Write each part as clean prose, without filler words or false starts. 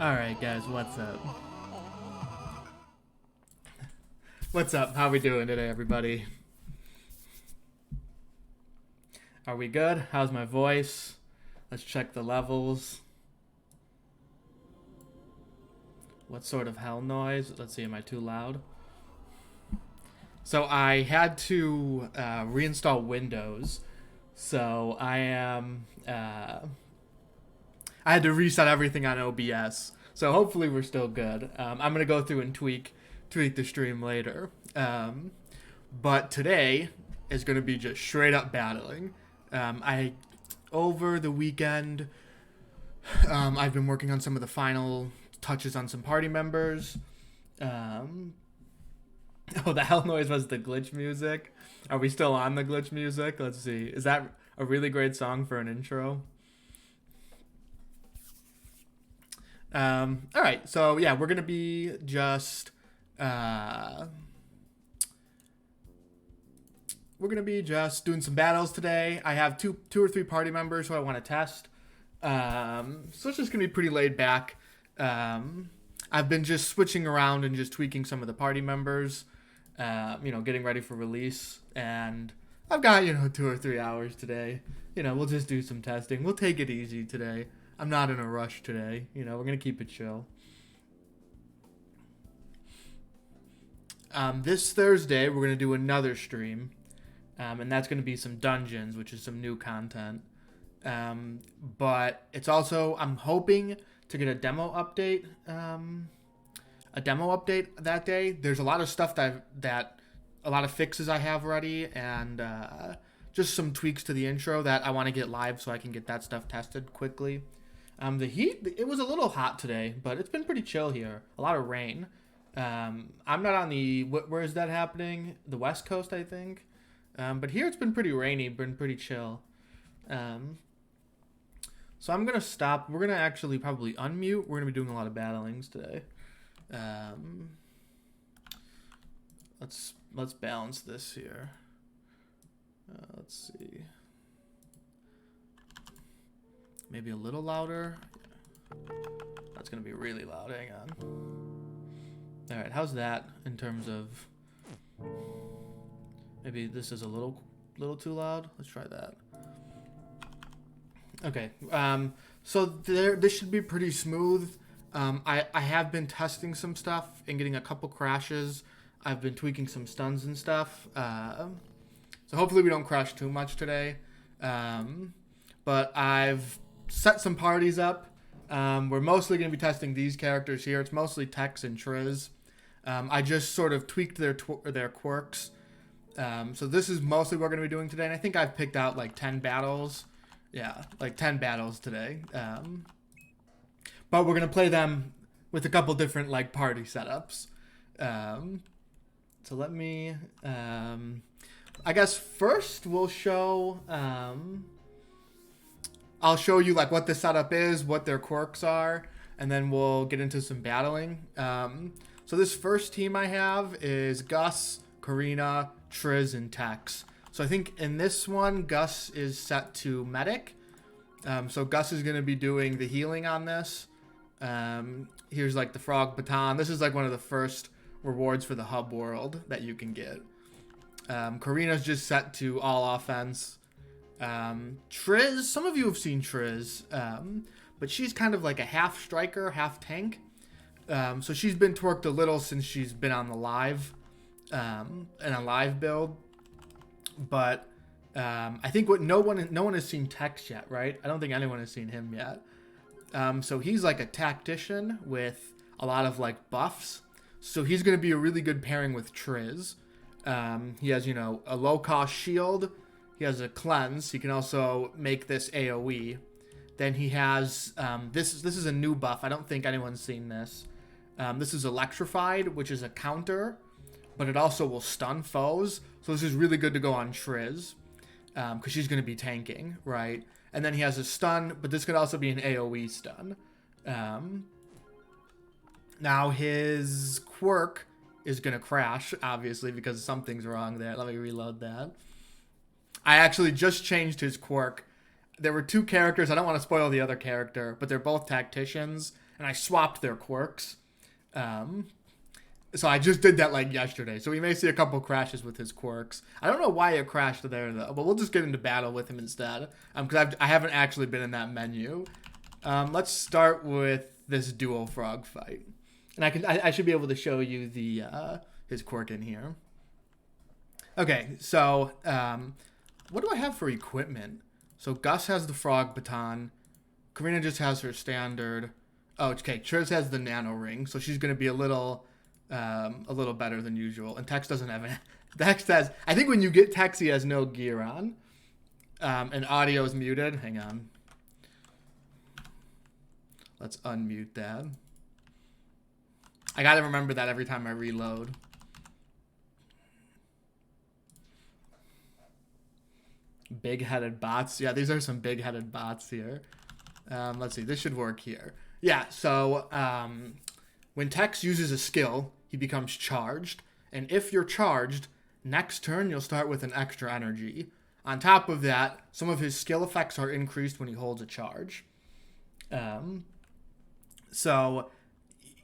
Alright guys, what's up? What's up? How we doing today, everybody? Are we good? How's my voice? Let's check the levels. What sort of hell noise? Let's see, am I too loud? So I had to reinstall Windows. So I had to reset everything on OBS. So hopefully we're still good. I'm gonna go through and tweak the stream later. But today is gonna be just straight up battling. I over the weekend, I've been working on some of the final touches on some party members. Um, oh, the hell noise was the glitch music. Are we still on the glitch music? Let's see. Is that a really great song for an intro? All right, so yeah, we're gonna be just doing some battles today. I have two or three party members who I want to test. So it's just gonna be pretty laid back. I've been just switching around and just tweaking some of the party members. Getting ready for release, and I've got 2 or 3 hours today. We'll just do some testing. We'll take it easy today. I'm not in a rush today. We're going to keep it chill. This Thursday, we're going to do another stream. And that's going to be some dungeons, which is some new content. But it's also, I'm hoping to get a demo update. That day. There's a lot of stuff that a lot of fixes I have ready, and just some tweaks to the intro that I want to get live so I can get that stuff tested quickly. The heat, it was a little hot today, but it's been pretty chill here. A lot of rain. I'm not on where is that happening? The West Coast, I think. But here it's been pretty rainy, been pretty chill. So I'm going to stop. We're going to actually probably unmute. We're going to be doing a lot of battlings today. Let's balance this here. Let's see. Maybe a little louder. That's gonna be really loud. Hang on. All right, how's that in terms of? Maybe this is a little too loud. Let's try that. Okay. So this should be pretty smooth. I have been testing some stuff and getting a couple crashes. I've been tweaking some stuns and stuff. So hopefully we don't crash too much today. But I've set some parties up. We're mostly going to be testing these characters here. It's mostly Tex and Triz. I just sort of tweaked their quirks. So this is mostly what we're going to be doing today. And I think I've picked out like 10 battles. Yeah, like 10 battles today. But we're going to play them with a couple different like party setups. So let me, I guess first we'll show, I'll show you like what the setup is, what their quirks are, and then we'll get into some battling. So this first team I have is Gus, Karina, Triz, and Tex. So I think in this one, Gus is set to medic. So Gus is going to be doing the healing on this. Here's like the frog baton. This is like one of the first rewards for the hub world that you can get. Karina's just set to all offense. Triz, some of you have seen Triz, but she's kind of like a half striker, half tank. So she's been twerked a little since she's been on the live, in a live build. But I think no one has seen Tex yet, right? I don't think anyone has seen him yet. So he's like a tactician with a lot of like buffs. So he's going to be a really good pairing with Triz. He has, a low-cost shield. He has a cleanse. He can also make this AoE. Then he has, this is a new buff. I don't think anyone's seen this. This is Electrified, which is a counter, but it also will stun foes. So this is really good to go on Triz, because she's going to be tanking, right? And then he has a stun, but this could also be an AoE stun. Now his quirk is going to crash, obviously, because something's wrong there. Let me reload that. I actually just changed his quirk. There were two characters. I don't want to spoil the other character, but they're both tacticians, and I swapped their quirks. So I just did that like yesterday. So we may see a couple crashes with his quirks. I don't know why it crashed there though, but we'll just get into battle with him instead. Because I haven't actually been in that menu. Let's start with this dual frog fight, and I should be able to show you the his quirk in here. Okay, so what do I have for equipment? So Gus has the frog baton. Karina just has her standard. Oh, okay. Triz has the nano ring, so she's gonna be a little better than usual. And Tex doesn't have it. Tex has. I think when you get Tex, he has no gear on, and audio is muted. Hang on. Let's unmute that. I gotta remember that every time I reload. Big-headed bots. Yeah, these are some big-headed bots here. Let's see. This should work here. Yeah, so when Tex uses a skill, he becomes charged. And if you're charged, next turn you'll start with an extra energy. On top of that, some of his skill effects are increased when he holds a charge. So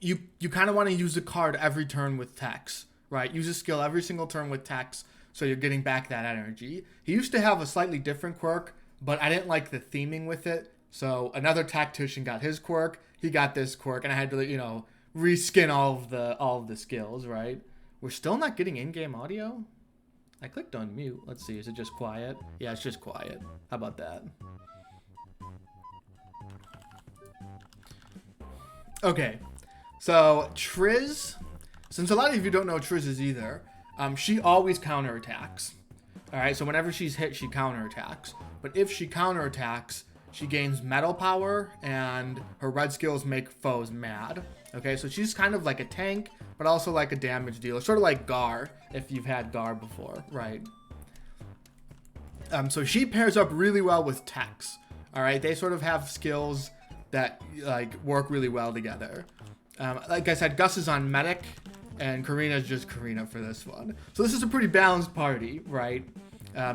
you kind of want to use a card every turn with Tex, right? Use a skill every single turn with Tex, so you're getting back that energy. He used to have a slightly different quirk, but I didn't like the theming with it. So another tactician got his quirk, he got this quirk, and I had to, you know, reskin all of the skills, right? We're still not getting in-game audio? I clicked unmute. Let's see, is it just quiet? Yeah, it's just quiet. How about that? Okay, so Triz, since a lot of you don't know Triz is either, she always counterattacks. Alright, so whenever she's hit, she counterattacks. But if she counterattacks, she gains metal power, and her red skills make foes mad. Okay, so she's kind of like a tank, but also like a damage dealer. Sort of like Gar, if you've had Gar before, right? So she pairs up really well with Tex. Alright, they sort of have skills that like work really well together. Like I said, Gus is on medic, and Karina's just Karina for this one. So this is a pretty balanced party, right?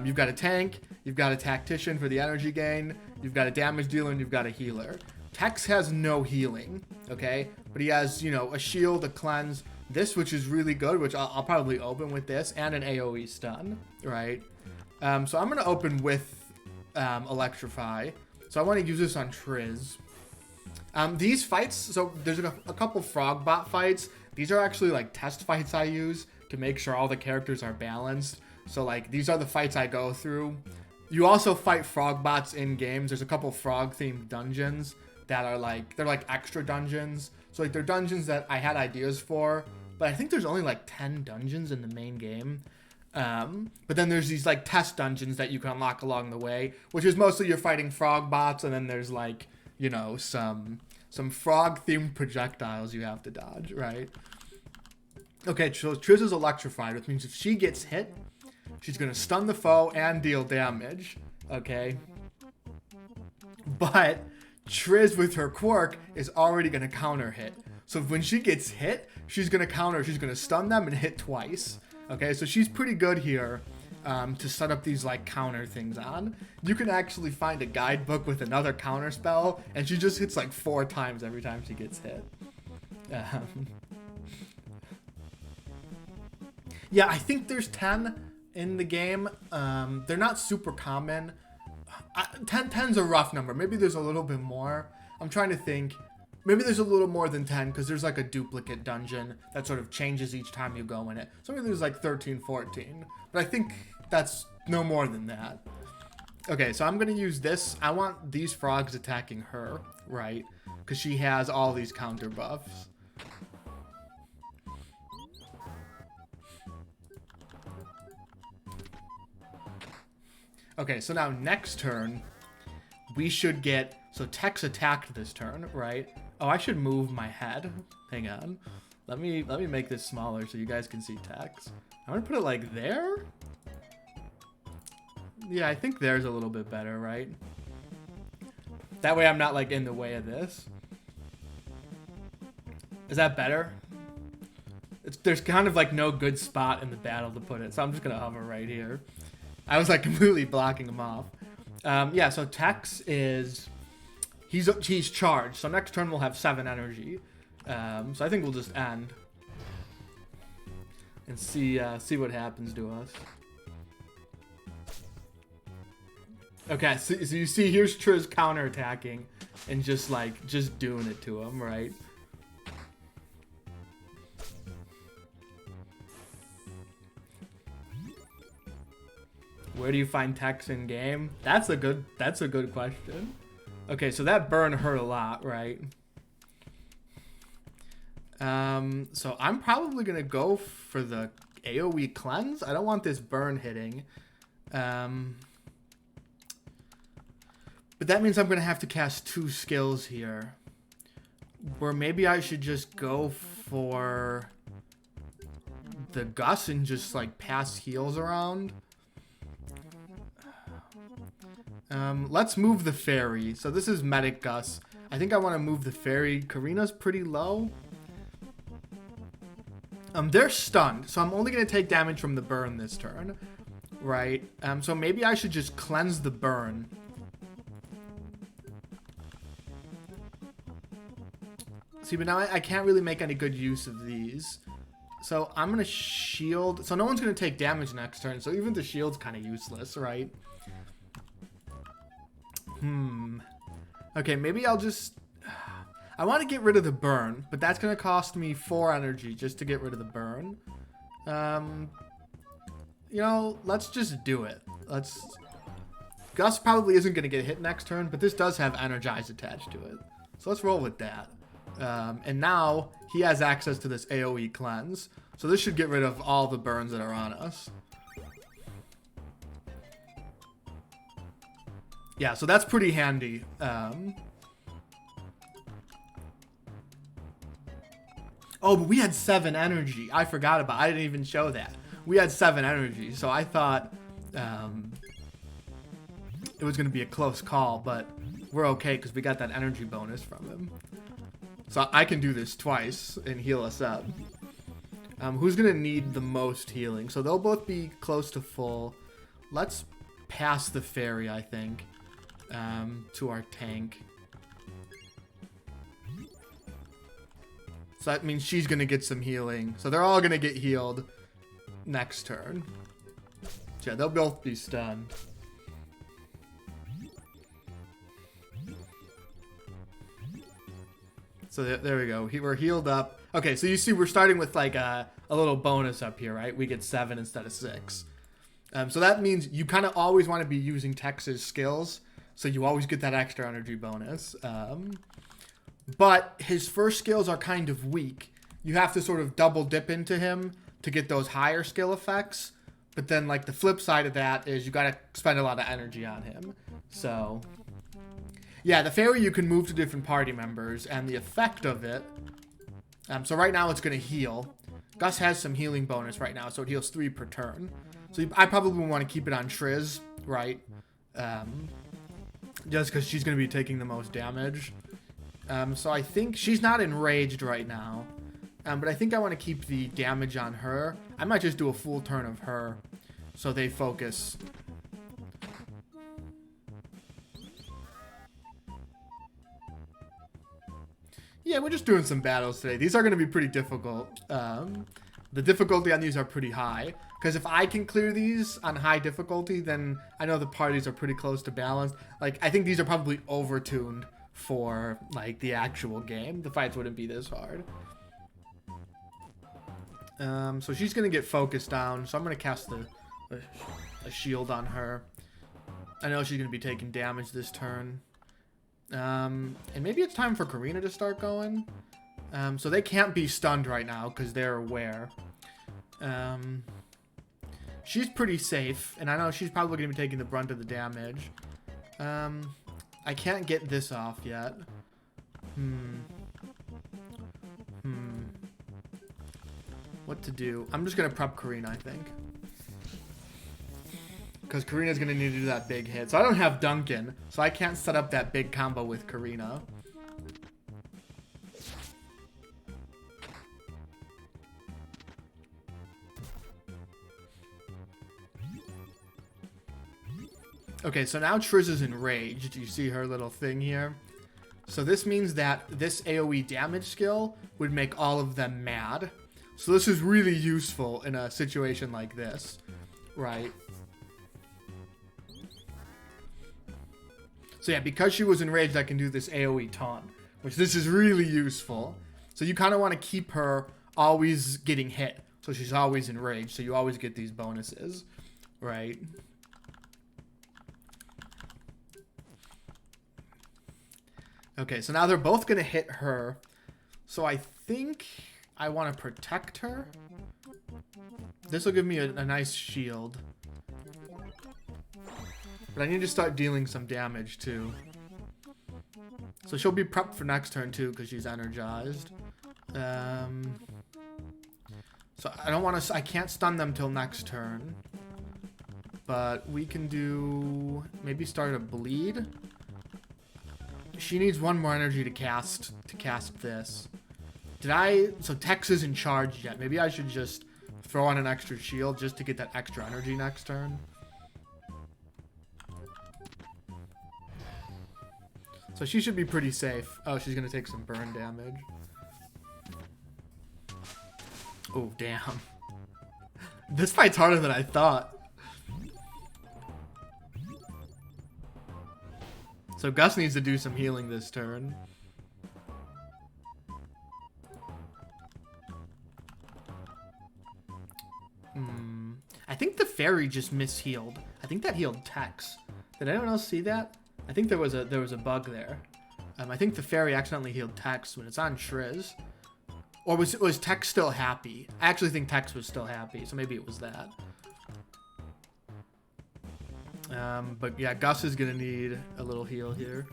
You've got a tank, you've got a tactician for the energy gain, you've got a damage dealer, and you've got a healer. Tex has no healing, okay? But he has, you know, a shield, a cleanse, this, which is really good, which I'll probably open with this, and an AoE stun, right? So I'm going to open with Electrify. So I want to use this on Triz. These fights, so there's a couple frog bot fights. These are actually like test fights I use to make sure all the characters are balanced. So like these are the fights I go through. You also fight frog bots in games. There's a couple frog themed dungeons that are like, they're like extra dungeons. So like they're dungeons that I had ideas for, but I think there's only like 10 dungeons in the main game. But then there's these like test dungeons that you can unlock along the way, which is mostly you're fighting frog bots, and then there's like, you know, some frog themed projectiles you have to dodge, right? Okay, so Triz is electrified, which means if she gets hit, she's gonna stun the foe and deal damage, okay? But Triz with her quirk is already gonna counter hit. So when she gets hit, she's gonna counter, she's gonna stun them and hit twice. Okay, so she's pretty good here to set up these like counter things on. You can actually find a guidebook with another counter spell, and she just hits like 4 times every time she gets hit. Yeah, I think there's 10 in the game. They're not super common. 10's a rough number. Maybe there's a little bit more. I'm trying to think. Maybe there's a little more than 10 because there's like a duplicate dungeon that sort of changes each time you go in it. So maybe there's like 13, 14. But I think that's no more than that. Okay, so I'm going to use this. I want these frogs attacking her, right? Because she has all these counter buffs. Okay, so now next turn, we should get... So Tex attacked this turn, right? Oh, I should move my head. Hang on. Let me make this smaller so you guys can see Tex. I'm gonna put it like there. Yeah, I think there's a little bit better, right? That way I'm not like in the way of this. Is that better? There's kind of like no good spot in the battle to put it, so I'm just gonna hover right here. I was like completely blocking him off. Yeah, so Tex is he's charged. So next turn we'll have 7 energy. So I think we'll just end and see what happens to us. Okay, so you see here's Triz counterattacking and just doing it to him, right? Where do you find Tex in game? That's a good question. Okay, so that burn hurt a lot, right? So I'm probably gonna go for the AoE cleanse. I don't want this burn hitting. But that means I'm gonna have to cast 2 skills here. Or maybe I should just go for the Gus and just like pass heals around. Let's move the fairy. So this is Medic Gus. I think I want to move the fairy. Karina's pretty low. They're stunned, so I'm only going to take damage from the burn this turn. Right? So maybe I should just cleanse the burn. See, but now I can't really make any good use of these. So I'm going to shield. So no one's going to take damage next turn, so even the shield's kind of useless, right? Okay, maybe I'll just... I want to get rid of the burn, but that's going to cost me 4 energy just to get rid of the burn. You know, let's just do it. Gus probably isn't going to get hit next turn, but this does have Energize attached to it. So let's roll with that. And now he has access to this AoE cleanse. So this should get rid of all the burns that are on us. Yeah, so that's pretty handy. Oh, but we had 7 energy. I forgot about it. I didn't even show that. We had 7 energy, so I thought it was going to be a close call, but we're okay because we got that energy bonus from him. So I can do this twice and heal us up. Who's going to need the most healing? So they'll both be close to full. Let's pass the fairy, I think, to our tank. So that means she's going to get some healing. So they're all going to get healed next turn. Yeah, they'll both be stunned. So there we go. We're healed up. Okay, so you see we're starting with like a little bonus up here, right? We get 7 instead of 6. So that means you kind of always want to be using Tex's skills. So you always get that extra energy bonus. But his first skills are kind of weak. You have to sort of double dip into him to get those higher skill effects. But then like the flip side of that is you got to spend a lot of energy on him. So yeah, the fairy you can move to different party members and the effect of it. So right now it's going to heal. Gus has some healing bonus right now, so it heals 3 per turn. So I probably want to keep it on Triz, right? Just because she's going to be taking the most damage. So I think she's not enraged right now. But I think I want to keep the damage on her. I might just do a full turn of her so they focus. Yeah, we're just doing some battles today. These are going to be pretty difficult. The difficulty on these are pretty high. Because if I can clear these on high difficulty, then I know the parties are pretty close to balanced. Like, I think these are probably overtuned for like the actual game. The fights wouldn't be this hard. So she's gonna get focused down, so I'm gonna cast a shield on her. I know she's gonna be taking damage this turn. And maybe it's time for Karina to start going. So they can't be stunned right now because they're aware. She's pretty safe, and I know she's probably gonna be taking the brunt of the damage. I can't get this off yet. What to do? I'm just gonna prep Karina, I think. Because Karina's gonna need to do that big hit. So I don't have Duncan, so I can't set up that big combo with Karina. Okay, so now Triz is enraged. You see her little thing here? So this means that this AoE damage skill would make all of them mad. So this is really useful in a situation like this, right? So yeah, because she was enraged, I can do this AoE taunt, which this is really useful. So you kind of want to keep her always getting hit. So she's always enraged, so you always get these bonuses, right? Okay, so now they're both going to hit her. So I think I want to protect her. This will give me a nice shield. But I need to start dealing some damage too. So she'll be prepped for next turn too because she's energized. So I don't want to... I can't stun them till next turn. But we can do... Maybe start a bleed. She needs one more energy to cast this. Did I... So Tex isn't charged yet. Maybe I should just throw on an extra shield just to get that extra energy next turn. So she should be pretty safe. Oh, she's going to take some burn damage. Oh, damn. This fight's harder than I thought. So Gus needs to do some healing this turn. I think the fairy just mishealed. I think that healed Tex. Did anyone else see that? I think there was a bug there. I think the fairy accidentally healed Tex when it's on Triz. Or was Tex still happy? I actually think Tex was still happy, so maybe it was that. But yeah, Gus is gonna need a little heal here.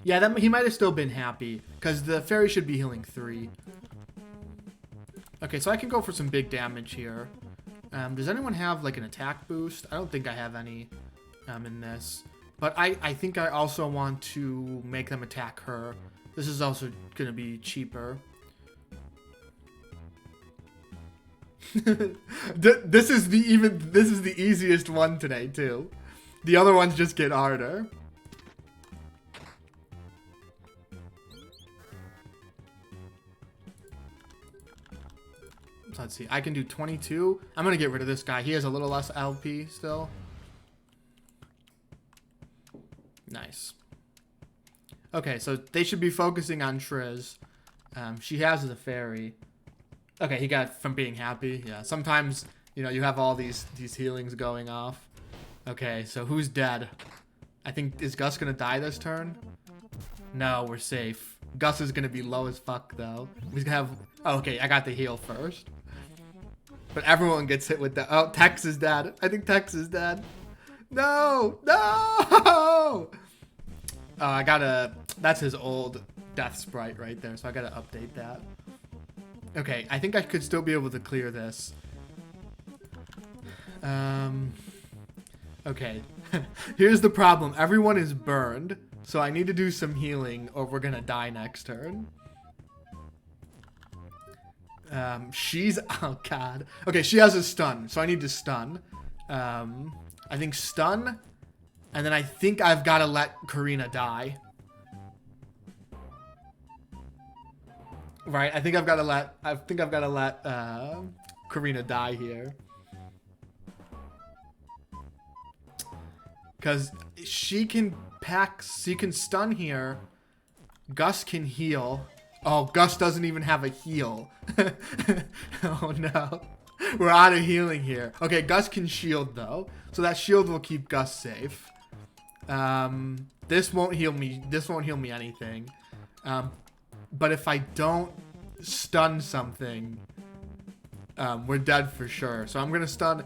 Yeah, he might have still been happy, because the fairy should be healing 3. Okay, so I can go for some big damage here. Does anyone have like an attack boost? I don't think I have any in this. But I think I also want to make them attack her. This is also going to be cheaper. This is the easiest one today too. The other ones just get harder. So let's see. I can do 22. I'm going to get rid of this guy. He has a little less LP still. Nice. Okay, so they should be focusing on Triz. She has the fairy. Okay, he got from being happy. Yeah, sometimes, you know, you have all these healings going off. Okay, so who's dead? I think, is Gus gonna die this turn? No, we're safe. Gus is gonna be low as fuck, though. He's gonna have... Oh, okay, I got the heal first. But everyone gets hit with the... Oh, Tex is dead. I think Tex is dead. No! No! I gotta... That's his old death sprite right there, so I gotta update that. Okay, I think I could still be able to clear this. Okay. Here's the problem. Everyone is burned, so I need to do some healing or we're gonna die next turn. She's... Oh, God. Okay, she has a stun, so I need to stun. I think stun... And then I think I've got to let Karina die. Right? I think I've got to let Karina die here. Cuz she can stun here. Gus can heal. Oh, Gus doesn't even have a heal. Oh no. We're out of healing here. Okay, Gus can shield though. So that shield will keep Gus safe. This won't heal me. This won't heal me anything. But if I don't stun something, we're dead for sure. So I'm gonna stun.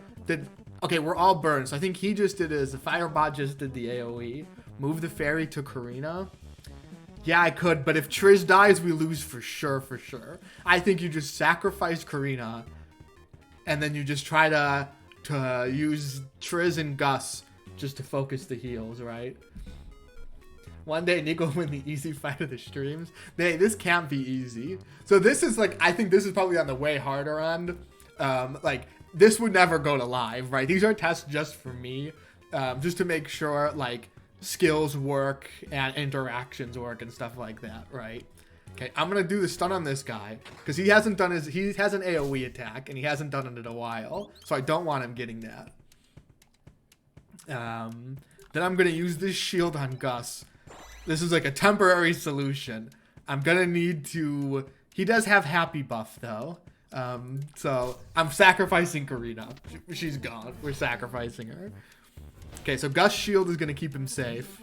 Okay, we're all burned. So I think he just did the Firebot just did the AoE. Move the fairy to Karina. Yeah, I could, but if Triz dies, we lose for sure, for sure. I think you just sacrifice Karina, and then you just try to use Triz and Gus just to focus the heals, right? One day, Nico will win the easy fight of the streams. Hey, this can't be easy. So this is like, I think this is probably on the way harder end. Like, this would never go to live, right? These are tests just for me, just to make sure, like, skills work and interactions work and stuff like that, right? Okay, I'm gonna do the stun on this guy because he has an AoE attack and he hasn't done it in a while, so I don't want him getting that. Then I'm gonna use this shield on Gus. This is like a temporary solution. I'm gonna need to. He does have happy buff though, so I'm sacrificing Karina. She's gone. We're sacrificing her. Okay, so Gus' shield is gonna keep him safe.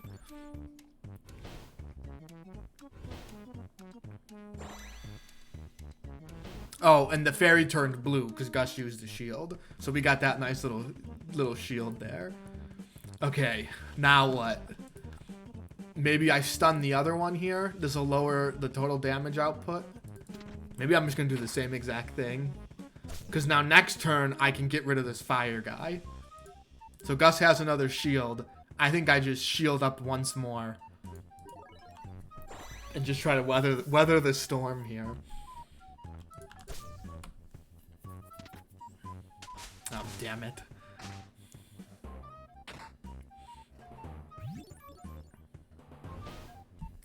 Oh, and the fairy turned blue because Gus used the shield. So we got that nice little shield there. Okay, now what? Maybe I stun the other one here. This will lower the total damage output. Maybe I'm just going to do the same exact thing. Because now next turn, I can get rid of this fire guy. So Gus has another shield. I think I just shield up once more. And just try to weather the storm here. Oh, damn it.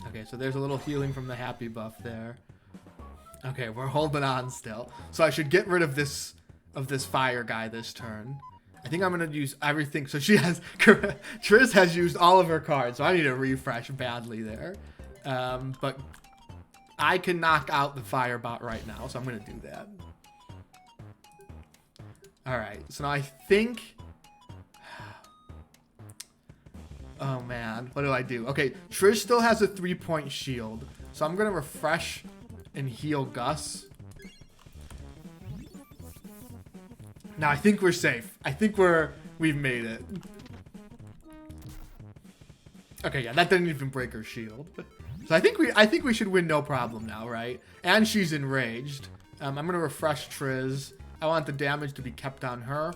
Okay, so there's a little healing from the happy buff there. Okay, we're holding on still. So I should get rid of this fire guy this turn. I think I'm going to use everything. So she has... Triz has used all of her cards, so I need to refresh badly there. But I can knock out the fire bot right now, so I'm going to do that. Alright, so now I think... Oh man, what do I do? Okay, Trish still has a 3-point shield. So I'm going to refresh and heal Gus. Now I think we're safe. I think we've made it. Okay, yeah, that didn't even break her shield. So I think we should win no problem now, right? And she's enraged. I'm going to refresh Triz. I want the damage to be kept on her.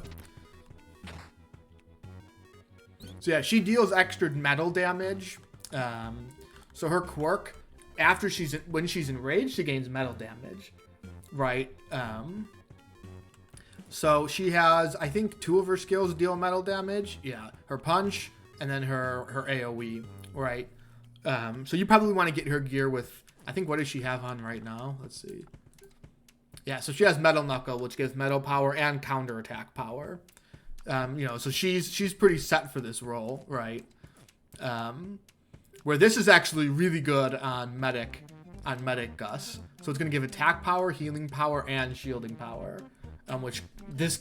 So yeah, she deals extra metal damage. So her quirk, when she's enraged, she gains metal damage, right? So she has, I think, 2 of her skills deal metal damage. Yeah, her punch and then her AoE, right? So you probably want to get her gear with, I think, what does she have on right now? Let's see. Yeah, so she has Metal Knuckle, which gives metal power and counterattack power. You know, so she's pretty set for this role, right? Where this is actually really good on Medic Gus. So it's going to give attack power, healing power, and shielding power. Which this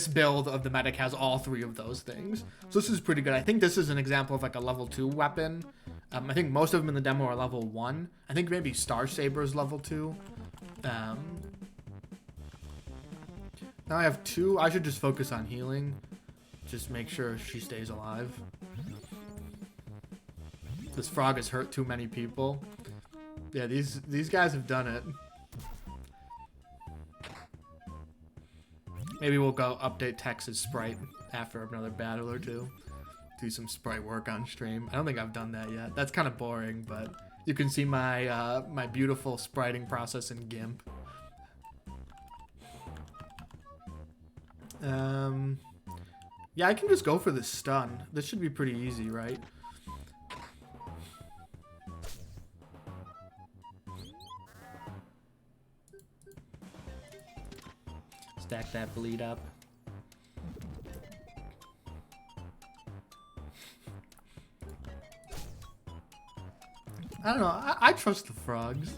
build of the Medic has all 3 of those things. So this is pretty good. I think this is an example of like a level 2 weapon. I think most of them in the demo are level 1. I think maybe Star Saber is level 2. Now I have 2. I should just focus on healing. Just make sure she stays alive. This frog has hurt too many people. Yeah, these guys have done it. Maybe we'll go update Tex's sprite after another battle or 2. Do some sprite work on stream. I don't think I've done that yet. That's kind of boring, but you can see my my beautiful spriting process in GIMP. Yeah, I can just go for the stun. This should be pretty easy, right? Stack that bleed up. I don't know. I trust the frogs.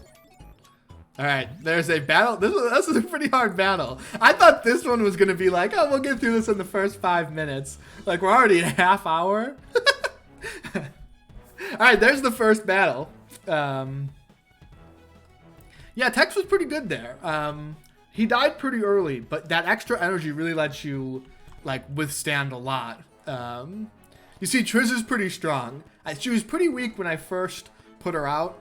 Alright, there's a battle. This is a pretty hard battle. I thought this one was going to be like, oh, we'll get through this in the first 5 minutes. Like, we're already in a half hour. Alright, there's the first battle. Yeah, Tex was pretty good there. He died pretty early, but that extra energy really lets you, like, withstand a lot. You see, Triz is pretty strong. She was pretty weak when I first put her out.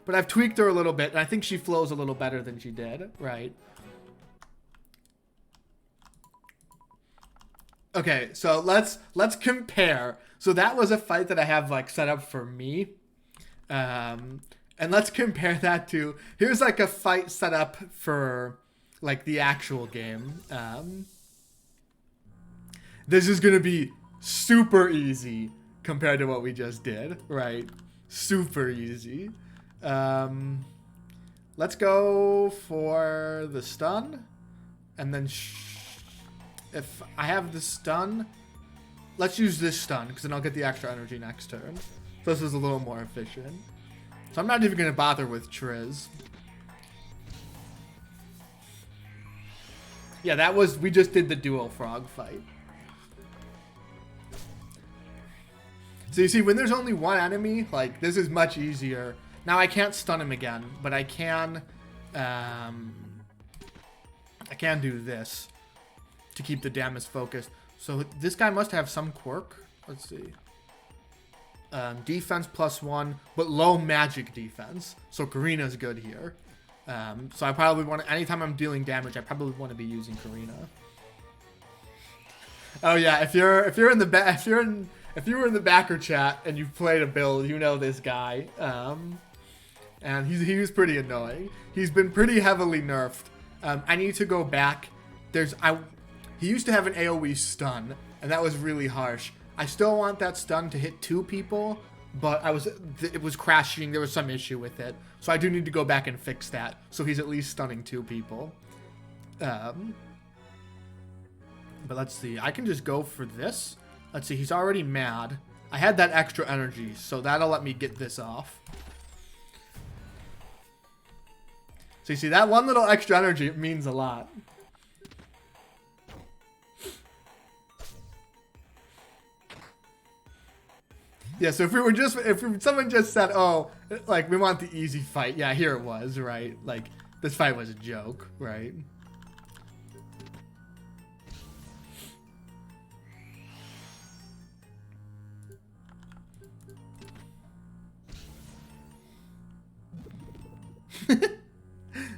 But I've tweaked her a little bit, and I think she flows a little better than she did, right? Okay, so let's compare. So that was a fight that I have like set up for me. And let's compare that to, here's like a fight set up for like the actual game. This is gonna be super easy. compared to what we just did, right? Super easy. Let's go for the stun. And then if I have the stun, let's use this stun, because then I'll get the extra energy next turn. So this is a little more efficient. So I'm not even going to bother with Triz. Yeah, we just did the dual frog fight. So you see, when there's only one enemy, like, this is much easier. Now I can't stun him again, but I can do this to keep the damage focused. So this guy must have some quirk. Let's see. Defense +1, but low magic defense. So Karina's good here. So I probably want to, anytime I'm dealing damage, I probably want to be using Karina. Oh yeah, if you were in the backer chat and you've played a build, you know this guy. And he was pretty annoying. He's been pretty heavily nerfed. I need to go back. He used to have an AoE stun, and that was really harsh. I still want that stun to hit 2 people, but it was crashing. There was some issue with it, so I do need to go back and fix that. So he's at least stunning 2 people. But let's see. I can just go for this. Let's see. He's already mad. I had that extra energy, so that'll let me get this off. So you see, that one little extra energy means a lot. Yeah, so if someone just said, oh, like, we want the easy fight. Yeah, here it was, right? Like, this fight was a joke, right?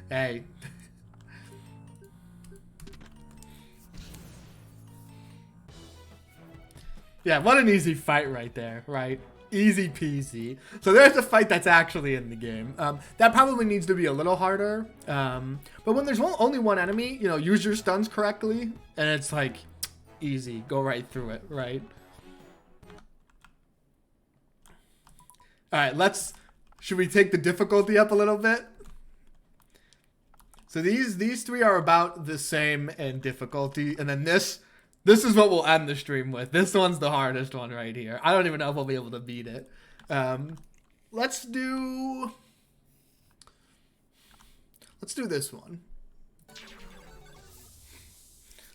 Hey. Yeah, what an easy fight right there, right? Easy peasy. So there's a fight that's actually in the game. That probably needs to be a little harder. But when there's only one enemy, you know, use your stuns correctly, and it's like easy. Go right through it, right? All right, should we take the difficulty up a little bit? So these 3 are about the same in difficulty, and then this is what we'll end the stream with. This one's the hardest one right here. I don't even know if we'll be able to beat it. Let's do this one.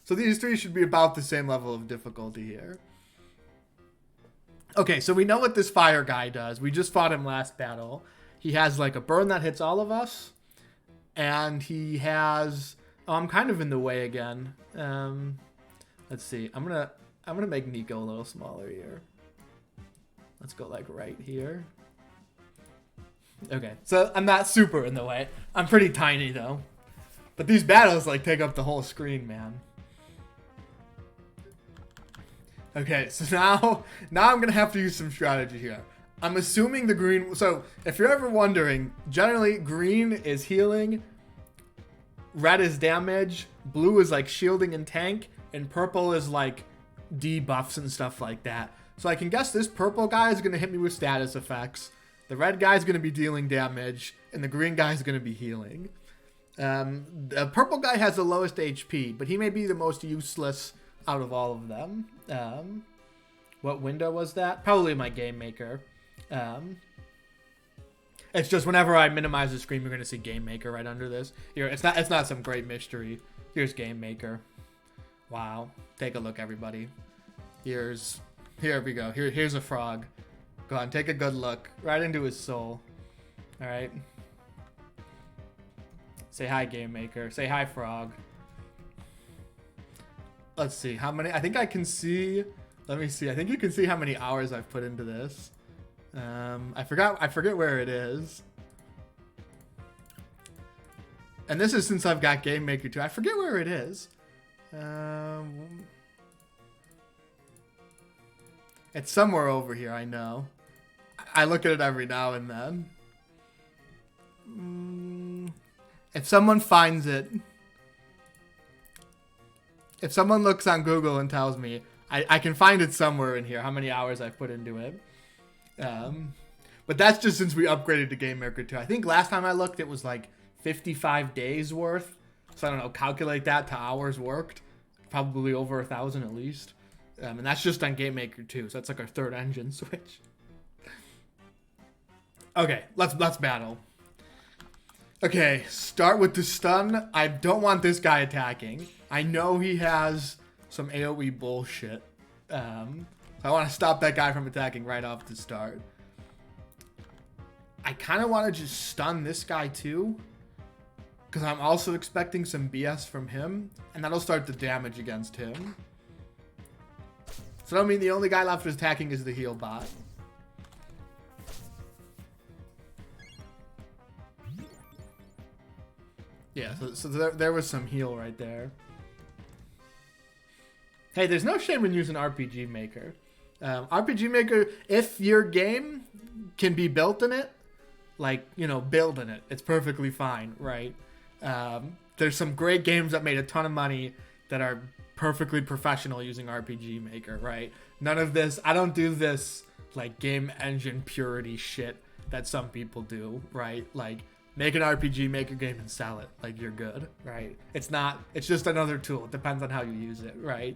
So these 3 should be about the same level of difficulty here. Okay, so we know what this fire guy does. We just fought him last battle. He has like a burn that hits all of us. And he has... Oh, I'm kind of in the way again. Let's see. I'm gonna make Nico a little smaller here. Let's go like right here. Okay, so I'm not super in the way. I'm pretty tiny though. But these battles like take up the whole screen, man. Okay, so now I'm gonna have to use some strategy here. I'm assuming the green... So, if you're ever wondering, generally green is healing, red is damage, blue is like shielding and tank, and purple is like debuffs and stuff like that. So I can guess this purple guy is going to hit me with status effects, the red guy is going to be dealing damage, and the green guy is going to be healing. The purple guy has the lowest HP, but he may be the most useless out of all of them. What window was that? Probably my Game Maker. It's just whenever I minimize the screen, you're going to see Game Maker right under this. Here, it's not some great mystery. Here's Game Maker. Wow. Take a look, everybody. Here we go. Here's a frog. Go on, take a good look. Right into his soul. Alright. Say hi, Game Maker. Say hi, frog. Let's see. How many... I think I can see... Let me see. I think you can see how many hours I've put into this. I forget where it is. And this is since I've got Game Maker 2. I forget where it is. It's somewhere over here, I know. I look at it every now and then. If someone finds it... If someone looks on Google and tells me, I can find it somewhere in here, how many hours I've put into it. But that's just since we upgraded to Game Maker 2. I think last time I looked, it was like 55 days worth. So I don't know, calculate that to hours worked. Probably over 1,000 at least. And that's just on Game Maker 2. So that's like our third engine switch. Okay, let's battle. Okay, start with the stun. I don't want this guy attacking. I know he has some AoE bullshit. So I want to stop that guy from attacking right off the start. I kind of want to just stun this guy too, because I'm also expecting some BS from him, and that'll start the damage against him. So I mean the only guy left attacking is the heal bot. Yeah, so there was some heal right there. Hey, there's no shame in using RPG Maker. RPG Maker, if your game can be built in it, like, you know, build in it, it's perfectly fine, right? There's some great games that made a ton of money that are perfectly professional using RPG Maker, right? None of this, I don't do this, like, game engine purity shit that some people do, right? Like, make an RPG Maker game and sell it, like, you're good, right? It's not, it's just another tool. It depends on how you use it, right?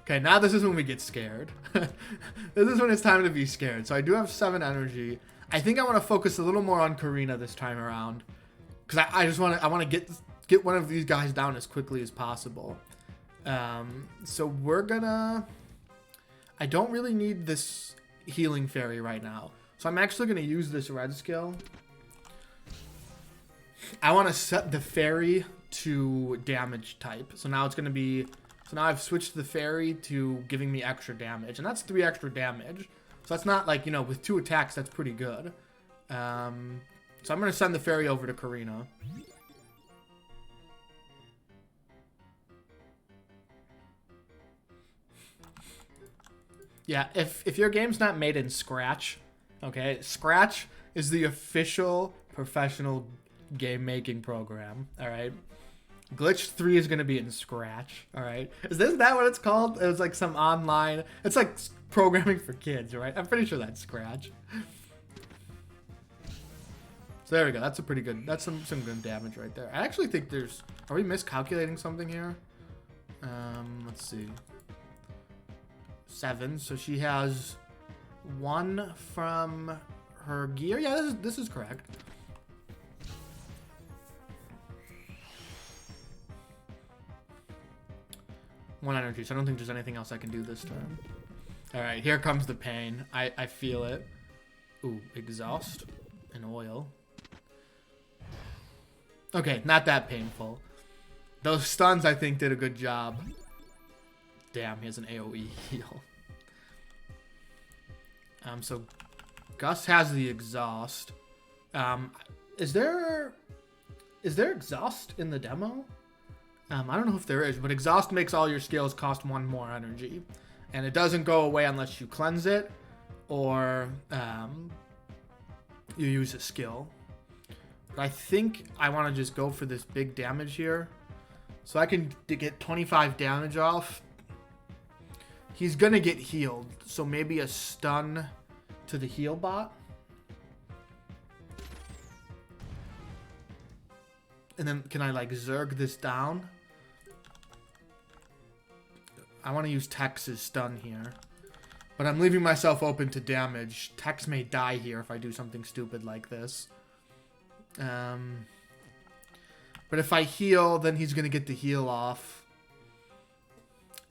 Okay, now this is when we get scared. This is when it's time to be scared. So I do have 7 energy. I think I want to focus a little more on Karina this time around, because I just want to get one of these guys down as quickly as possible. So we're gonna. I don't really need this healing fairy right now, so I'm actually gonna use this red skill. I want to set the fairy to damage type. So now it's gonna be. So now I've switched the fairy to giving me extra damage. And that's 3 extra damage. So that's not like, you know, with 2 attacks, that's pretty good. So I'm going to send the fairy over to Karina. Yeah, if your game's not made in Scratch, okay? Scratch is the official professional game making program, all right? Glitch 3 is going to be in Scratch, all right? Is that what it's called? It was like some online... It's like programming for kids, right? I'm pretty sure that's Scratch. So there we go. That's a pretty good... That's some good damage right there. I actually think there's... Are we miscalculating something here? Let's see. 7. So she has 1 from her gear. Yeah, this is correct. One energy, so I don't think there's anything else I can do this turn. Alright, here comes the pain. I feel it. Ooh, exhaust and oil. Okay, not that painful. Those stuns, I think, did a good job. Damn, he has an AoE heal. So Gus has the exhaust. Is there exhaust in the demo? I don't know if there is, but exhaust makes all your skills cost 1 more energy. And it doesn't go away unless you cleanse it or you use a skill. But I think I want to just go for this big damage here. So I can get 25 damage off. He's going to get healed. So maybe a stun to the heal bot. And then can I like Zerg this down? I want to use Tex's stun here. But I'm leaving myself open to damage. Tex may die here if I do something stupid like this. But if I heal, then he's going to get the heal off.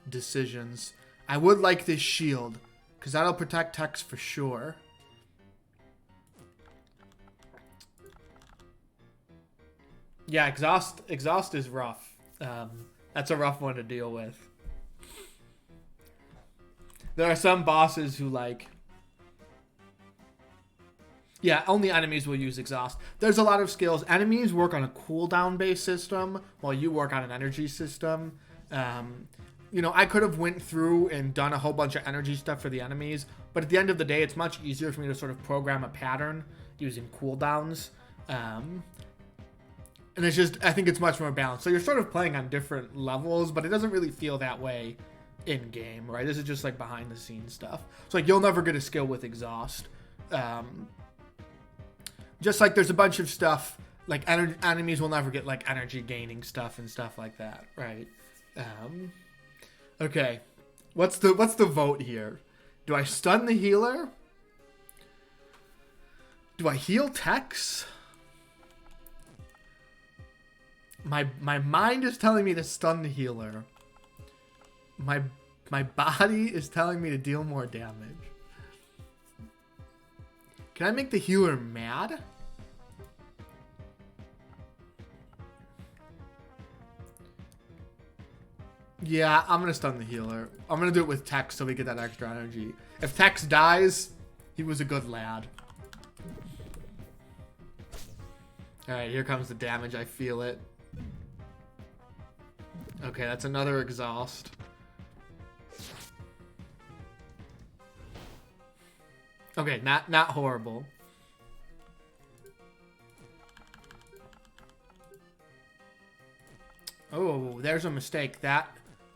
Decisions. I would like this shield, because that'll protect Tex for sure. Yeah, exhaust is rough. That's a rough one to deal with. There are some bosses who like... Yeah, only enemies will use exhaust. There's a lot of skills. Enemies work on a cooldown based system while you work on an energy system. You know, I could have went through and done a whole bunch of energy stuff for the enemies, but at the end of the day, it's much easier for me to sort of program a pattern using cooldowns. And it's just, I think it's much more balanced. So you're sort of playing on different levels, but it doesn't really feel that way in game, right? This is just like behind the scenes stuff. So like you'll never get a skill with exhaust. Just like there's a bunch of stuff like enemies will never get like energy gaining stuff and stuff like that, right? Okay, what's the vote here? Do I stun the healer? Do I heal Tex? My mind is telling me to stun the healer. My body is telling me to deal more damage. Can I make the healer mad? Yeah, I'm gonna stun the healer. I'm gonna do it with Tex so we get that extra energy. If Tex dies, he was a good lad. Alright, here comes the damage. I feel it. Okay, that's another exhaust. Okay, not horrible. Oh, there's a mistake.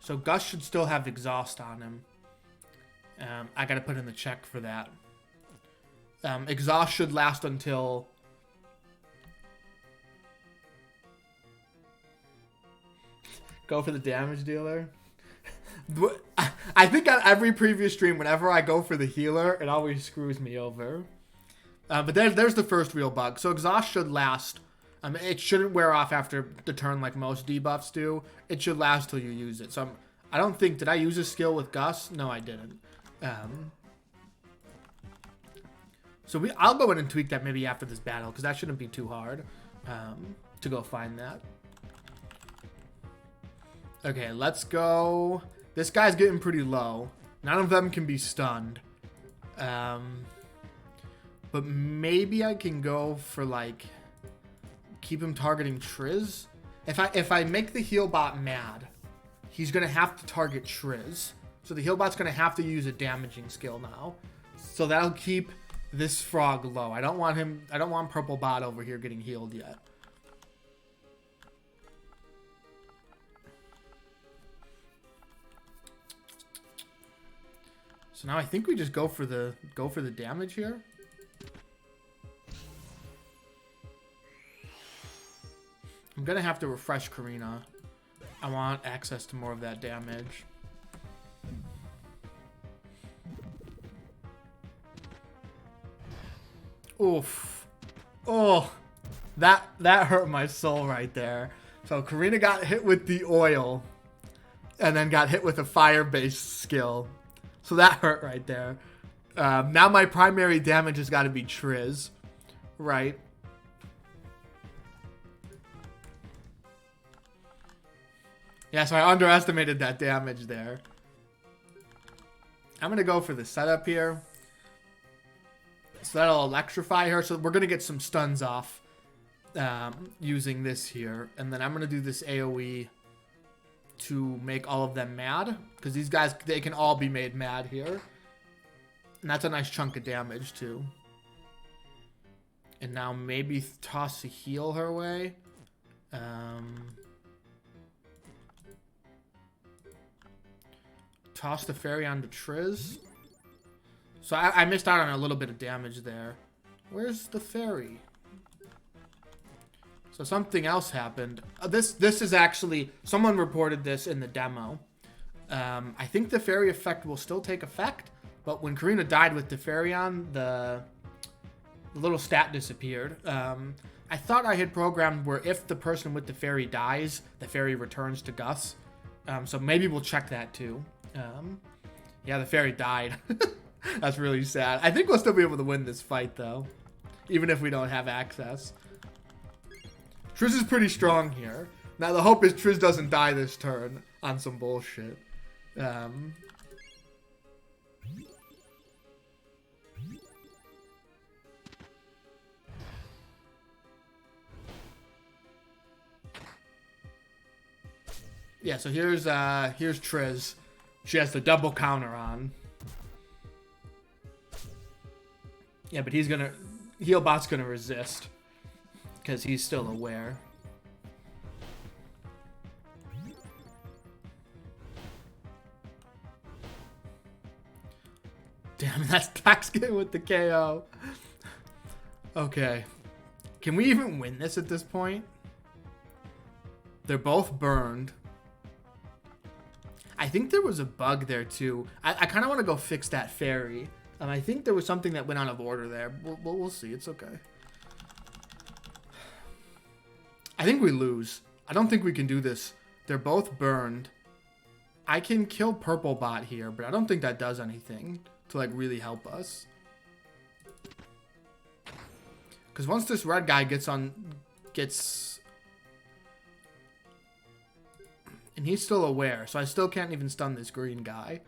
So Gus should still have exhaust on him. I gotta put in the check for that. Exhaust should last until... Go for the damage dealer. I think on every previous stream, whenever I go for the healer, it always screws me over. But there's the first real bug. So exhaust should last. It shouldn't wear off after the turn like most debuffs do. It should last till you use it. So I don't think... Did I use a skill with Gus? No, I didn't. So I'll go in and tweak that maybe after this battle, because that shouldn't be too hard to go find that. Okay, let's go. This guy's getting pretty low. None of them can be stunned. But maybe I can go for like... Keep him targeting Triz. If I make the heal bot mad, he's gonna have to target Triz. So the heal bot's gonna have to use a damaging skill now. So that'll keep this frog low. I don't want purple bot over here getting healed yet. So now I think we just go for the damage here. I'm gonna have to refresh Karina. I want access to more of that damage. Oof. Oh, that hurt my soul right there. So Karina got hit with the oil and then got hit with a fire-based skill. So that hurt right there. Now my primary damage has got to be Triz, right? Yeah, so I underestimated that damage there. I'm going to go for the setup here. So that'll electrify her. So we're going to get some stuns off using this here. And then I'm going to do this AoE to make all of them mad. Because these guys, they can all be made mad here. And that's a nice chunk of damage too. And now maybe toss a heal her way. Toss the fairy onto Triz. So I missed out on a little bit of damage there. Where's the fairy? So something else happened. This is actually... Someone reported this in the demo. I think the fairy effect will still take effect. But when Karina died with the fairy on, the little stat disappeared. I thought I had programmed where if the person with the fairy dies, the fairy returns to Gus. So maybe we'll check that too. Yeah, the fairy died. That's really sad. I think we'll still be able to win this fight, though. Even if we don't have access. Triz is pretty strong here. Now, the hope is Triz doesn't die this turn on some bullshit. Yeah, so here's Triz. She has the double counter on. Yeah, but Healbot's gonna resist. Because he's still aware. Damn, that's Taxkin with the KO. Okay. Can we even win this at this point? They're both burned. I think there was a bug there too. I kind of want to go fix that fairy. I think there was something that went out of order there. We'll see. It's okay. I think we lose. I don't think we can do this. They're both burned. I can kill Purple Bot here, but I don't think that does anything to like really help us. Because once this red guy gets... And he's still aware, so I still can't even stun this green guy.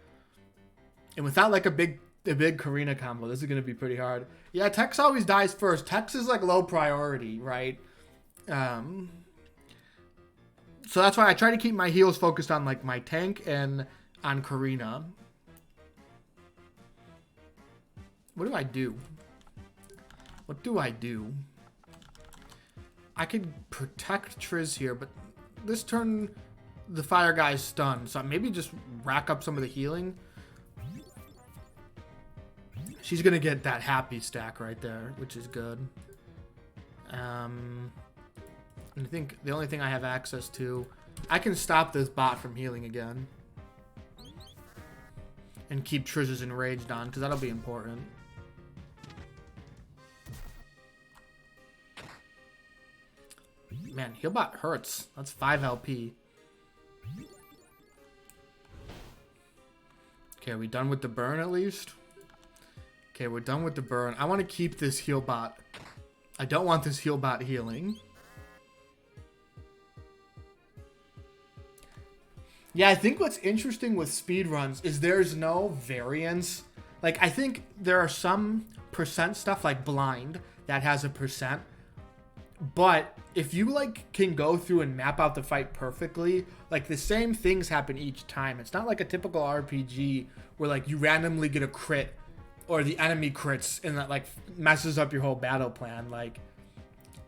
And without like a big Karina combo, this is going to be pretty hard. Yeah, Tex always dies first. Tex is like low priority, right? So that's why I try to keep my heals focused on like my tank and on Karina. What do I do? What do I do? I could protect Triz here, but this turn the fire guy's stunned, so maybe just rack up some of the healing. She's gonna get that happy stack right there, which is good. And I think the only thing I have access to, I can stop this bot from healing again. And keep Triz's enraged on, because that'll be important. Man, Healbot hurts. That's 5 LP. Okay, are we done with the burn at least? Okay, we're done with the burn. I want to keep this Healbot. I don't want this Healbot healing. Yeah, I think what's interesting with speedruns is there's no variance. Like, I think there are some percent stuff like blind that has a percent. But if you like can go through and map out the fight perfectly, like the same things happen each time. It's not like a typical RPG where like you randomly get a crit or the enemy crits and that like messes up your whole battle plan. Like,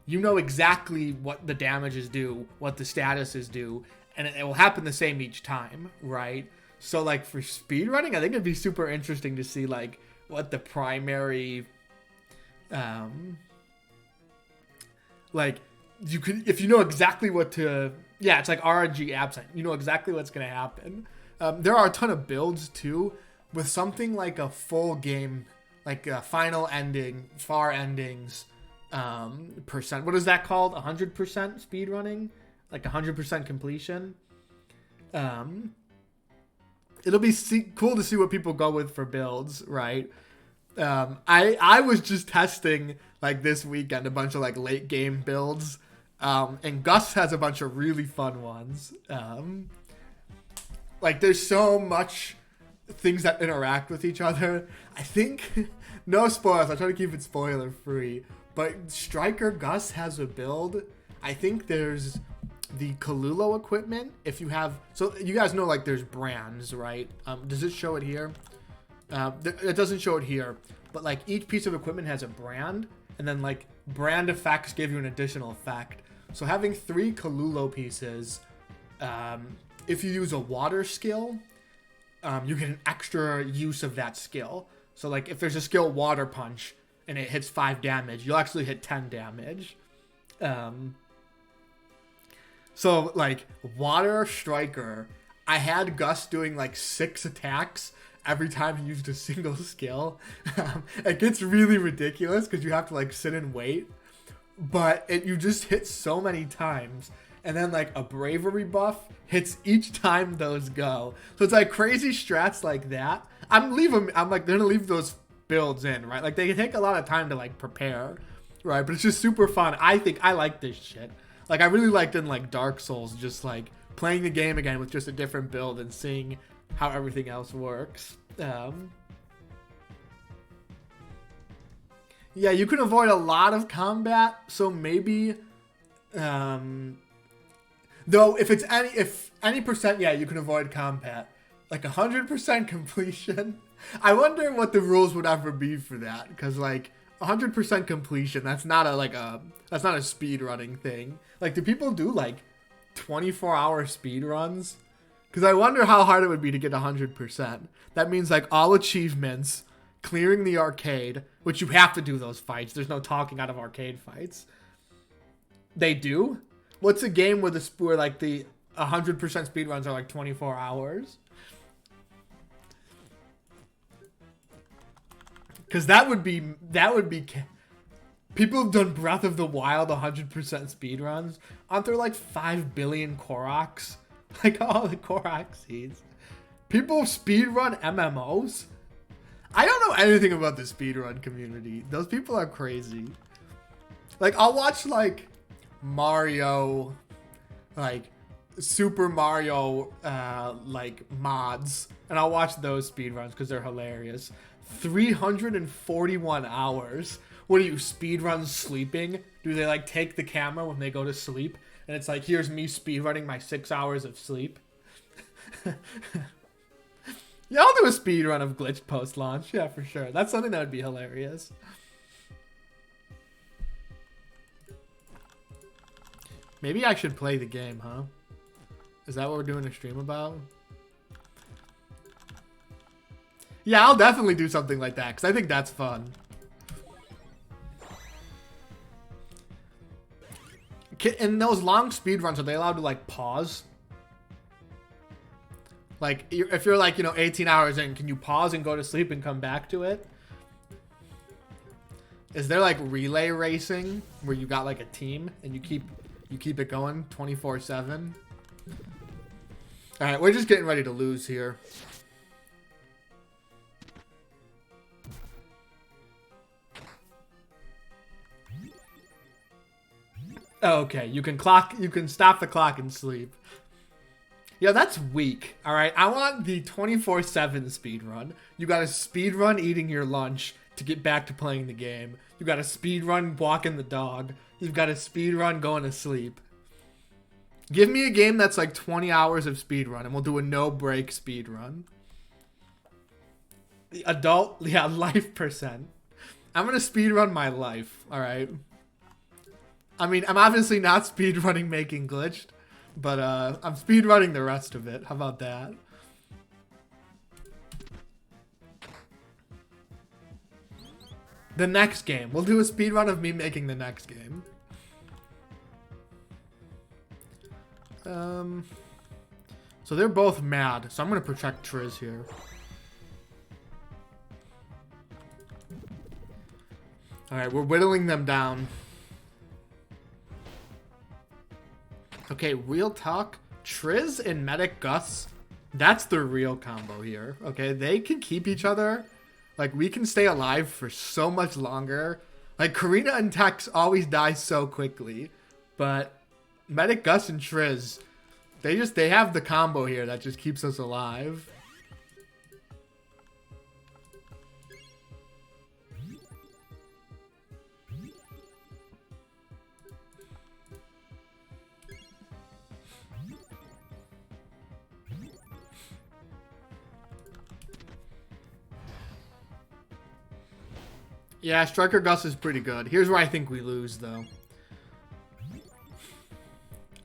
you know exactly what the damages do, what the statuses do, and it will happen the same each time, right? So like for speedrunning, I think it'd be super interesting to see like what the primary like you could, if you know exactly what to, yeah, it's like RNG absent. You know exactly what's going to happen. There are a ton of builds too with something like a full game, like a final ending, far endings, percent. What is that called? 100% speed running, like 100% completion. It'll be cool to see what people go with for builds, right? I was just testing like this weekend a bunch of like late game builds, and Gus has a bunch of really fun ones. Like there's so much things that interact with each other. I think no spoilers. I try to keep it spoiler free. But Striker Gus has a build. I think there's the Kalulo equipment. If you have, so you guys know like there's brands, right? Does it show it here? It doesn't show it here, but like each piece of equipment has a brand, and then like brand effects give you an additional effect. So having 3 Kalulo pieces, if you use a water skill, you get an extra use of that skill. So like if there's a skill water punch and it hits 5 damage, you'll actually hit 10 damage. So like water striker, I had Gus doing like 6 attacks every time he used a single skill. It gets really ridiculous because you have to like sit and wait, but you just hit so many times, and then like a bravery buff hits each time those go. So it's like crazy strats like that. I'm like gonna leave those builds in, right? Like they take a lot of time to like prepare, right? But it's just super fun. I think I like this shit. Like I really liked in like Dark Souls, just like playing the game again with just a different build and seeing how everything else works. Yeah, you can avoid a lot of combat, so maybe though if any percent, yeah, you can avoid combat. Like 100% completion. I wonder what the rules would ever be for that, because like 100% completion, that's not a speed running thing. Like, do people do like 24-hour speed runs? Because I wonder how hard it would be to get 100%. That means like all achievements, clearing the arcade, which you have to do those fights. There's no talking out of arcade fights. They do? What's a game where like the 100% speedruns are like 24 hours? Because that would be people have done Breath of the Wild 100% speedruns. Aren't there like 5 billion Koroks? Like all the Korok seeds. People speedrun MMOs? I don't know anything about the speedrun community. Those people are crazy. Like, I'll watch like Mario, like Super Mario, like mods, and I'll watch those speedruns because they're hilarious. 341 hours. What do you speedrun sleeping? Do they like take the camera when they go to sleep? And it's like, here's me speedrunning my 6 hours of sleep. Yeah, I'll do a speedrun of Glitch post-launch. Yeah, for sure. That's something that would be hilarious. Maybe I should play the game, huh? Is that what we're doing a stream about? Yeah, I'll definitely do something like that, because I think that's fun. In those long speedruns, are they allowed to, like, pause? Like, if you're, like, 18 hours in, can you pause and go to sleep and come back to it? Is there, like, relay racing, where you got, like, a team, and you keep it going 24/7? Alright, we're just getting ready to lose here. Okay, you can stop the clock and sleep. Yeah, that's weak. Alright, I want the 24/7 speedrun. You gotta speedrun eating your lunch to get back to playing the game. You gotta speedrun walking the dog. You've got to speedrun going to sleep. Give me a game that's like 20 hours of speedrun, and we'll do a no-break speedrun. The adult, yeah, life percent. I'm going to speedrun my life, alright? I mean, I'm obviously not speedrunning Making Glitched, but I'm speedrunning the rest of it. How about that? The next game. We'll do a speedrun of me making the next game. So they're both mad, so I'm going to protect Triz here. Alright, we're whittling them down. Okay, real talk. Triz and Medic Gus, that's the real combo here. Okay, they can keep each other. Like, we can stay alive for so much longer. Like, Karina and Tex always die so quickly. But Medic Gus and Triz, they have the combo here that just keeps us alive. Yeah, Striker Gus is pretty good. Here's where I think we lose, though.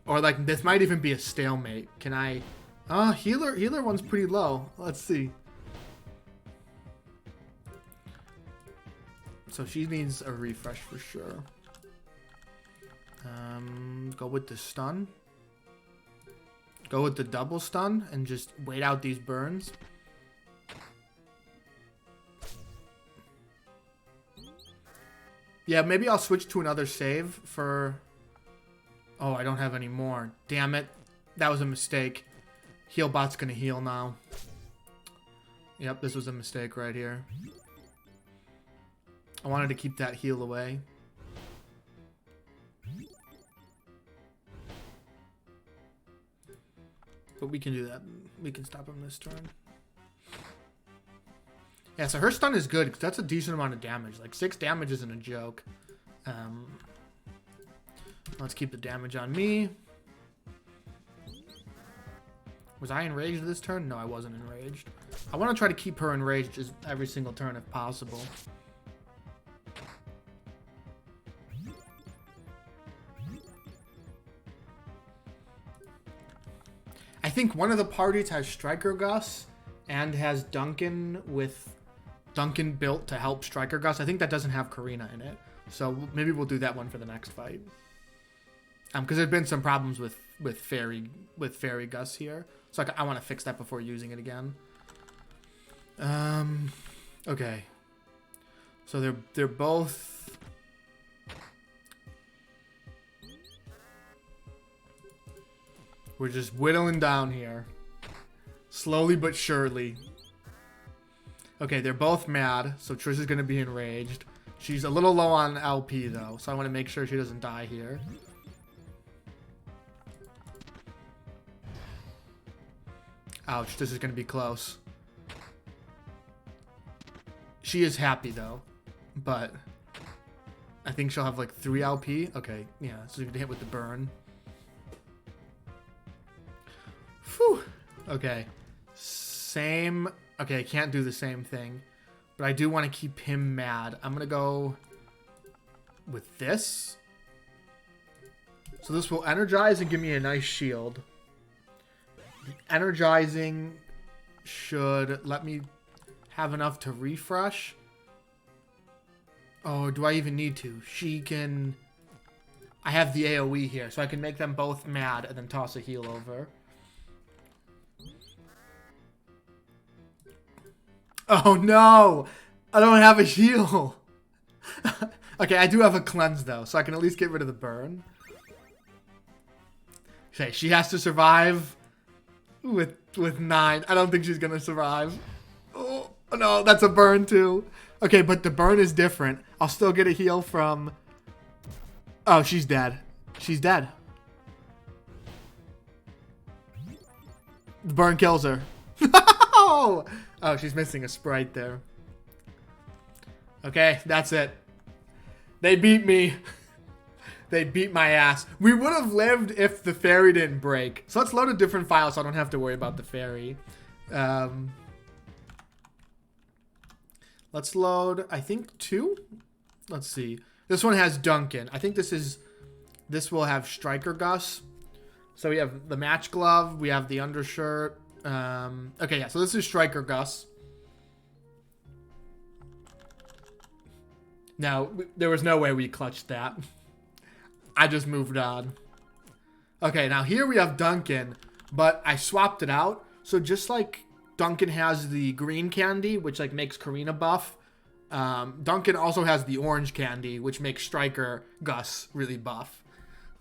Or, like, this might even be a stalemate. Can I... Healer one's pretty low. Let's see. So she needs a refresh for sure. Go with the stun. Go with the double stun and just wait out these burns. Yeah, maybe I'll switch to another save for... Oh, I don't have any more. Damn it. That was a mistake. Healbot's gonna heal now. Yep, this was a mistake right here. I wanted to keep that heal away. But we can do that. We can stop him this turn. Yeah, so her stun is good because that's a decent amount of damage. Like 6 damage isn't a joke. Let's keep the damage on me. Was I enraged this turn? No, I wasn't enraged. I want to try to keep her enraged just every single turn if possible. I think one of the parties has Striker Gus and has Duncan with Duncan built to help Striker Gus. I think that doesn't have Karina in it. So maybe we'll do that one for the next fight. Because there's been some problems with Fairy Gus here. So I want to fix that before using it again. Okay. So they're both... We're just whittling down here. Slowly but surely. Okay, they're both mad, so Trish is going to be enraged. She's a little low on LP, though, so I want to make sure she doesn't die here. Ouch, this is going to be close. She is happy, though, but I think she'll have, like, 3 LP. Okay, yeah, so you can hit with the burn. Whew. Okay. Same. Okay, I can't do the same thing. But I do want to keep him mad. I'm going to go with this. So this will energize and give me a nice shield. Energizing should let me have enough to refresh. Oh, do I even need to? She can... I have the AoE here, so I can make them both mad and then toss a heal over. Oh no! I don't have a heal! Okay, I do have a cleanse though, so I can at least get rid of the burn. Okay, she has to survive with 9. I don't think she's gonna survive. Oh no, that's a burn too. Okay, but the burn is different. I'll still get a heal from... Oh, she's dead. She's dead. The burn kills her. Oh, she's missing a sprite there. Okay, that's it. They beat me. They beat my ass. We would have lived if the fairy didn't break. So let's load a different file so I don't have to worry about the fairy. Let's load, I think, 2. Let's see. This one has Duncan. I think this will have Striker Gus. So we have the match glove. We have the undershirt. Okay, yeah. So this is Striker Gus. Now, there was no way we clutched that. I just moved on. Okay, now here we have Duncan, but I swapped it out. So just like Duncan has the green candy, which like makes Karina buff, Duncan also has the orange candy, which makes Striker Gus really buff.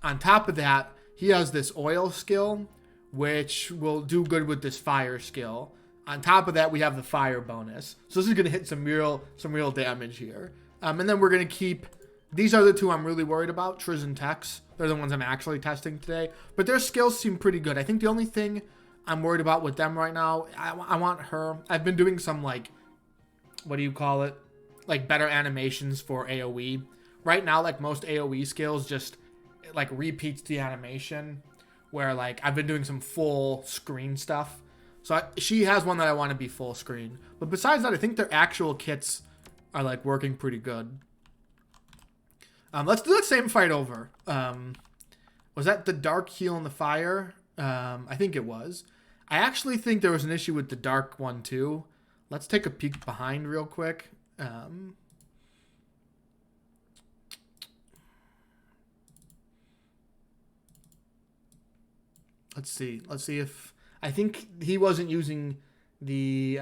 On top of that, he has this oil skill, which will do good with this fire skill. On top of that, we have the fire bonus. So this is going to hit some real damage here. And then we're going to keep... These are the 2 I'm really worried about, Triz and Tex. They're the ones I'm actually testing today. But their skills seem pretty good. I think the only thing I'm worried about with them right now, I want her... I've been doing some, like... What do you call it? Like, better animations for AoE. Right now, like, most AoE skills just, like, repeats the animation. Where, like, I've been doing some full screen stuff. So she has one that I want to be full screen. But besides that, I think their actual kits are, like, working pretty good. Let's do that same fight over. Was that the dark heal and the fire? I think it was. I actually think there was an issue with the dark one, too. Let's take a peek behind real quick. Let's see. Let's see if... I think he wasn't using the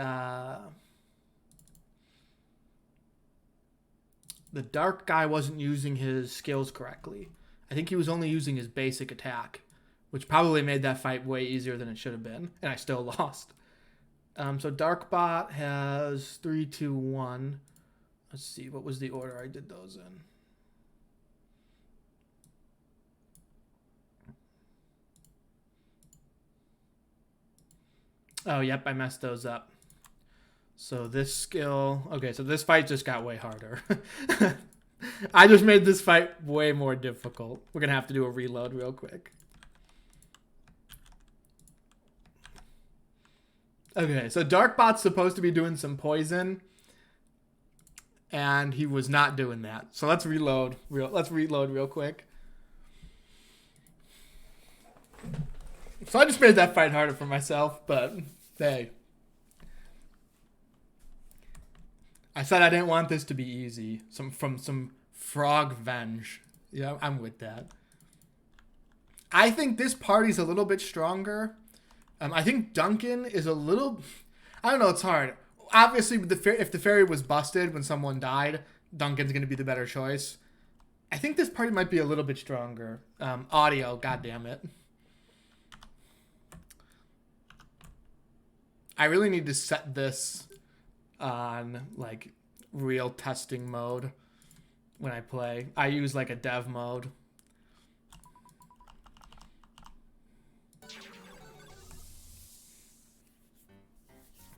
dark guy wasn't using his skills correctly. I think he was only using his basic attack, which probably made that fight way easier than it should have been, and I still lost. So Darkbot has 3, 2, 1. Let's see, what was the order I did those in? Oh, yep, I messed those up. So this skill... Okay, so this fight just got way harder. I just made this fight way more difficult. We're going to have to do a reload real quick. Okay, so Darkbot's supposed to be doing some poison. And he was not doing that. So let's reload. Let's reload real quick. So I just made that fight harder for myself, but hey. I said I didn't want this to be easy. Some frog venge. Yeah, I'm with that. I think this party's a little bit stronger. I think Duncan is a little... I don't know, it's hard. Obviously, if the fairy was busted when someone died, Duncan's going to be the better choice. I think this party might be a little bit stronger. Audio, goddammit. I really need to set this on, like, real testing mode when I play. I use, like, a dev mode.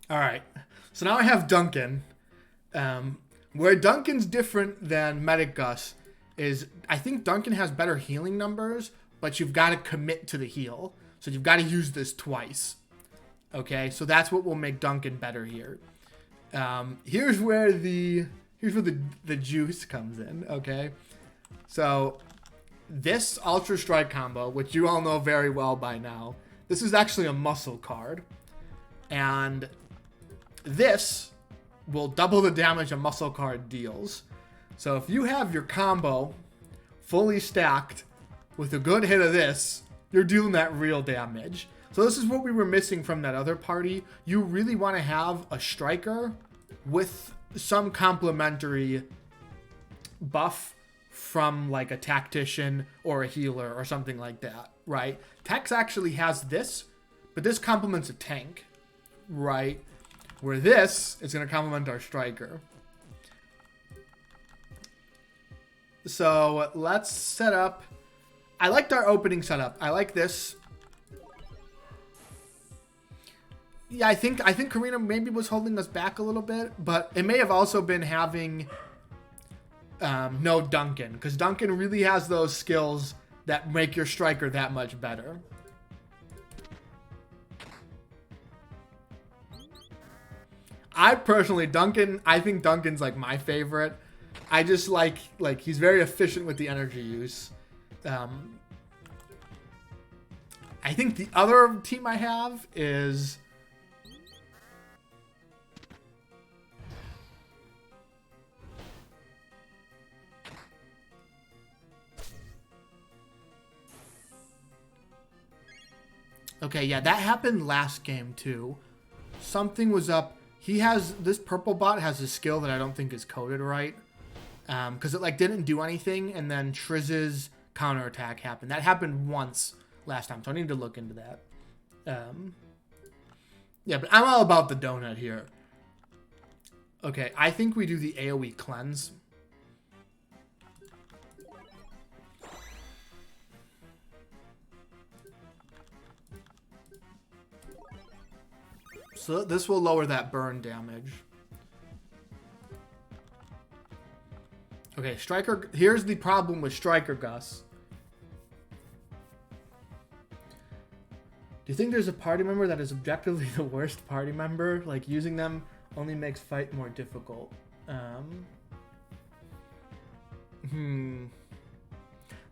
All right. So now I have Duncan. Where Duncan's different than Medic Gus is I think Duncan has better healing numbers, but you've got to commit to the heal. So you've got to use this twice. Okay, so that's what will make Duncan better here. Here's where the juice comes in. Okay, so this Ultra Strike combo, which you all know very well by now, this is actually a muscle card, and this will double the damage a muscle card deals. So if you have your combo fully stacked with a good hit of this, you're dealing that real damage. So this is what we were missing from that other party. You really want to have a striker with some complementary buff from like a tactician or a healer or something like that, right? Tex actually has this, but this complements a tank, right? Where this is going to complement our striker. So let's set up. I liked our opening setup. I like this. Yeah, I think Karina maybe was holding us back a little bit, but it may have also been having no Duncan, because Duncan really has those skills that make your striker that much better. I personally, I think Duncan's like my favorite. I just like he's very efficient with the energy use. I think the other team I have is... Okay, yeah, that happened last game too. Something was up. He has, this purple bot has a skill that I don't think is coded right. Because it like didn't do anything, and then Triz's counterattack happened. That happened once last time, so I need to look into that. Yeah, but I'm all about the donut here. Okay, I think we do the AoE cleanse. So this will lower that burn damage. Okay, Striker. Here's the problem with Striker Gus. Do you think there's a party member that is objectively the worst party member? Like, using them only makes fight more difficult.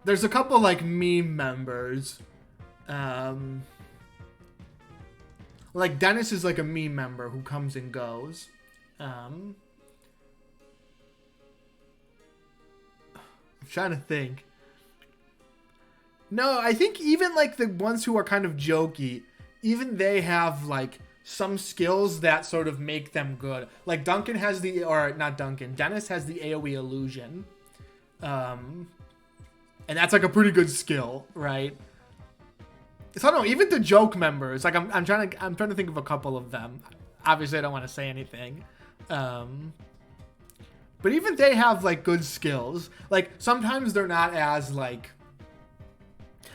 There's a couple, like, meme members. Like, Dennis is, like, a meme member who comes and goes. I'm trying to think. No, I think even, like, the ones who are kind of jokey, even they have, like, some skills that sort of make them good. Like, Duncan has the... Or, not Duncan. Dennis has the AoE illusion. And that's, like, a pretty good skill, right? So I don't know, even the joke members, like I'm trying to think of a couple of them. Obviously I don't want to say anything. But even they have like good skills. Like sometimes they're not as like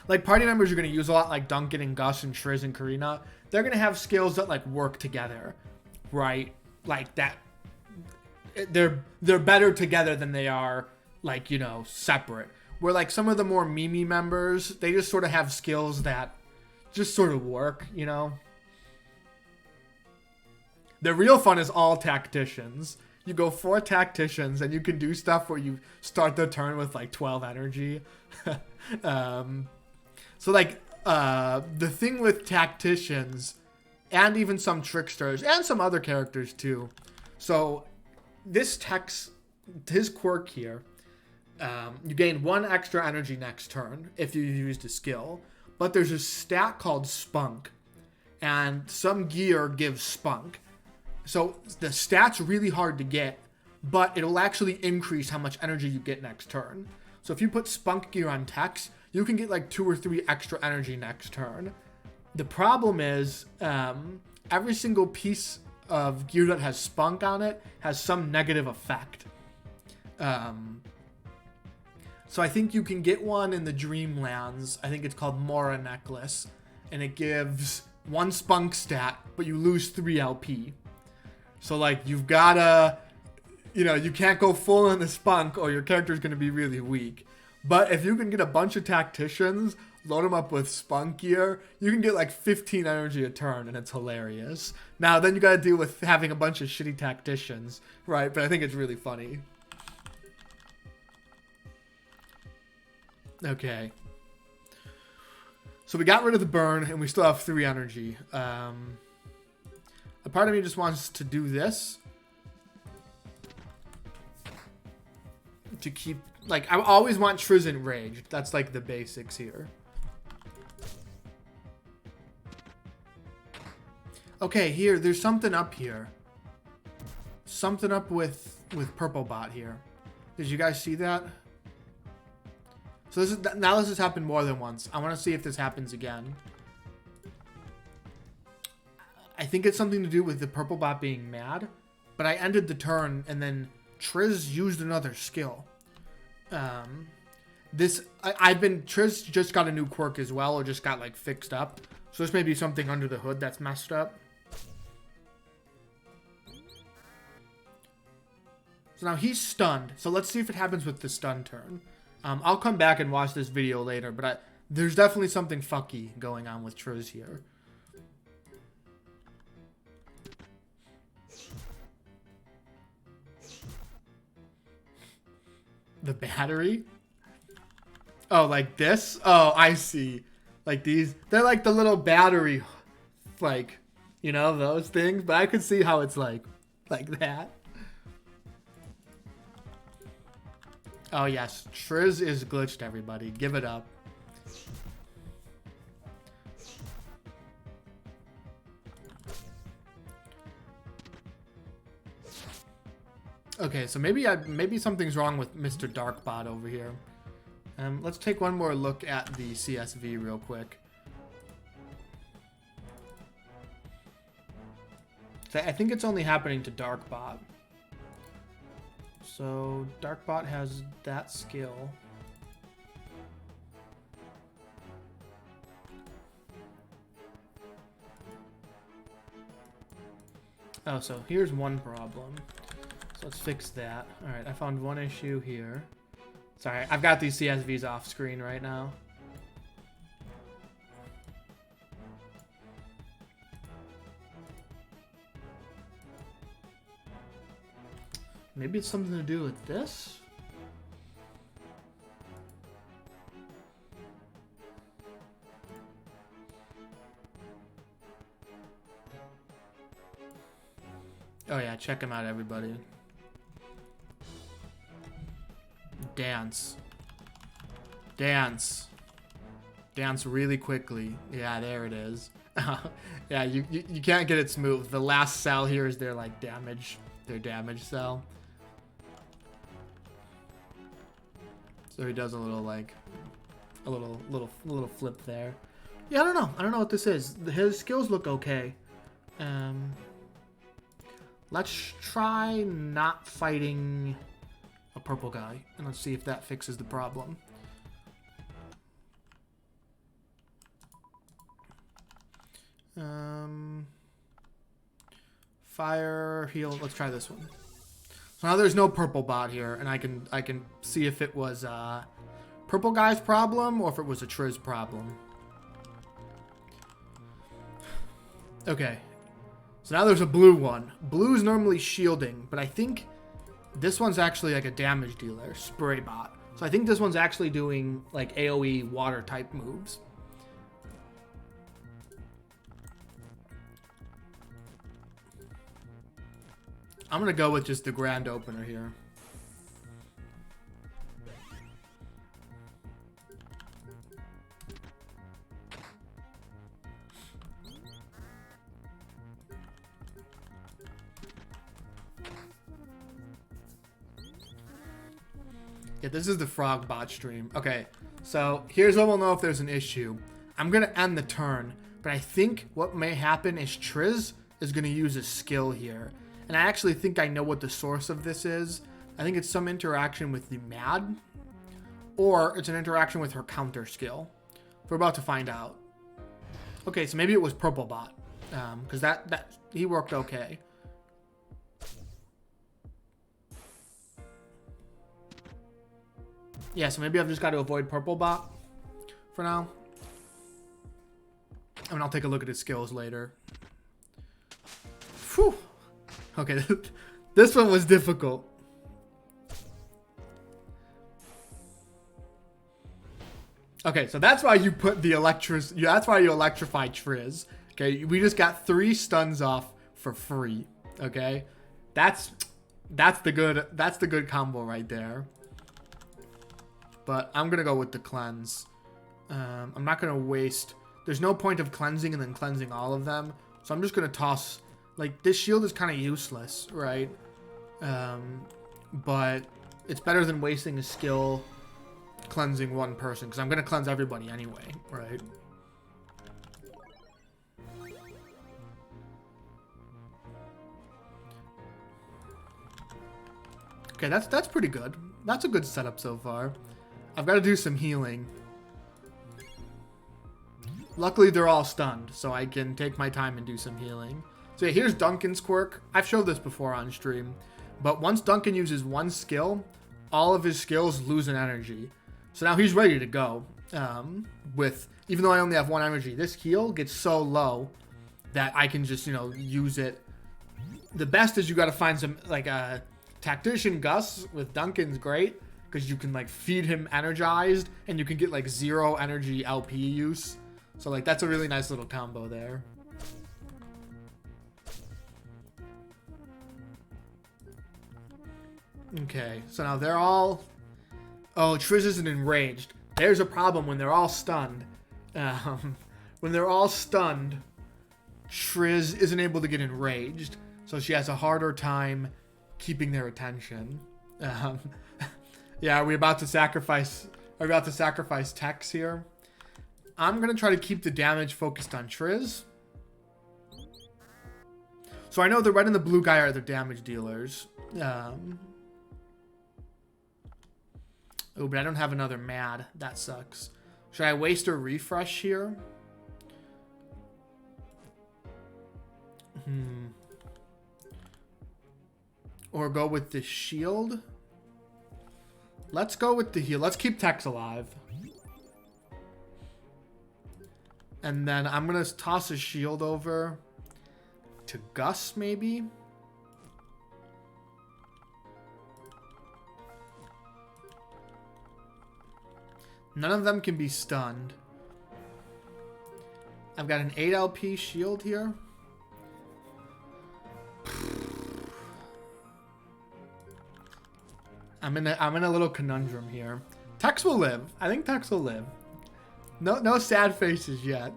party members you're going to use a lot, like Duncan and Gus and Triz and Karina. They're going to have skills that like work together, right? Like that they're better together than they are like, you know, separate. Where like some of the more meme members, they just sort of have skills that just sort of work, you know? The real fun is all tacticians. You go 4 tacticians and you can do stuff where you start the turn with like 12 energy. So like the thing with tacticians and even some tricksters and some other characters too. So this tech's, his quirk here, you gain 1 extra energy next turn if you used a skill. But there's a stat called Spunk, and some gear gives Spunk. So the stat's really hard to get, but it'll actually increase how much energy you get next turn. So if you put Spunk gear on techs, you can get like 2 or 3 extra energy next turn. The problem is every single piece of gear that has Spunk on it has some negative effect. So I think you can get one in the Dreamlands. I think it's called Mora Necklace. And it gives 1 Spunk stat, but you lose 3 LP. So like you've gotta, you can't go full on the Spunk or your character's gonna be really weak. But if you can get a bunch of tacticians, load them up with Spunk gear, you can get like 15 energy a turn, and it's hilarious. Now then you gotta deal with having a bunch of shitty tacticians, right? But I think it's really funny. Okay. So we got rid of the burn, and we still have 3 energy. A part of me just wants to do this. To keep... Like, I always want Triz enraged. That's, like, the basics here. Okay, here. There's something up here. Something up with Purple Bot here. Did you guys see that? So now this has happened more than once. I want to see if this happens again. I think it's something to do with the Purple Bot being mad. But I ended the turn, and then Triz used another skill. Triz just got a new quirk as well, or just got like fixed up. So this may be something under the hood that's messed up. So now he's stunned. So let's see if it happens with the stun turn. I'll come back and watch this video later, but there's definitely something fucky going on with Triz here. The battery? Oh, like this? Oh, I see. Like these. They're like the little battery, like, those things. But I could see how it's like that. Oh, yes. Triz is glitched, everybody. Give it up. Okay, so maybe something's wrong with Mr. Darkbot over here. Let's take one more look at the CSV real quick. So I think it's only happening to Darkbot. So Darkbot has that skill. Oh, so here's one problem. So let's fix that. Alright, I found one issue here. Sorry, I've got these CSVs off screen right now. Maybe it's something to do with this? Oh yeah, check him out, everybody. Dance. Dance. Dance really quickly. Yeah, there it is. Yeah, you can't get it smooth. The last cell here is their like damage cell. So he does a little like a little flip there. Yeah, I don't know. I don't know what this is. His skills look okay. Let's try not fighting a purple guy, and let's see if that fixes the problem. Fire, heal. Let's try this one. So now there's no purple bot here, and I can see if it was purple guy's problem or if it was a Triz problem. Okay. So now there's a blue one. Blue's normally shielding, but I think this one's actually like a damage dealer, spray bot. So I think this one's actually doing like AoE water type moves. I'm gonna go with just the grand opener here. Yeah, this is the frog bot stream. Okay, so here's what we'll know if there's an issue. I'm gonna end the turn, but I think what may happen is Triz is gonna use a skill here. And I actually think I know what the source of this is. I think it's some interaction with the Mad, or it's an interaction with her counter skill. We're about to find out. Okay, so maybe it was Purple Bot, because that he worked okay. Yeah, so maybe I've just got to avoid Purple Bot for now. I mean, I'll take a look at his skills later. Whew. Okay, this one was difficult. Okay, so that's why you put the that's why you electrify Triz. Okay, we just got 3 stuns off for free. Okay, that's the good combo right there. But I'm gonna go with the cleanse. I'm not gonna waste. There's no point of cleansing and then cleansing all of them. So I'm just gonna toss. Like, this shield is kind of useless, right? But it's better than wasting a skill cleansing one person, because I'm gonna cleanse everybody anyway, right? Okay, that's pretty good. That's a good setup so far. I've got to do some healing. Luckily, they're all stunned, so I can take my time and do some healing. So yeah, here's Duncan's quirk. I've showed this before on stream. But once Duncan uses one skill, all of his skills lose an energy. So now he's ready to go. Even though I only have 1 energy, this heal gets so low that I can just, use it. The best is you got to find some, like, Tactician Gus with Duncan's great, because you can, like, feed him energized, and you can get, like, 0 energy LP use. So, like, that's a really nice little combo there. Okay, so now they're all... Oh, Triz isn't enraged. There's a problem when they're all stunned. When they're all stunned, Triz isn't able to get enraged, so she has a harder time keeping their attention. Yeah, are we about to sacrifice Tex here? I'm gonna try to keep the damage focused on Triz. So I know the red and the blue guy are the damage dealers. Oh, but I don't have another Mad. That sucks. Should I waste a refresh here? Or go with the shield? Let's go with the heal. Let's keep Tex alive. And then I'm going to toss a shield over to Gus, maybe? None of them can be stunned. I've got an 8 LP shield here. I'm in a little conundrum here. Tex will live. I think Tex will live. No sad faces yet.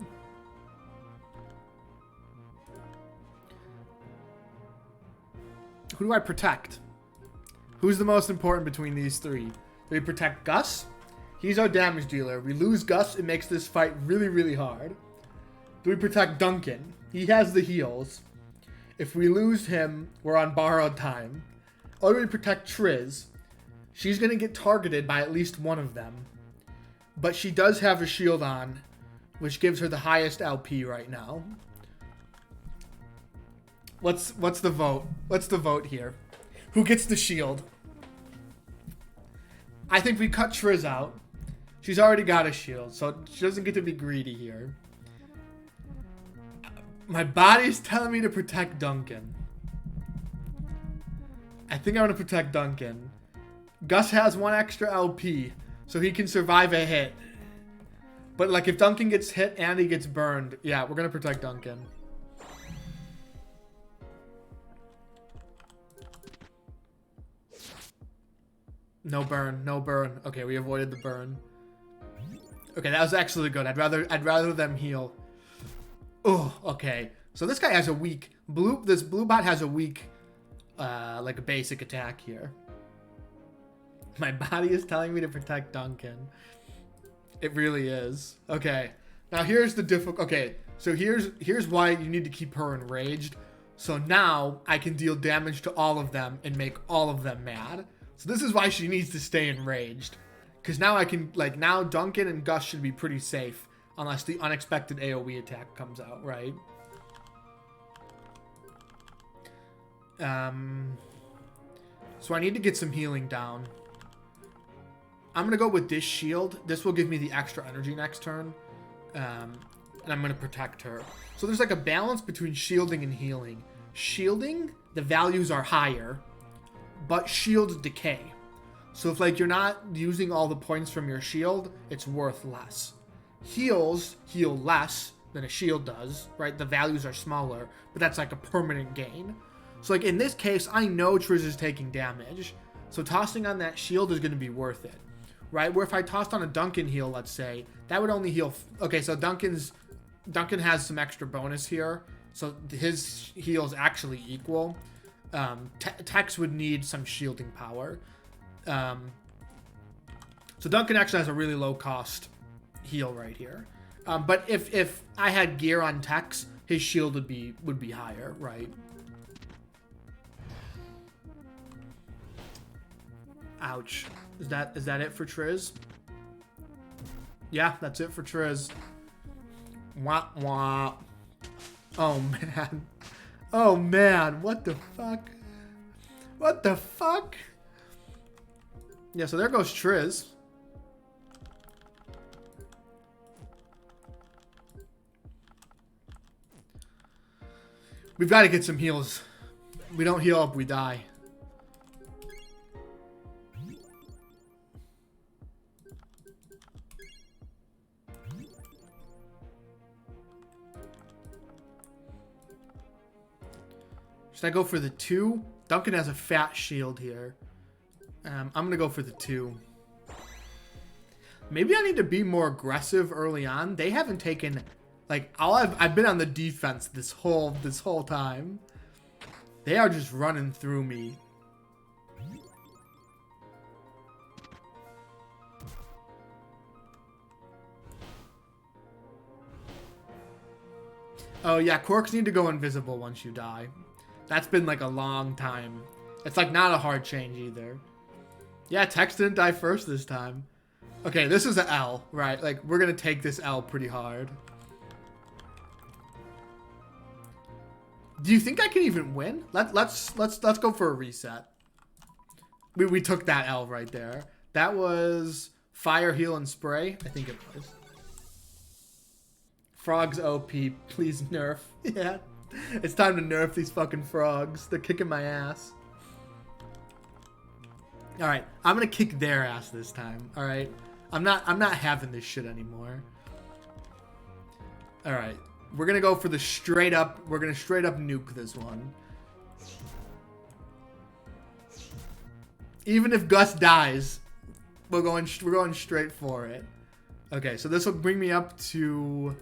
Who do I protect? Who's the most important between these 3? Do we protect Gus? He's our damage dealer. We lose Gus, it makes this fight really, really hard. Do we protect Duncan? He has the heals. If we lose him, we're on borrowed time. Or do we protect Triz? She's going to get targeted by at least one of them. But she does have a shield on, which gives her the highest LP right now. What's the vote? What's the vote here? Who gets the shield? I think we cut Triz out. She's already got a shield, so she doesn't get to be greedy here. My body's telling me to protect Duncan. I think I'm going to protect Duncan. Gus has 1 extra LP, so he can survive a hit. But, like, if Duncan gets hit and he gets burned, yeah, we're going to protect Duncan. No burn. No burn. Okay, we avoided the burn. Okay, that was actually good. I'd rather them heal. Oh, okay. So this guy has a weak this blue bot has a weak like a basic attack here. My body is telling me to protect Duncan. It really is. Okay. Now here's the okay. So here's why you need to keep her enraged. So now I can deal damage to all of them and make all of them mad. So this is why she needs to stay enraged. Because now I can, like, now Duncan and Gus should be pretty safe. Unless the unexpected AoE attack comes out, right? So I need to get some healing down. I'm going to go with this shield. This will give me the extra energy next turn. And I'm going to protect her. So there's like a balance between shielding and healing. Shielding, the values are higher. But shields decay. So if like you're not using all the points from your shield, it's worth less. Heals heal less than a shield does, right? The values are smaller, but that's like a permanent gain. So like in this case, I know Triz is taking damage. So tossing on that shield is going to be worth it, right? Where if I tossed on a Duncan heal, let's say, that would only heal. Okay, so Duncan has some extra bonus here. So his heal's actually equal. Tex would need some shielding power. So Duncan actually has a really low cost heal right here. But if I had gear on Tex, his shield would be higher, right? Ouch. Is that it for Triz? Yeah, that's it for Triz. Wah wah. Oh man. Oh man, what the fuck? What the fuck? Yeah, so there goes Triz. We've got to get some heals. We don't heal up, we die. Should I go for the 2? Duncan has a fat shield here. I'm going to go for the 2. Maybe I need to be more aggressive early on. They haven't taken... Like, I've been on the defense this whole time. They are just running through me. Oh yeah, Quarks need to go invisible once you die. That's been like a long time. It's like not a hard change either. Yeah, Tex didn't die first this time. Okay, this is an L, right? Like, we're gonna take this L pretty hard. Do you think I can even win? Let's go for a reset. We took that L right there. That was fire, heal, and spray. I think it was. Frogs OP, please nerf. Yeah, it's time to nerf these fucking frogs. They're kicking my ass. All right, I'm gonna kick their ass this time. All right, I'm not having this shit anymore. All right. We're going to go for the straight up. We're going to straight up nuke this one. Even if Gus dies, we're going straight for it. Okay, so this will bring me up to...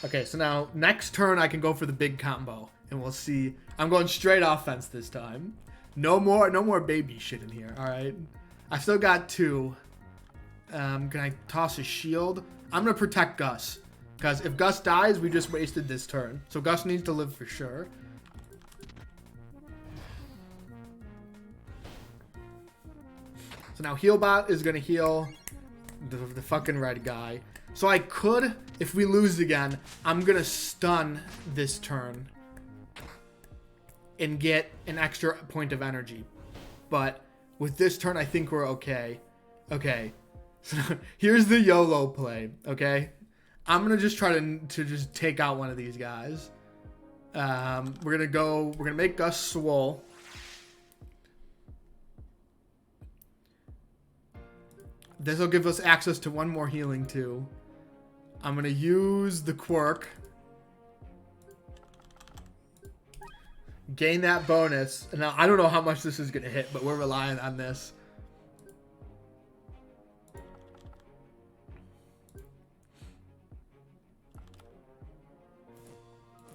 Okay, so now next turn I can go for the big combo. And we'll see. I'm going straight offense this time. No more baby shit in here, alright? I still got 2. Can I toss a shield? I'm going to protect Gus. Because if Gus dies, we just wasted this turn. So Gus needs to live for sure. So now Healbot is going to heal the fucking red guy. So I could, if we lose again, I'm going to stun this turn. And get an extra point of energy. But with this turn, I think we're okay. Okay. So here's the YOLO play, okay? I'm going to just try to just take out one of these guys. We're going to make Gus swole. This will give us access to one more healing too. I'm going to use the quirk. Gain that bonus. And now I don't know how much this is going to hit, but we're relying on this.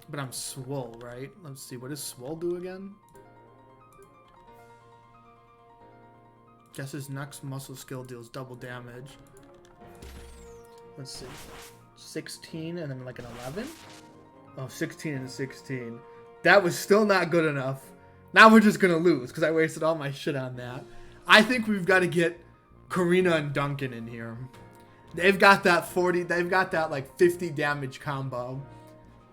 But I'm swole, right? Let's see. What does swole do again? Guess his next muscle skill deals double damage. Let's see. 16 and then like an 11? Oh, 16 and 16. That was still not good enough. Now we're just going to lose because I wasted all my shit on that. I think we've got to get Karina and Duncan in here. They've got that 40, they've got that like 50 damage combo.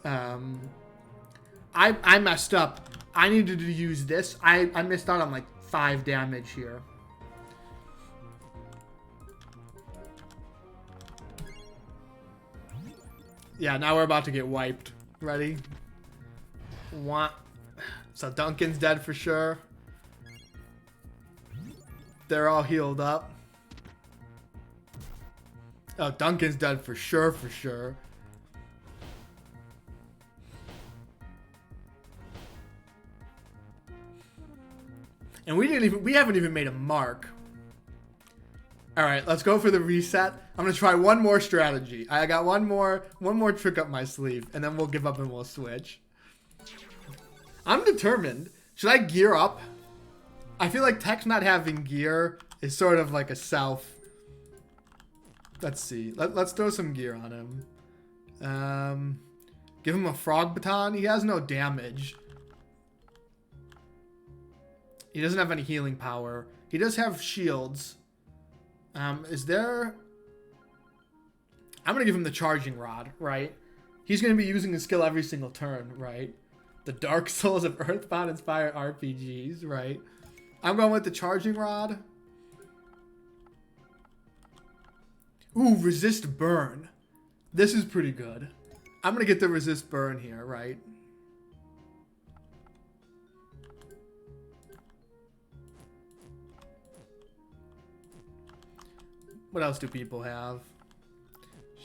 I messed up. I needed to use this. I missed out on like 5 damage here. Yeah, now we're about to get wiped. Ready? So Duncan's dead for sure. They're all healed up. Oh, Duncan's dead for sure, for sure. And we haven't even made a mark. All right, let's go for the reset. I'm gonna try one more strategy. I got one more trick up my sleeve, and then we'll give up and we'll switch. I'm determined. Should I gear up? I feel like Tech's not having gear is sort of like a self. Let's see. Let's throw some gear on him. Give him a frog baton. He has no damage. He doesn't have any healing power. He does have shields. Is there... I'm going to give him the charging rod, right? He's going to be using the skill every single turn, right? The Dark Souls of Earthbound inspired RPGs, right? I'm going with the charging rod. Ooh, resist burn. This is pretty good. I'm going to get the resist burn here, right? What else do people have?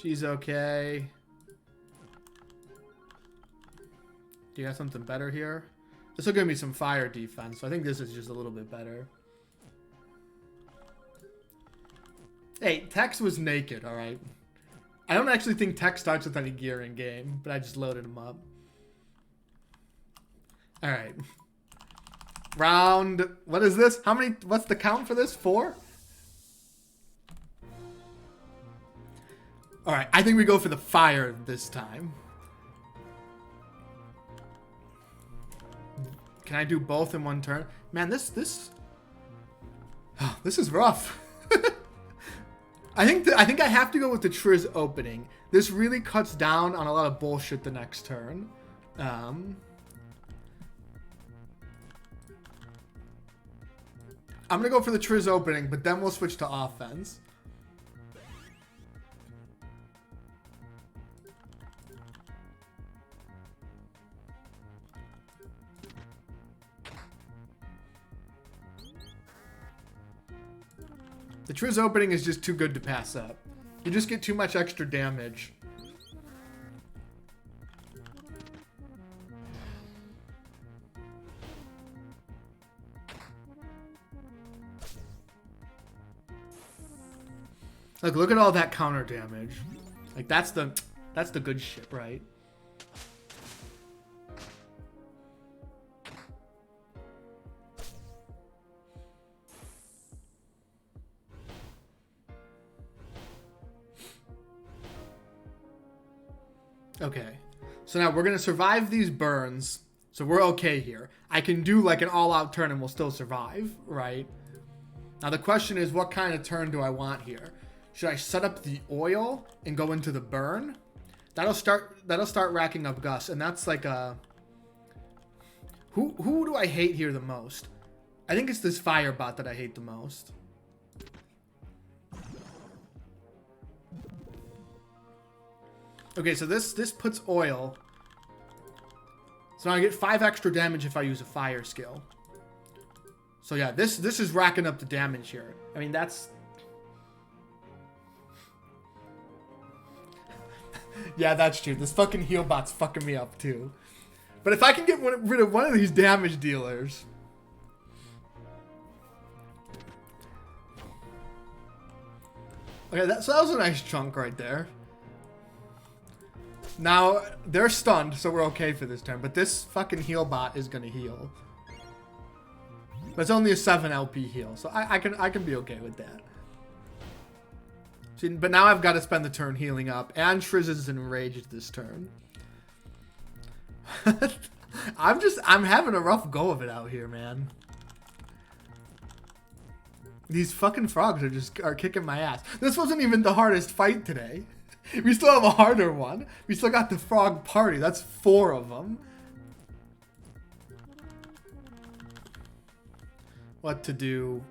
She's okay. Do you have something better here? This will give me some fire defense, so I think this is just a little bit better. Hey, Tex was naked, alright? I don't actually think Tex starts with any gear in game, but I just loaded him up. Alright. Round... What is this? How many... What's the count for this? 4? Alright, I think we go for the fire this time. Can I do both in one turn? Man, this is rough. I think I have to go with the Triz opening. This really cuts down on a lot of bullshit the next turn. I'm gonna go for the Triz opening, but then we'll switch to offense. The Triz opening is just too good to pass up. You just get too much extra damage. Like, look at all that counter damage. Like, that's the good shit, right? Okay, so now we're going to survive these burns, so we're okay here. I can do like an all-out turn and we'll still survive, right? Now the question is, what kind of turn do I want here? Should I set up the oil and go into the burn? That'll start racking up Gus, and that's like a... Who do I hate here the most? I think it's this fire bot that I hate the most. Okay, so this puts oil. So now I get 5 extra damage if I use a fire skill. So yeah, this is racking up the damage here. I mean, that's... Yeah, that's true. This fucking heal bot's fucking me up too. But if I can get rid of one of these damage dealers... Okay, so that was a nice chunk right there. Now, they're stunned, so we're okay for this turn. But this fucking heal bot is going to heal. But it's only a 7 LP heal, so I can be okay with that. See, but now I've got to spend the turn healing up. And Triz is enraged this turn. I'm having a rough go of it out here, man. These fucking frogs are kicking my ass. This wasn't even the hardest fight today. We still have a harder one. We still got the frog party. That's 4 of them. What to do?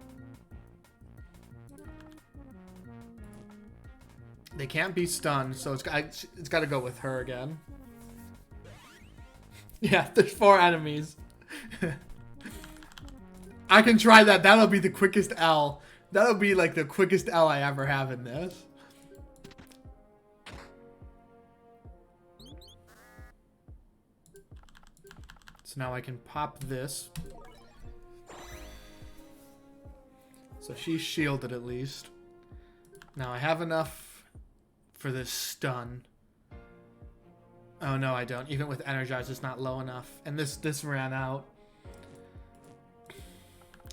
They can't be stunned, so it's got to go with her again. Yeah, there's 4 enemies. I can try that. That'll be the quickest L. That'll be like the quickest L I ever have in this. So now I can pop this. So she's shielded at least. Now I have enough for this stun. Oh no, I don't. Even with Energize, it's not low enough. And this ran out.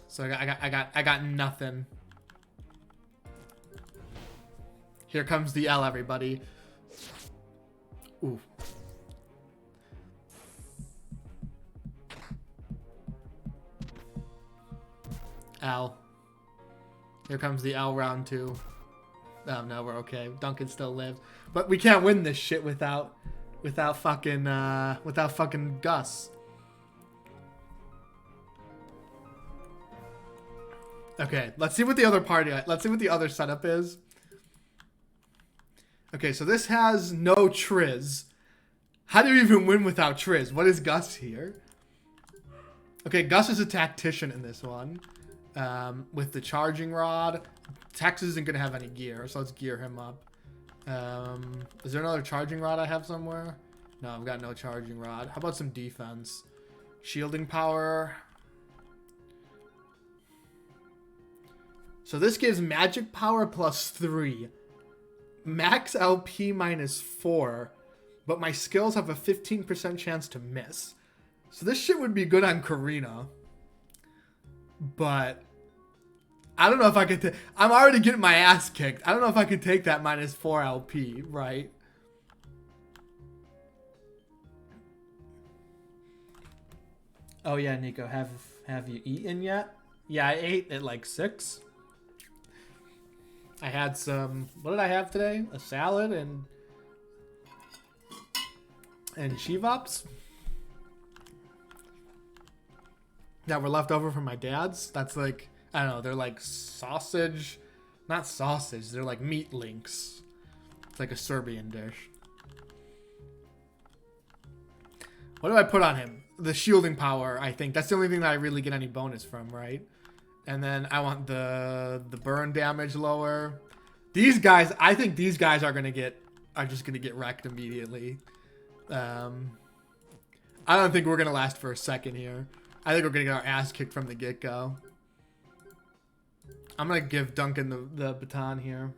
So I got nothing. Here comes the L, everybody. Ooh. L. Here comes the L round 2. Oh no, we're okay. Duncan still lives. But we can't win this shit without fucking Gus. Okay, let's see what the other setup is. Okay, so this has no Triz. How do you even win without Triz? What is Gus here? Okay, Gus is a tactician in this one. With the charging rod. Tex isn't going to have any gear, so let's gear him up. Is there another charging rod I have somewhere? No, I've got no charging rod. How about some defense? Shielding power. So this gives magic power +3. Max LP -4. But my skills have a 15% chance to miss. So this shit would be good on Karina. But I don't know if I could I'm already getting my ass kicked. I don't know if I could take that -4 LP, right? Oh yeah, Nico, have you eaten yet? Yeah, I ate at like 6. I had some, what did I have today? A salad and Chivops that were left over from my dad's. That's like, I don't know, they're like sausage, not sausage, they're like meat links. It's like a Serbian dish. What do I put on him? The shielding power, I think. That's the only thing that I really get any bonus from, right? And then I want the burn damage lower. These guys, I think these guys are just gonna get wrecked immediately. I don't think we're gonna last for a second here. I think we're gonna get our ass kicked from the get-go. I'm gonna give Duncan the baton here.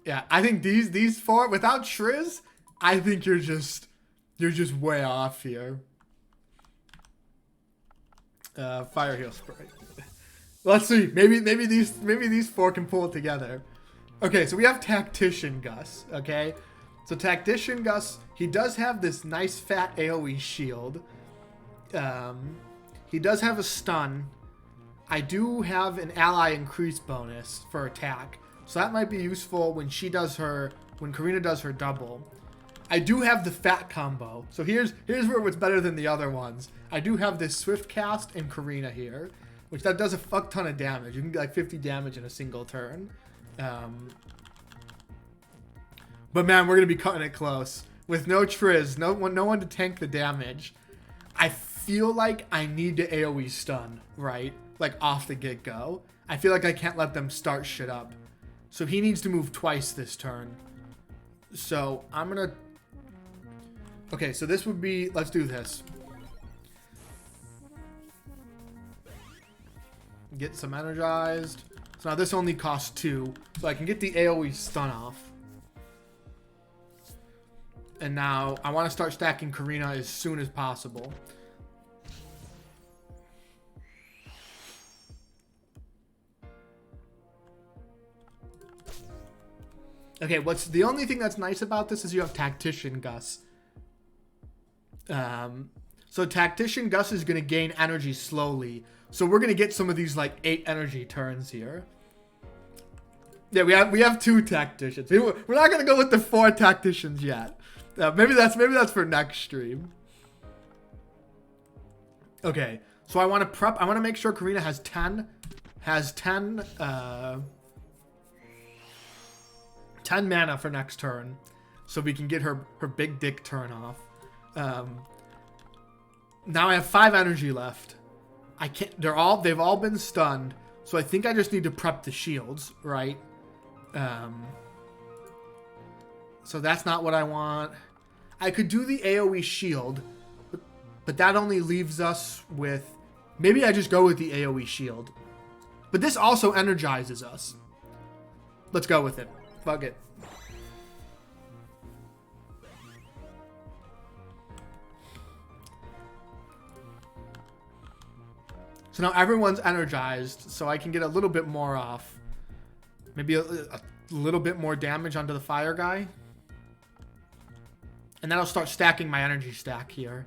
Yeah, I think these 4 without Triz, I think you're just way off here. Fire heal spray. Let's see. Maybe these 4 can pull it together. Okay, so we have Tactician Gus. Okay, so Tactician Gus, he does have this nice fat AOE shield. He does have a stun. I do have an ally increase bonus for attack, so that might be useful when Karina does her double. I do have the fat combo. So here's where it's better than the other ones. I do have this swift cast and Karina here, which that does a fuck ton of damage. You can get like 50 damage in a single turn. But man, we're gonna be cutting it close with no Triz, no one to tank the damage. I feel like I need to AOE stun, right? Like off the get-go. I feel like I can't let them start shit up. So he needs to move twice this turn. So I'm gonna. Okay, so this would be. Let's do this. Get some energized. So now this only costs 2. So I can get the AoE stun off. And now I want to start stacking Karina as soon as possible. Okay, what's the only thing that's nice about this is you have Tactician Gus. So Tactician Gus is going to gain energy slowly. So we're going to get some of these like 8 energy turns here. Yeah, we have 2 Tacticians. We're not going to go with the 4 Tacticians yet. Maybe that's for next stream. Okay, so I want to prep. I want to make sure Karina has 10 mana for next turn, so we can get her big dick turn off. Now I have 5 energy left. I can't. They've all been stunned, so I think I just need to prep the shields, right? So that's not what I want. I could do the AoE shield, but that only leaves us with... Maybe I just go with the AoE shield. But this also energizes us. Let's go with it. Fuck it. So now everyone's energized, so I can get a little bit more off. Maybe a little bit more damage onto the fire guy. And then I'll start stacking my energy stack here.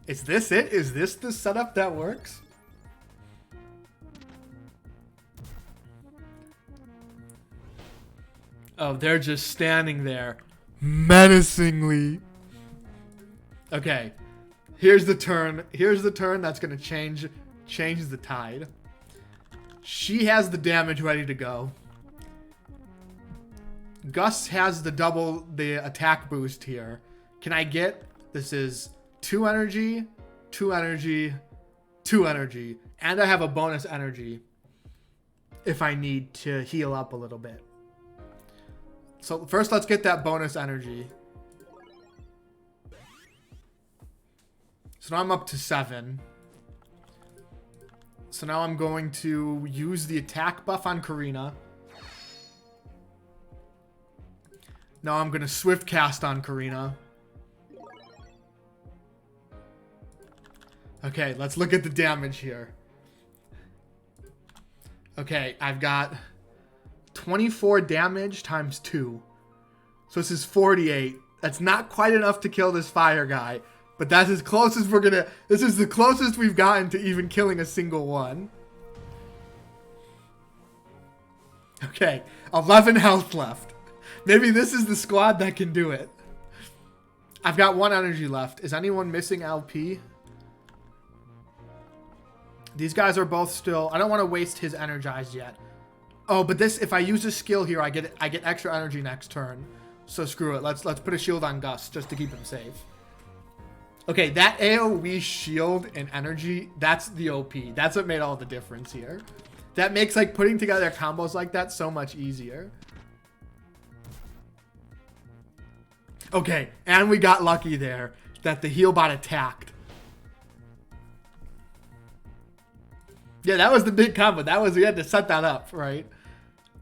Is this it? Is this the setup that works? Oh, they're just standing there menacingly. Okay. Here's the turn. Here's the turn that's going to change the tide. She has the damage ready to go. Gus has the attack boost here. Can I get... This is 2 energy, 2 energy, 2 energy. And I have a bonus energy if I need to heal up a little bit. So first let's get that bonus energy. So now I'm up to 7. So now I'm going to use the attack buff on Karina. Now I'm going to swift cast on Karina. Okay, let's look at the damage here. Okay, I've got 24 damage times 2. So this is 48. That's not quite enough to kill this fire guy. But that's as close as we're gonna... This is the closest we've gotten to even killing a single one. Okay, 11 health left. Maybe this is the squad that can do it. I've got 1 energy left. Is anyone missing LP? These guys are both still... I don't want to waste his energized yet. Oh, but this... If I use a skill here, I get extra energy next turn. So screw it. Let's put a shield on Gus just to keep him safe. Okay, that AoE shield and energy, that's the OP. That's what made all the difference here. That makes like putting together combos like that so much easier. Okay, and we got lucky there that the heal bot attacked. Yeah, that was the big combo. We had to set that up, right?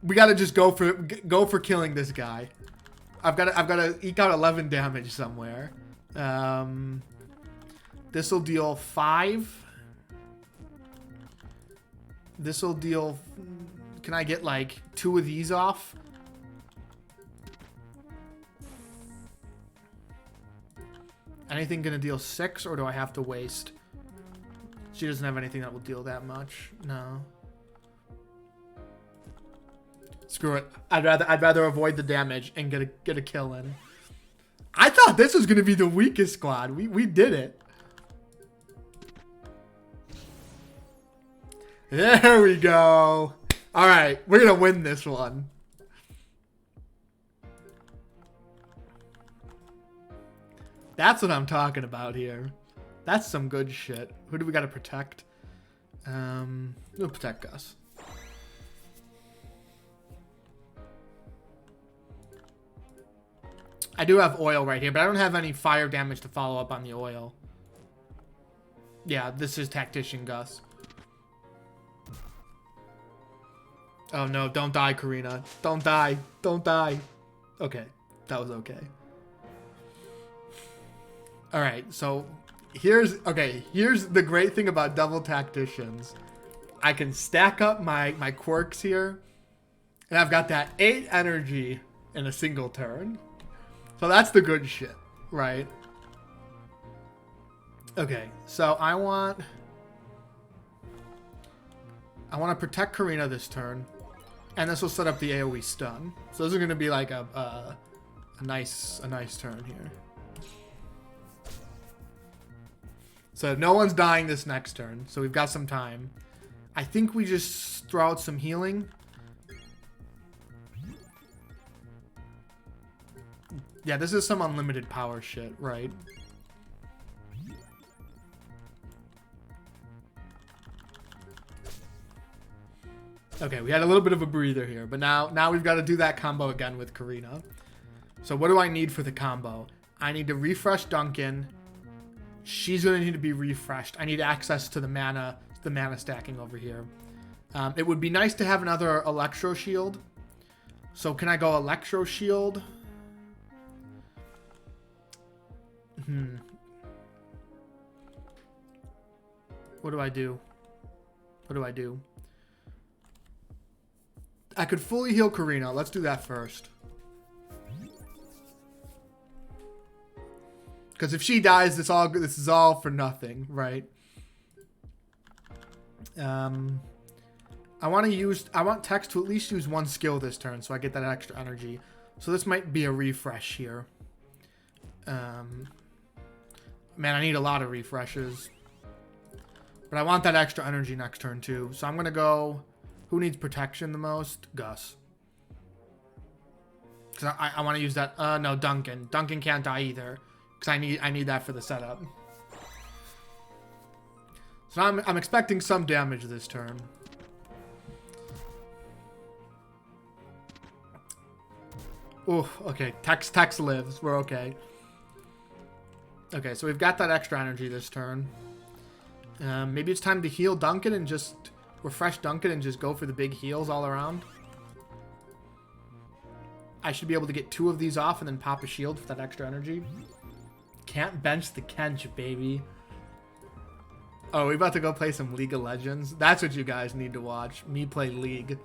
We got to just go for killing this guy. I've got to eke out 11 damage somewhere. This will deal 5. This will deal... Can I get like 2 of these off? Anything gonna deal 6, or do I have to waste? She doesn't have anything that will deal that much. No. Screw it. I'd rather avoid the damage and get a kill in. I thought this was gonna be the weakest squad. We did it. There we go. All right, we're gonna win this one. That's what I'm talking about here. That's some good shit. Who do we gotta protect? We'll protect Gus. I do have oil right here, but I don't have any fire damage to follow up on the oil. Yeah, this is Tactician Gus. Oh no, don't die, Karina. Don't die. Don't die. Okay, that was okay. Alright, so here's the great thing about double tacticians. I can stack up my quirks here, and I've got that 8 energy in a single turn. So that's the good shit, right? Okay, so I want to protect Karina this turn, and this will set up the AoE stun. So this is going to be like a nice turn here. So no one's dying this next turn, so we've got some time. I think we just throw out some healing. Yeah, this is some unlimited power shit, right? Okay, we had a little bit of a breather here, but now we've got to do that combo again with Karina. So what do I need for the combo? I need to refresh Duncan. She's going to need to be refreshed. I need access to the mana stacking over here. It would be nice to have another Electro Shield. So can I go Electro Shield? What do I do? What do I do? I could fully heal Karina. Let's do that first. Because if she dies, this is all for nothing, right? I want Tex to at least use one skill this turn, so I get that extra energy. So this might be a refresh here. Man, I need a lot of refreshes. But I want that extra energy next turn too. So I'm gonna go. Who needs protection the most? Gus. Because I want to use that. No, Duncan. Duncan can't die either. Because I need that for the setup. So I'm expecting some damage this turn. Oh, okay. Tex lives. We're okay. Okay, so we've got that extra energy this turn. Maybe it's time to heal Duncan and just refresh Duncan and just go for the big heals all around. I should be able to get 2 of these off and then pop a shield for that extra energy. Can't bench the Kench, baby. Oh, we about to go play some League of Legends? That's what you guys need to watch. Me play League.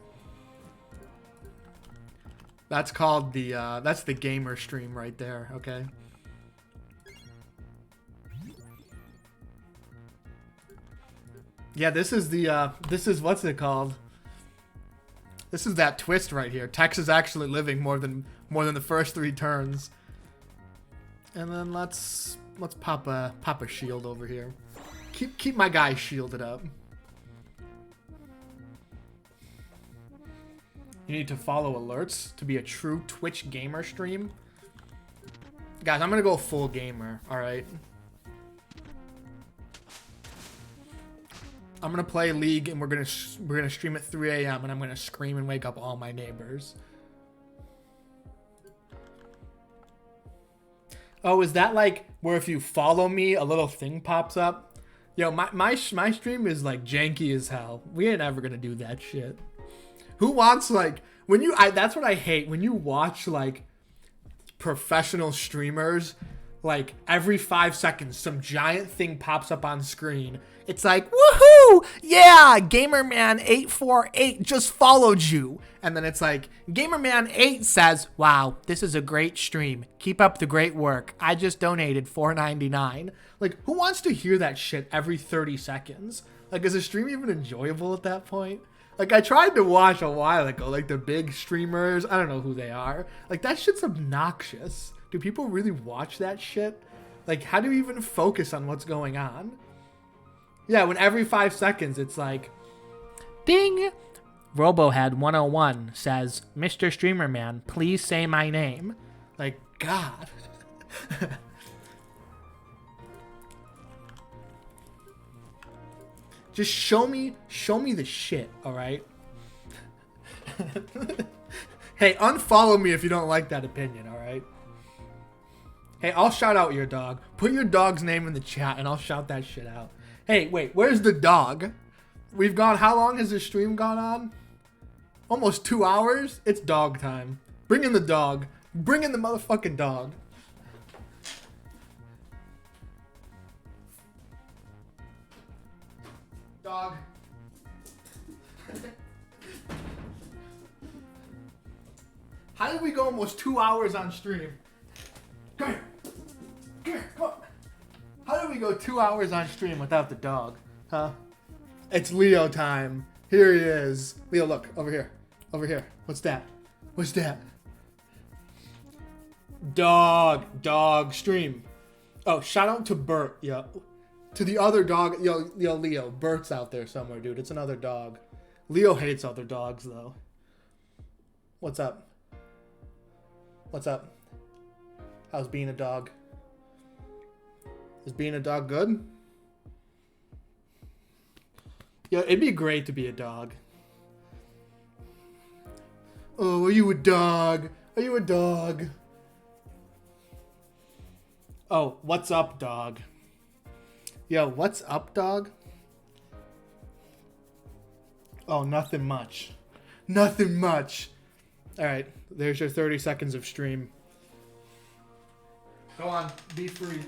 That's called the, that's the gamer stream right there, okay? Yeah, this is the, this is, what's it called? This is that twist right here. Tex is actually living more than the first 3 turns. And then let's pop a shield over here. Keep my guy shielded up. You need to follow alerts to be a true Twitch gamer stream. Guys, I'm gonna go full gamer, alright? I'm gonna play League and we're gonna stream at 3 a.m. and I'm gonna scream and wake up all my neighbors. Oh, is that like where if you follow me, a little thing pops up? Yo, my stream is like janky as hell. We ain't ever gonna do that shit. Who wants like when you? That's what I hate when you watch like professional streamers. Like every 5 seconds, some giant thing pops up on screen. It's like, woohoo! Yeah, Gamerman848 just followed you. And then it's like, Gamerman8 says, wow, this is a great stream. Keep up the great work. I just donated $4.99. Like, who wants to hear that shit every 30 seconds? Like, is a stream even enjoyable at that point? Like, I tried to watch a while ago, like the big streamers. I don't know who they are. Like, that shit's obnoxious. Do people really watch that shit? Like, how do you even focus on what's going on? Yeah, when every 5 seconds it's like, ding! RoboHead101 says, Mr. Streamer Man, please say my name. Like, God. Just show me the shit, alright? Hey, unfollow me if you don't like that opinion, alright? Hey, I'll shout out your dog. Put your dog's name in the chat and I'll shout that shit out. Hey, wait, where's the dog? We've gone, how long has this stream gone on? Almost 2 hours? It's dog time. Bring in the dog. Bring in the motherfucking dog. Dog. How did we go almost 2 hours on stream? Come here. Come here. Come on. How did we go 2 hours on stream without the dog? Huh? It's Leo time. Here he is. Leo, look. Over here. Over here. What's that? What's that? Dog. Dog. Stream. Oh, shout out to Bert. Yeah. To the other dog. Yo, Leo. Bert's out there somewhere, dude. It's another dog. Leo hates other dogs, though. What's up? What's up? How's being a dog? Is being a dog good? Yeah, it'd be great to be a dog. Oh, are you a dog? Are you a dog? Oh, what's up, dog? Yo, what's up, dog? Oh, nothing much. Nothing much. All right, there's your 30 seconds of stream. Go on, be free.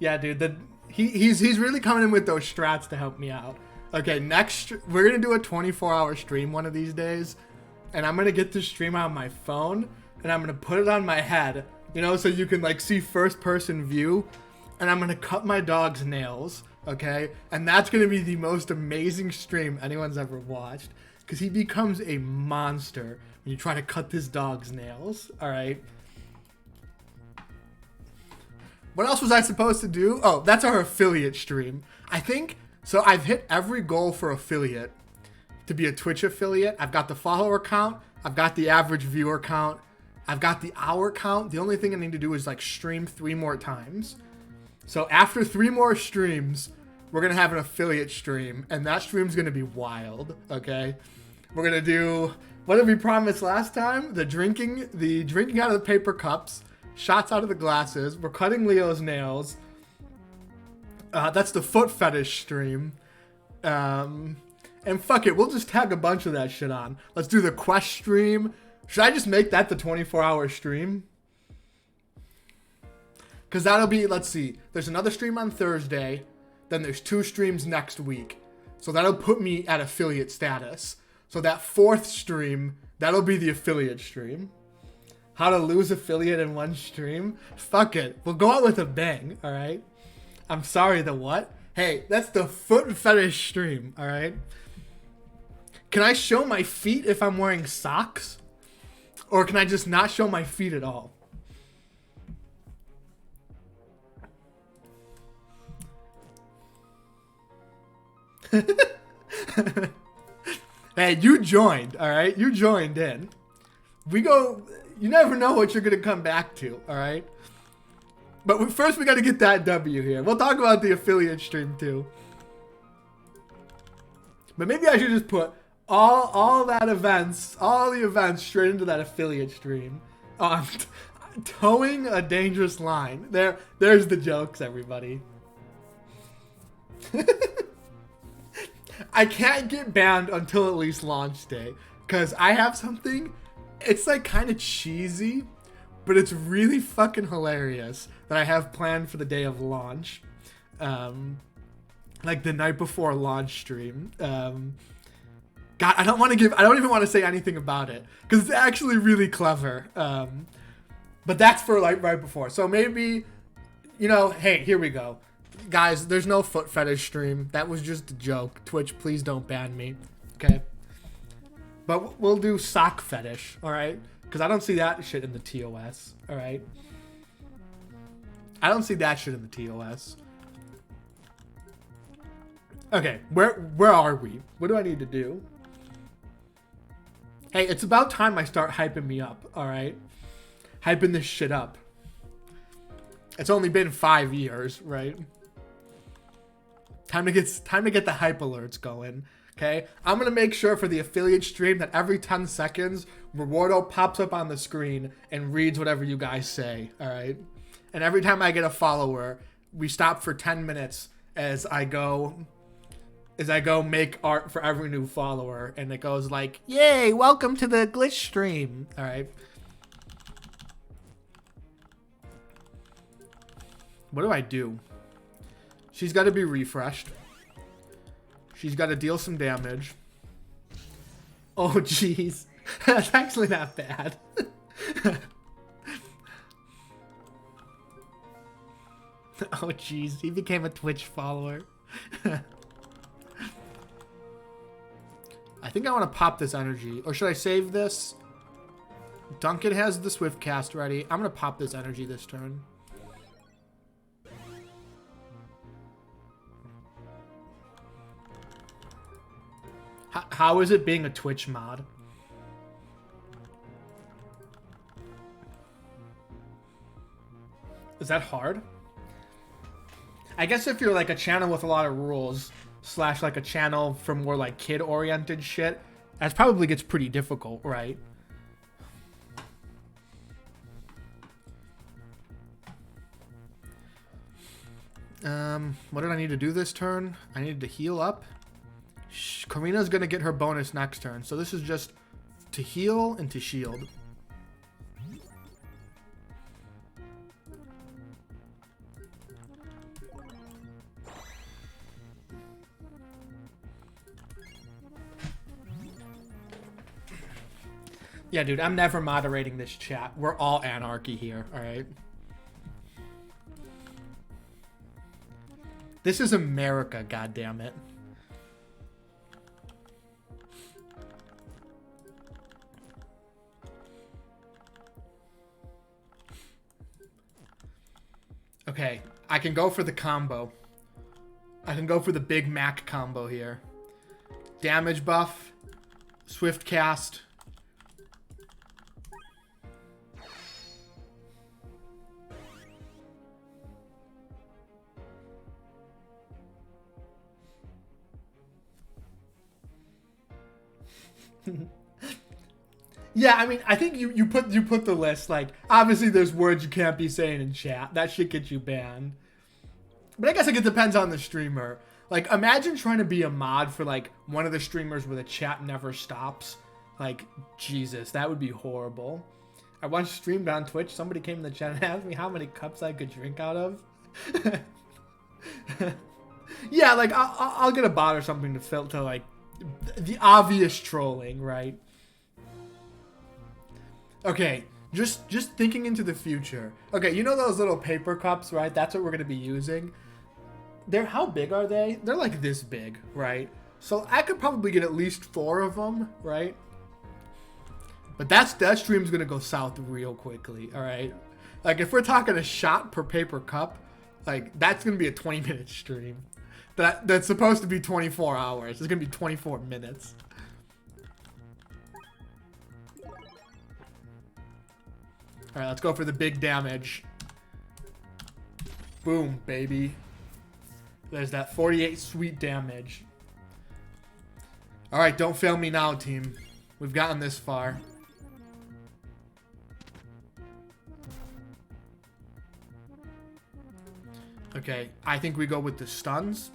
Yeah, dude, he's really coming in with those strats to help me out. Okay, next we're gonna do a 24-hour stream one of these days, and I'm gonna get the stream on my phone and I'm gonna put it on my head, you know, so you can like see first-person view, and I'm gonna cut my dog's nails, okay? And that's gonna be the most amazing stream anyone's ever watched, because he becomes a monster when you try to cut this dog's nails. All right. What else was I supposed to do? Oh, that's our affiliate stream. I think, so I've hit every goal for affiliate to be a Twitch affiliate. I've got the follower count. I've got the average viewer count. I've got the hour count. The only thing I need to do is like stream 3 more times. So after 3 more streams, we're going to have an affiliate stream, and that stream's going to be wild. Okay. We're going to do, what did we promise last time? The drinking out of the paper cups. Shots out of the glasses. We're cutting Leo's nails. That's the foot fetish stream. And fuck it, we'll just tag a bunch of that shit on. Let's do the quest stream. Should I just make that the 24-hour stream? Because that'll be, let's see. There's another stream on Thursday. Then there's 2 streams next week. So that'll put me at affiliate status. So that 4th stream, that'll be the affiliate stream. How to lose affiliate in 1 stream? Fuck it. We'll go out with a bang, alright? I'm sorry, the what? Hey, that's the foot fetish stream, alright? Can I show my feet if I'm wearing socks? Or can I just not show my feet at all? Hey, you joined, alright? You joined in. We go... You never know what you're going to come back to, all right? But first, we got to get that W here. We'll talk about the affiliate stream, too. But maybe I should just put all the events straight into that affiliate stream. Oh, I'm towing a dangerous line. There's the jokes, everybody. I can't get banned until at least launch day, because I have something... It's like kind of cheesy, but it's really fucking hilarious that I have planned for the day of launch. Like the night before launch stream. God, I don't even want to say anything about it because it's actually really clever. But that's for like right before. So maybe, you know, hey, here we go. Guys, there's no foot fetish stream. That was just a joke. Twitch, please don't ban me. Okay. But we'll do sock fetish, all right? Because I don't see that shit in the TOS, all right? I don't see that shit in the TOS. Okay, where are we? What do I need to do? Hey, it's about time I start hyping me up, all right? Hyping this shit up. It's only been 5 years, right? Time to get the hype alerts going. Okay, I'm gonna make sure for the affiliate stream that every 10 seconds, Rewardo pops up on the screen and reads whatever you guys say. All right, and every time I get a follower, we stop for 10 minutes as I go make art for every new follower, and it goes like, "Yay, welcome to the glitch stream." All right. What do I do? She's got to be refreshed. She's got to deal some damage. Oh, jeez. That's actually not bad. Oh, jeez. He became a Twitch follower. I think I want to pop this energy. Or should I save this? Duncan has the Swift cast ready. I'm going to pop this energy this turn. How is it being a Twitch mod? Is that hard? I guess if you're like a channel with a lot of rules, / like a channel for more like kid-oriented shit, that probably gets pretty difficult, right? What did I need to do this turn? I needed to heal up. Karina's gonna get her bonus next turn, so this is just to heal and to shield. Yeah, dude, I'm never moderating this chat. We're all anarchy here, all right? This is America, goddammit. Okay, I can go for the combo. I can go for the Big Mac combo here. Damage buff, Swift cast. Yeah, I mean, I think you put the list, like, obviously there's words you can't be saying in chat. That shit gets you banned. But I guess like, it depends on the streamer. Like, imagine trying to be a mod for, like, one of the streamers where the chat never stops. Like, Jesus, that would be horrible. I once streamed on Twitch. Somebody came in the chat and asked me how many cups I could drink out of. Yeah, like, I'll get a bot or something to filter, like, the obvious trolling, right? Okay, just thinking into the future. Okay, you know those little paper cups, right? That's what we're gonna be using. How big are they? They're like this big, right? So I could probably get at least 4 of them, right? But that stream's gonna go south real quickly, all right? Like if we're talking a shot per paper cup, like that's gonna be a 20-minute stream. That's supposed to be 24 hours. It's gonna be 24 minutes. All right, let's go for the big damage. Boom, baby. There's that 48 sweet damage. All right, don't fail me now, team. We've gotten this far. Okay, I think we go with the stuns.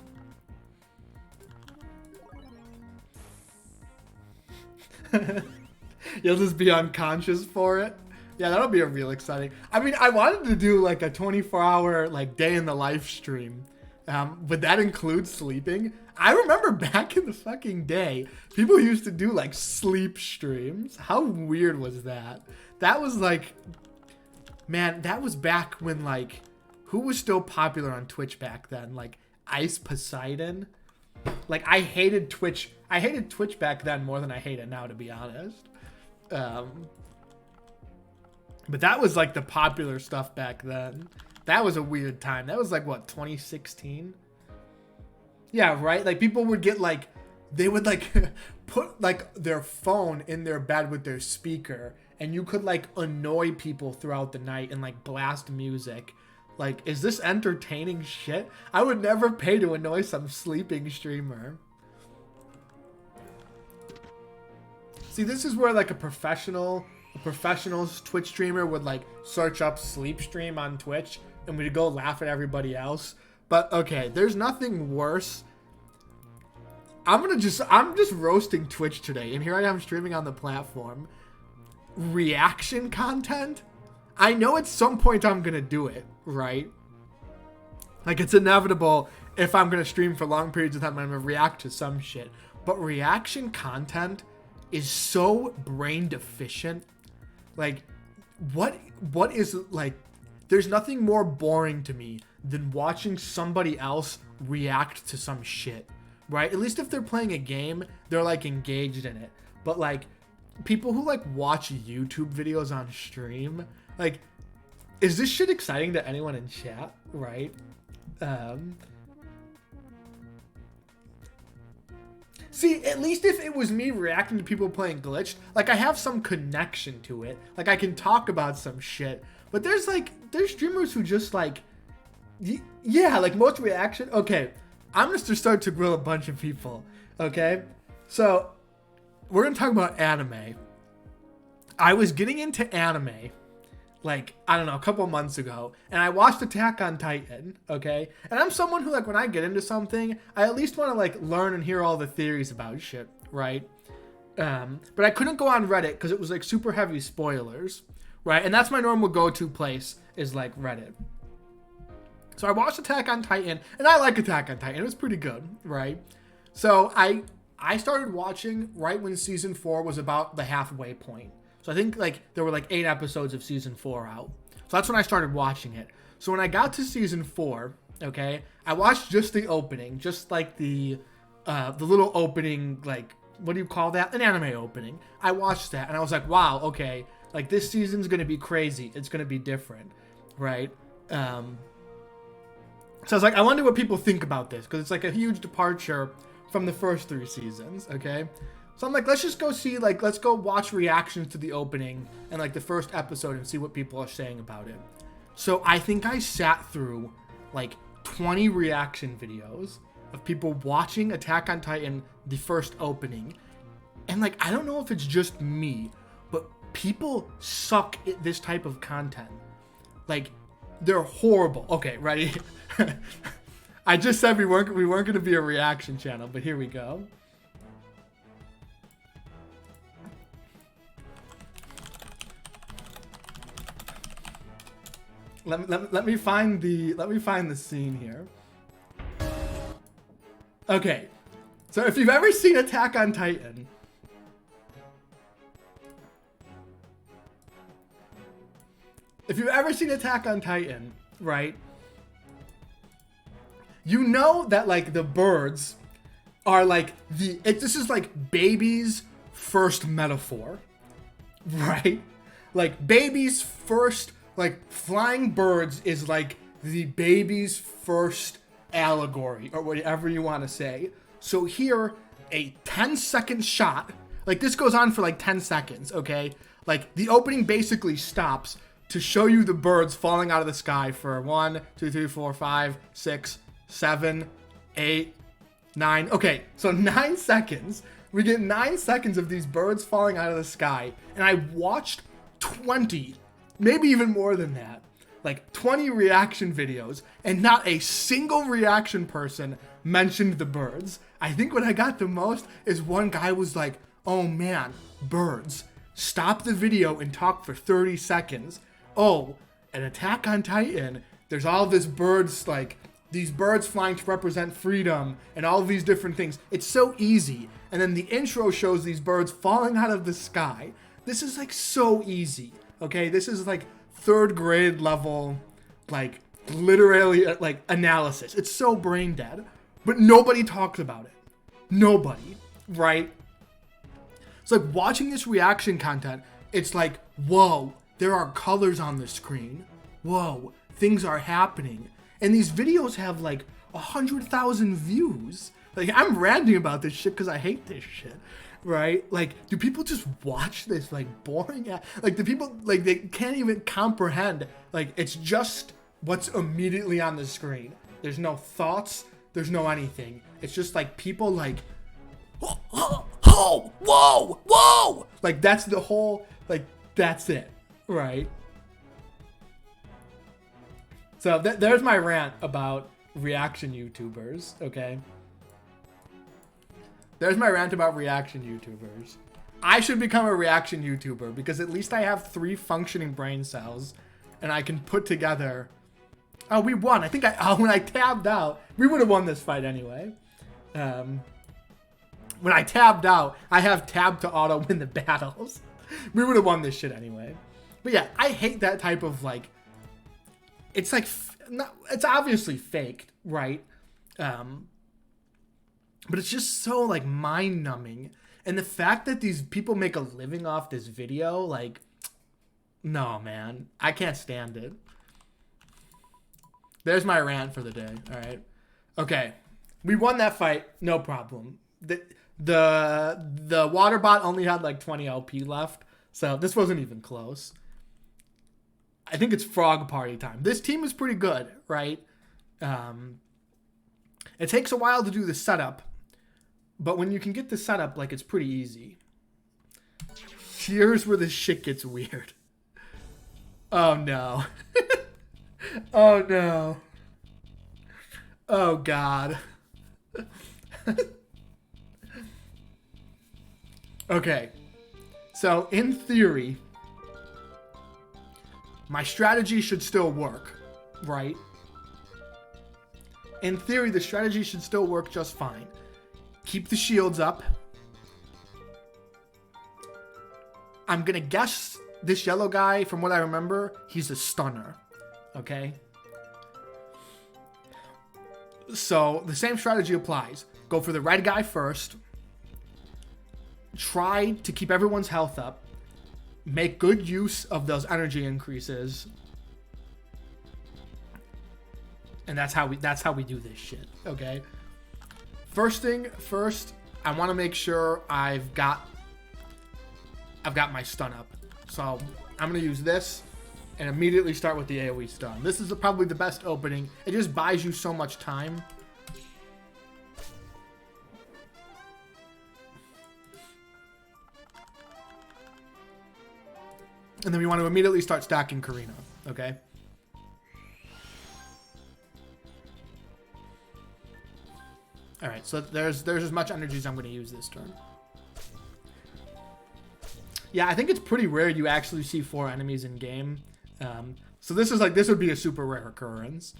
You'll just be unconscious for it. Yeah, that'll be a real exciting. I mean, I wanted to do like a 24-hour like day in the life stream. But that includes sleeping. I remember back in the fucking day, people used to do like sleep streams. How weird was that? That was like, man, that was back when like, who was still popular on Twitch back then? Like Ice Poseidon. Like I hated Twitch. I hated Twitch back then more than I hate it now, to be honest. But that was like the popular stuff back then. That was a weird time. That was like, what, 2016? Yeah, right? Like people would get like, they would like put like their phone in their bed with their speaker, and you could like annoy people throughout the night and like blast music. Like, is this entertaining shit? I would never pay to annoy some sleeping streamer. See, this is where like a professional Twitch streamer would like search up sleep stream on Twitch and we'd go laugh at everybody else. But okay, there's nothing worse. I'm just roasting Twitch today, and here I am streaming on the platform. Reaction content? I know at some point I'm gonna do it, right? Like, it's inevitable. If I'm gonna stream for long periods of time, I'm gonna react to some shit. But reaction content is so brain deficient. Like, what is, like, there's nothing more boring to me than watching somebody else react to some shit, right? At least if they're playing a game, they're like engaged in it. But like, people who like watch YouTube videos on stream, like, is this shit exciting to anyone in chat, right? See, at least if it was me reacting to people playing Glitched, like, I have some connection to it. Like, I can talk about some shit. But there's streamers who just like, yeah, like most reaction. Okay, I'm gonna start to grill a bunch of people. Okay, so we're gonna talk about anime. I was getting into anime, like, I don't know, a couple months ago, and I watched Attack on Titan, okay? And I'm someone who, like, when I get into something, I at least want to, like, learn and hear all the theories about shit, right? But I couldn't go on Reddit because it was, like, super heavy spoilers, right? And that's my normal go-to place, is, like, Reddit. So I watched Attack on Titan, and I like Attack on Titan. It was pretty good, right? So I started watching right when season 4 was about the halfway point. So I think like there were like 8 episodes of season 4 out. So that's when I started watching it. So when I got to season 4, okay, I watched just the opening, just like the little opening, like, what do you call that? An anime opening. I watched that and I was like, wow, okay, like this season's gonna be crazy. It's gonna be different, right? So I was like, I wonder what people think about this, because it's like a huge departure from the first 3 seasons, okay? So I'm like, let's just go see, like, let's go watch reactions to the opening and, like, the first episode and see what people are saying about it. So I think I sat through, like, 20 reaction videos of people watching Attack on Titan, the first opening. And, like, I don't know if it's just me, but people suck at this type of content. Like, they're horrible. Okay, ready? I just said we weren't going to be a reaction channel, but here we go. Let me find the scene here. Okay, so if you've ever seen Attack on Titan, right? You know that like the birds are like this is like baby's first metaphor, right? Like baby's first. Like, flying birds is like the baby's first allegory, or whatever you want to say. So here, a 10-second shot, like this goes on for like 10 seconds, okay? Like, the opening basically stops to show you the birds falling out of the sky for 1, 2, 3, 4, 5, 6, 7, 8, 9. Okay, so 9 seconds. We get 9 seconds of these birds falling out of the sky, and I watched 20, maybe even more than that, like 20 reaction videos, and not a single reaction person mentioned the birds. I think what I got the most is one guy was like, oh man, birds. Stop the video and talk for 30 seconds. Oh, an Attack on Titan, there's all this birds, like, these birds flying to represent freedom, and all these different things. It's so easy. And then the intro shows these birds falling out of the sky. This is like so easy. Okay, this is like 3rd grade level, like literally like analysis. It's so brain dead, but nobody talks about it. Nobody, right? It's like watching this reaction content. It's like, whoa, there are colors on the screen. Whoa, things are happening. And these videos have like 100,000 views. Like, I'm ranting about this shit because I hate this shit. Right? Like, do people just watch this, like, boring? Like, do people, like, they can't even comprehend, like, it's just what's immediately on the screen. There's no thoughts. There's no anything. It's just like people like, oh, whoa, whoa. Like that's the whole, like that's it, right? So there's my rant about reaction YouTubers, okay? There's my rant about reaction YouTubers. I should become a reaction YouTuber because at least I have 3 functioning brain cells and I can put together... Oh, we won. I think when I tabbed out, we would have won this fight anyway. When I tabbed out, I have tab to auto win the battles. We would have won this shit anyway. But yeah, I hate that type of like... It's like... It's obviously faked, right? But it's just so like mind-numbing. And the fact that these people make a living off this video, like, no, man. I can't stand it. There's my rant for the day, all right? Okay. We won that fight, no problem. The water bot only had like 20 LP left, so this wasn't even close. I think it's frog party time. This team is pretty good, right? It takes a while to do the setup, but when you can get the setup, like, it's pretty easy. Here's where this shit gets weird. Oh, no. Oh, no. Oh, God. Okay. So, in theory, my strategy should still work, right? In theory, the strategy should still work just fine. Keep the shields up. I'm gonna guess this yellow guy, from what I remember, he's a stunner. Okay? So, the same strategy applies. Go for the red guy first. Try to keep everyone's health up. Make good use of those energy increases. And that's how we do this shit, okay? First thing first, I want to make sure I've got my stun up. So I'm going to use this and immediately start with the AoE stun. This is probably the best opening. It just buys you so much time. And then we want to immediately start stacking Karina, okay? Alright, so there's as much energy as I'm going to use this turn. Yeah, I think it's pretty rare you actually see 4 enemies in game. So this would be a super rare occurrence.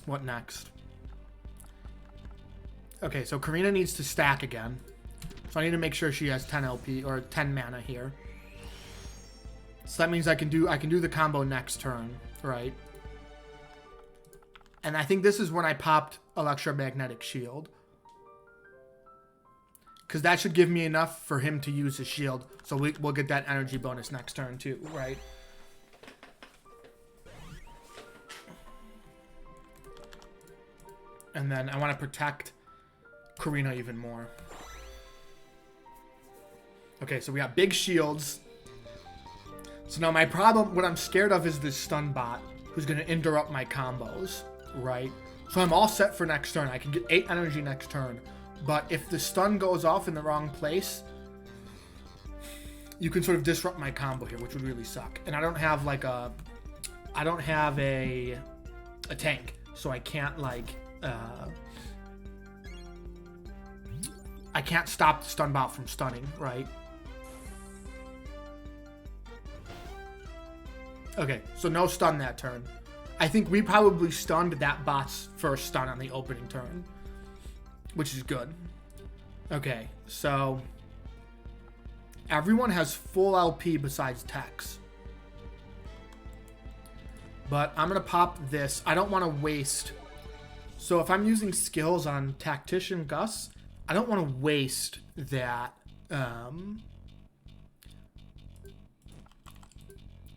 What next? Okay, so Karina needs to stack again. So I need to make sure she has 10 LP or 10 mana here. So that means I can do the combo next turn, right? And I think this is when I popped Electromagnetic Shield. Because that should give me enough for him to use his shield. So we'll get that energy bonus next turn too, right? And then I want to protect Karina even more. Okay, so we got big shields. So now my problem, what I'm scared of is this stun bot who's going to interrupt my combos, right? So I'm all set for next turn. I can get 8 energy next turn. But if the stun goes off in the wrong place, you can sort of disrupt my combo here, which would really suck. And I don't have like a tank, so I can't like, I can't stop the stun bot from stunning, right? Okay, so no stun that turn. I think we probably stunned that bot's first stun on the opening turn, which is good. Okay, so everyone has full LP besides Tex. But I'm going to pop this. I don't want to waste. So if I'm using skills on Tactician Gus, I don't want to waste that.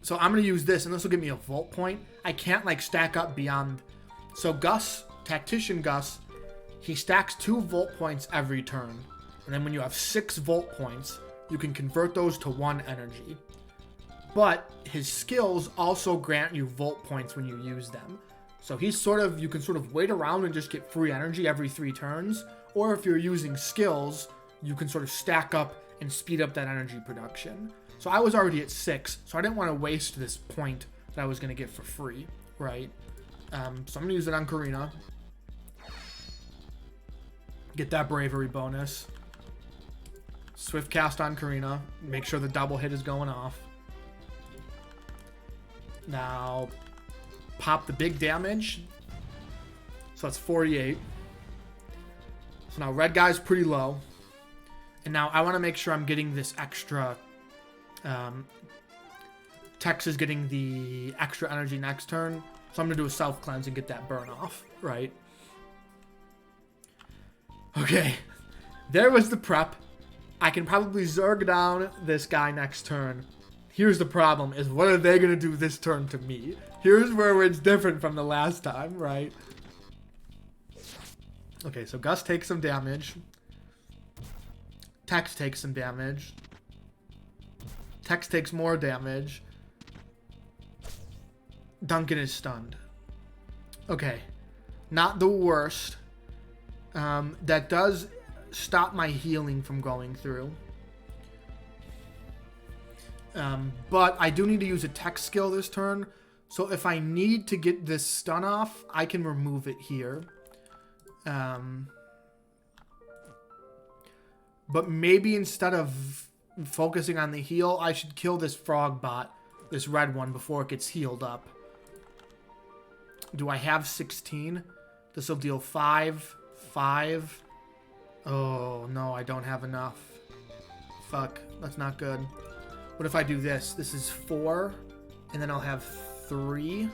So I'm going to use this, and this will give me a Volt Point. I can't, like, stack up beyond. So Gus, Tactician Gus, he stacks 2 Volt Points every turn. And then when you have 6 volt points, you can convert those to 1 energy. But his skills also grant you volt points when you use them. So he's sort of, you can sort of wait around and just get free energy every 3 turns. Or if you're using skills, you can sort of stack up and speed up that energy production. So I was already at 6, so I didn't want to waste this point that I was going to get for free, right? So I'm going to use it on Karina. Get that bravery bonus. Swift cast on Karina. Make sure the double hit is going off. Now, pop the big damage. So that's 48. So now red guy's pretty low. And now I want to make sure I'm getting this extra... Tex is getting the extra energy next turn. So I'm going to do a self-cleanse and get that burn off, right? Okay. There was the prep. I can probably Zerg down this guy next turn. Here's the problem, is what are they going to do this turn to me? Here's where it's different from the last time, right? Okay, so Gus takes some damage. Tex takes some damage. Tex takes more damage. Duncan is stunned. Okay. Not the worst. That does stop my healing from going through. But I do need to use a Tex skill this turn. So if I need to get this stun off, I can remove it here. But maybe instead of focusing on the heal, I should kill this frog bot, this red one, before it gets healed up. Do I have 16? This will deal 5. Oh, no, I don't have enough. Fuck, that's not good. What if I do this? This is 4, and then I'll have 3.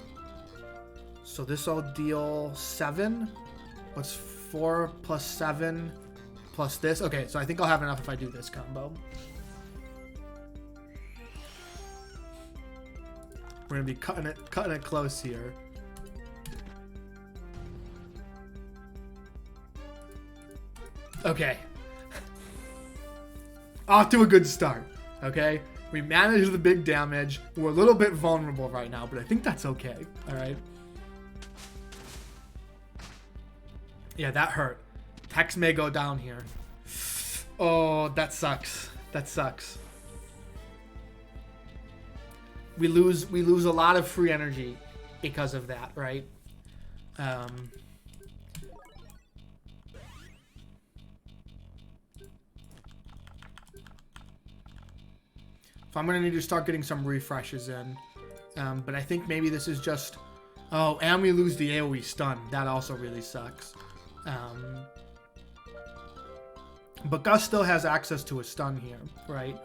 So this will deal 7. What's 4 plus 7 plus this? Okay, so I think I'll have enough if I do this combo. We're gonna be cutting it close here. Okay. Off to a good start. Okay. We managed the big damage. We're a little bit vulnerable right now, but I think that's okay. All right. Yeah, that hurt. Tex may go down here. Oh, that sucks. That sucks. We lose a lot of free energy because of that, right? So I'm going to need to start getting some refreshes in. But I think maybe this is just... Oh, and we lose the AoE stun. That also really sucks. But Gus still has access to a stun here, right?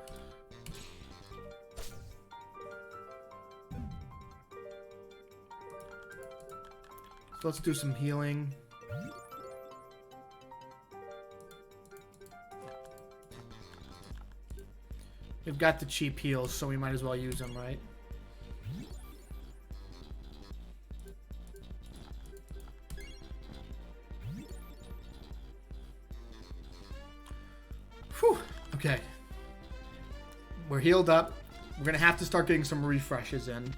So let's do some healing. We've got the cheap heals, so we might as well use them, right? Whew. Okay. We're healed up. We're going to have to start getting some refreshes in.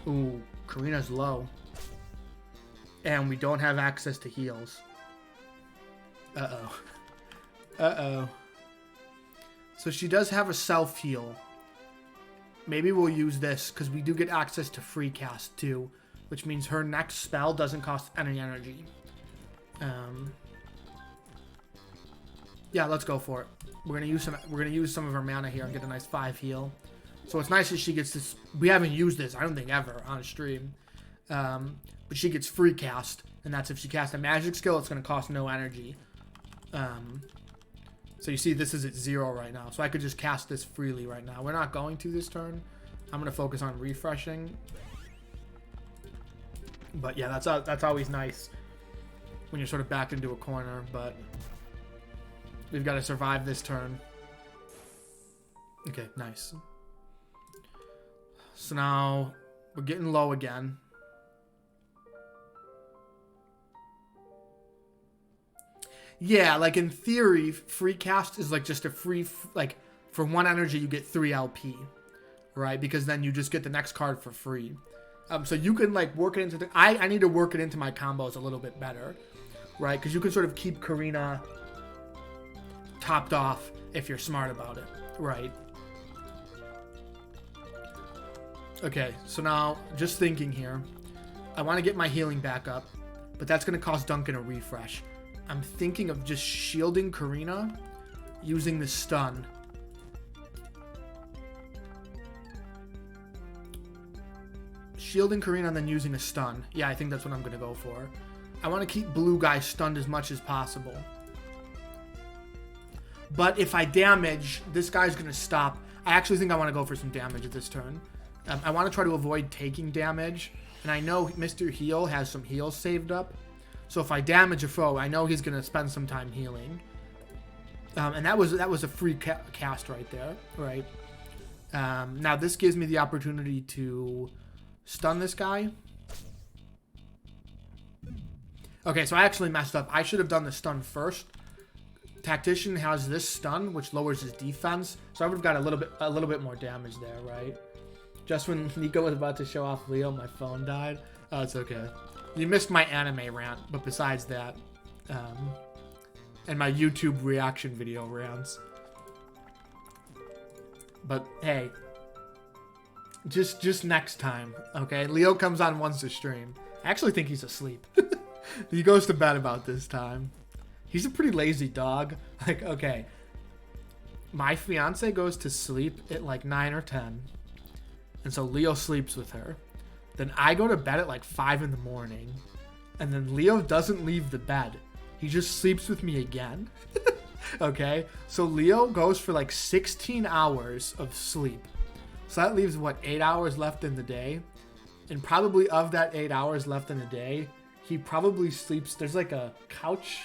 Ooh, Karina's low. And we don't have access to heals. Uh-oh. Uh-oh. So she does have a self-heal. Maybe we'll use this, because we do get access to free cast too, which means her next spell doesn't cost any energy. Yeah, let's go for it. We're gonna use some of her mana here and get a nice 5 heal. So it's nice that she gets this. We haven't used this, I don't think, ever on a stream. But she gets free cast, and that's if she casts a magic skill, it's gonna cost no energy. So you see this is at 0 right now. So I could just cast this freely right now. We're not going to this turn. I'm going to focus on refreshing. But yeah, that's always nice when you're sort of backed into a corner. But we've got to survive this turn. Okay, nice. So now we're getting low again. Yeah, like in theory, free cast is like just a free, like for 1 energy you get 3 LP, right? Because then you just get the next card for free. So you can like work it into the, I need to work it into my combos a little bit better, right? Because you can sort of keep Karina topped off if you're smart about it, right? Okay, so now just thinking here, I want to get my healing back up, but that's going to cost Duncan a refresh. I'm thinking of just shielding Karina using the stun. Shielding Karina and then using a stun. Yeah, I think that's what I'm going to go for. I want to keep blue guy stunned as much as possible. But if I damage, this guy's going to stop. I actually think I want to go for some damage at this turn. I want to try to avoid taking damage. And I know Mr. Heal has some heals saved up. So if I damage a foe, I know he's going to spend some time healing. And that was a free cast right there, right? Now this gives me the opportunity to stun this guy. Okay, so I actually messed up. I should have done the stun first. Tactician has this stun, which lowers his defense. So I would have got a little bit more damage there, right? Just when Nico was about to show off Leo, my phone died. Oh, it's okay. You missed my anime rant, but besides that, and my YouTube reaction video rants. But hey, just next time, okay? Leo comes on once a stream. I actually think he's asleep. He goes to bed about this time. He's a pretty lazy dog. Like, okay, my fiance goes to sleep at like 9 or 10. And so Leo sleeps with her. Then I go to bed at like 5 in the morning. And then Leo doesn't leave the bed. He just sleeps with me again. Okay? So Leo goes for like 16 hours of sleep. So that leaves, what, 8 hours left in the day? And probably of that 8 hours left in the day, he probably sleeps. There's like a couch.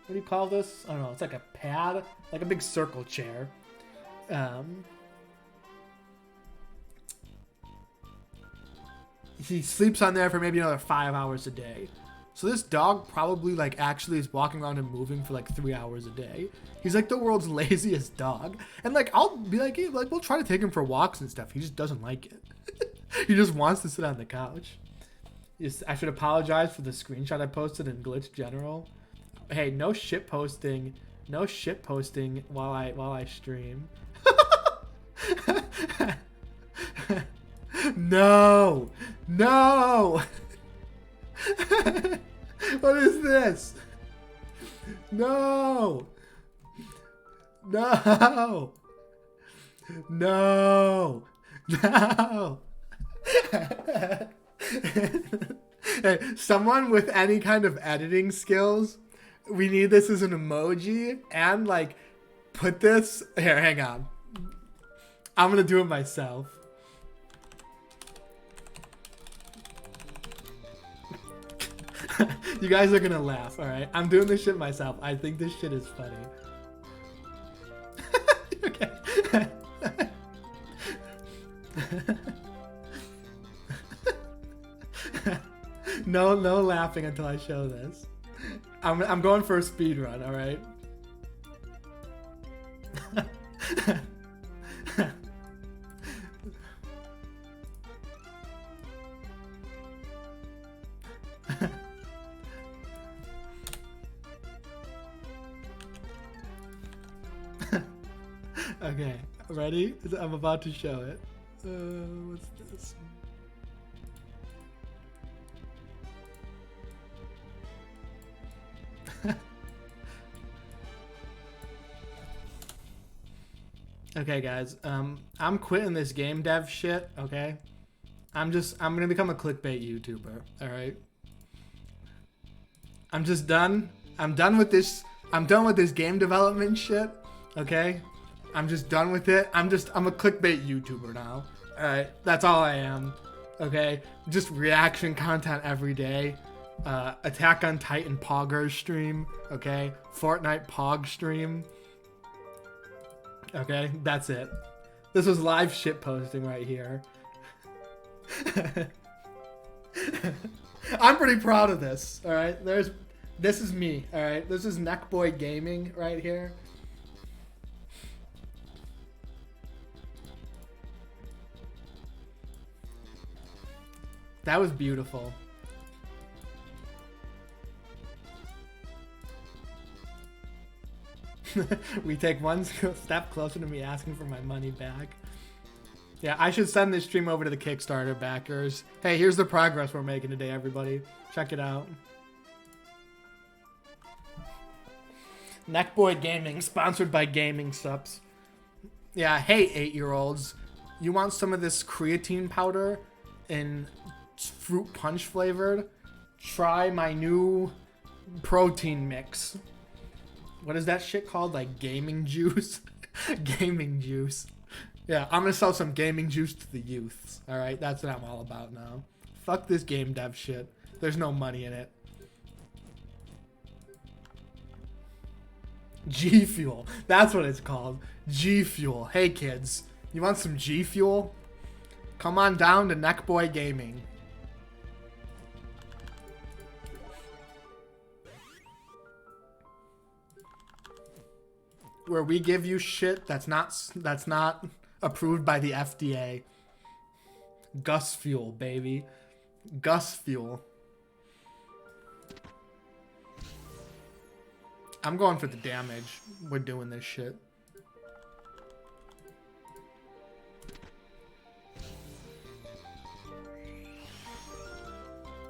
What do you call this? I don't know. It's like a pad. Like a big circle chair. He sleeps on there for maybe another 5 hours a day. So this dog probably like actually is walking around and moving for like 3 hours a day. He's like the world's laziest dog. And like I'll be like, hey, like we'll try to take him for walks and stuff. He just doesn't like it. He just wants to sit on the couch. I should apologize for the screenshot I posted in Glitch General. Hey, no shit posting. No shit posting while I stream. No! No! What is this? No! No! No! No! Hey, someone with any kind of editing skills, we need this as an emoji and like put this here. Hang on, I'm gonna do it myself. You guys are gonna laugh. All right, I'm doing this shit myself. I think this shit is funny. Okay. No laughing until I show this. I'm going for a speed run, all right? Okay, ready? I'm about to show it. What's this? Okay, guys. I'm quitting this game dev shit. Okay, I'm gonna become a clickbait YouTuber. All right. I'm just done. I'm done with this. I'm done with this game development shit. Okay. I'm just done with it. I'm a clickbait YouTuber now. All right. That's all I am. Okay. Just reaction content every day. Attack on Titan Pogger stream. Okay. Fortnite Pog stream. Okay, that's it. This was live shit posting right here. I'm pretty proud of this. All right, This is me, all right? This is Neckboy Gaming right here. That was beautiful. We take one step closer to me asking for my money back. Yeah, I should send this stream over to the Kickstarter backers. Hey, here's the progress we're making today, everybody. Check it out. Neckboy Gaming, sponsored by Gaming Subs. Yeah, hey, 8-year-olds. You want some of this creatine powder in fruit punch flavored? Try my new protein mix. What is that shit called? Like gaming juice? Gaming juice. Yeah, I'm gonna sell some gaming juice to the youths. Alright, that's what I'm all about now. Fuck this game dev shit. There's no money in it. G Fuel. That's what it's called. G Fuel. Hey kids, you want some G Fuel? Come on down to Neckboy Gaming. Where we give you shit that's not approved by the FDA. Gus Fuel, baby. Gus Fuel. I'm going for the damage. We're doing this shit.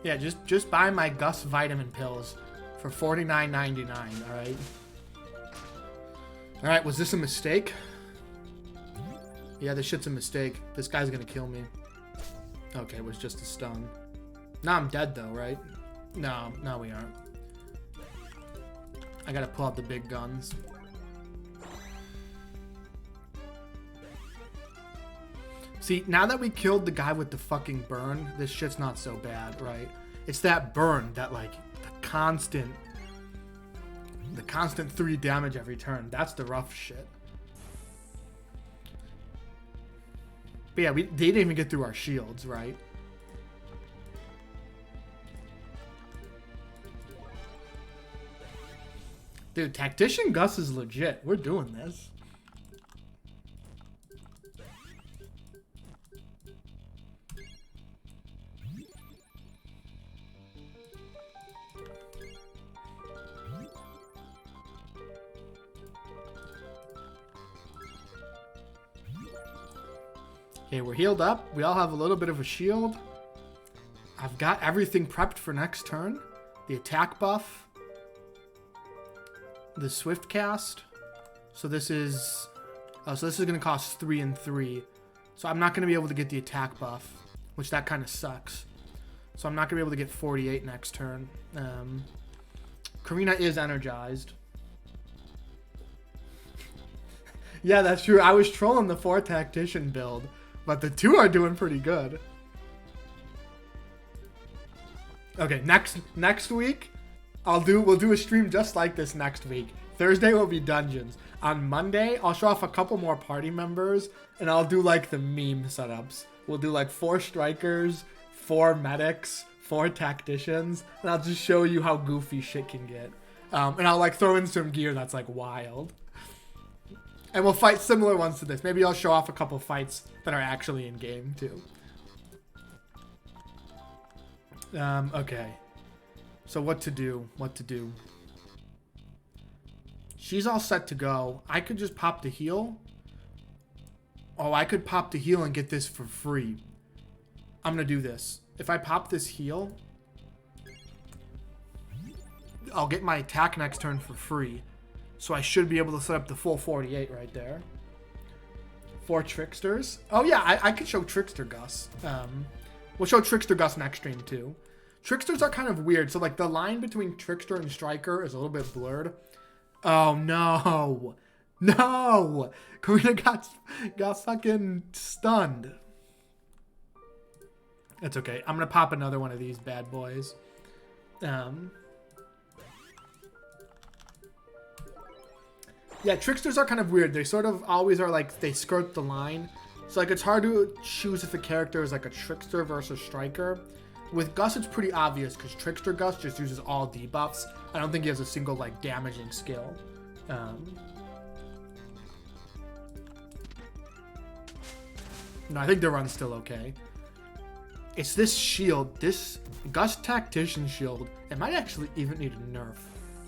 Yeah, just buy my Gus vitamin pills for $49.99, alright? Alright, was this a mistake? Yeah, this shit's a mistake. This guy's gonna kill me. Okay, it was just a stun. Now I'm dead though, right? No, we aren't. I gotta pull out the big guns. See, now that we killed the guy with the fucking burn, this shit's not so bad, right? It's that burn, that like, the constant 3 damage every turn. That's the rough shit. But yeah, they didn't even get through our shields, right? Dude, Tactician Gus is legit. We're doing this. Okay, we're healed up. We all have a little bit of a shield. I've got everything prepped for next turn. The attack buff. The swift cast. So this is going to cost 3 and 3. So I'm not going to be able to get the attack buff, which that kind of sucks. So I'm not going to be able to get 48 next turn. Karina is energized. Yeah, that's true. I was trolling the 4 tactician build, but the 2 are doing pretty good. Okay, next week we'll do a stream just like this next week. Thursday will be dungeons. On Monday, I'll show off a couple more party members and I'll do like the meme setups. We'll do like 4 strikers, 4 medics, 4 tacticians, and I'll just show you how goofy shit can get. And I'll like throw in some gear that's like wild. And we'll fight similar ones to this. Maybe I'll show off a couple fights that are actually in game too. Okay. So what to do? She's all set to go. I could just pop the heal. Oh, I could pop the heal and get this for free. I'm gonna do this. If I pop this heal, I'll get my attack next turn for free. So I should be able to set up the full 48 right there. 4 tricksters. Oh yeah, I could show Trickster Gus. We'll show Trickster Gus next stream too. Tricksters are kind of weird. So like the line between Trickster and Striker is a little bit blurred. Oh no. No! Karina got fucking stunned. It's okay. I'm gonna pop another one of these bad boys. Yeah, Tricksters are kind of weird. They sort of always are like, they skirt the line. So like it's hard to choose if a character is like a Trickster versus Striker. With Gus, it's pretty obvious because Trickster Gus just uses all debuffs. I don't think he has a single, like, damaging skill. No, I think the run's still okay. It's this shield, this Gus Tactician shield. It might actually even need a nerf.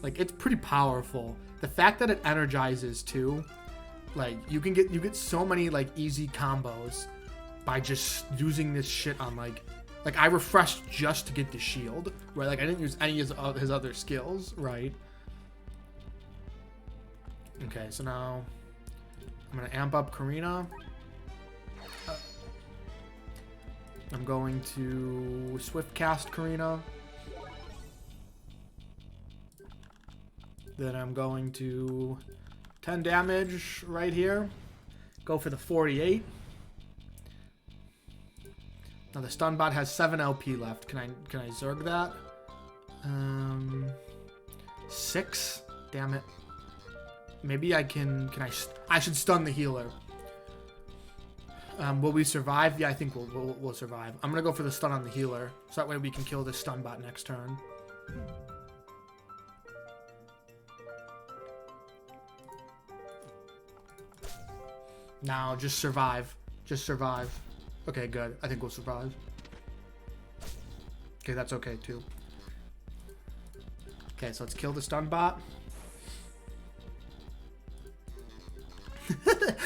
Like, it's pretty powerful. The fact that it energizes too, like, you get so many, like, easy combos by just using this shit on, like I refreshed just to get the shield, right? Like, I didn't use any of his other skills, right? Okay, so now I'm gonna amp up Karina. I'm going to Swift Cast Karina. Then I'm going to 10 damage right here. Go for the 48. Now the stun bot has 7 LP left. Can I Zerg that? 6. Damn it. Maybe I can I should stun the healer. Will we survive? Yeah, I think we'll survive. I'm gonna go for the stun on the healer, so that way we can kill this stun bot next turn. Now, just survive. Just survive. Okay, good. I think we'll survive. Okay, that's okay, too. Okay, so let's kill the stun bot.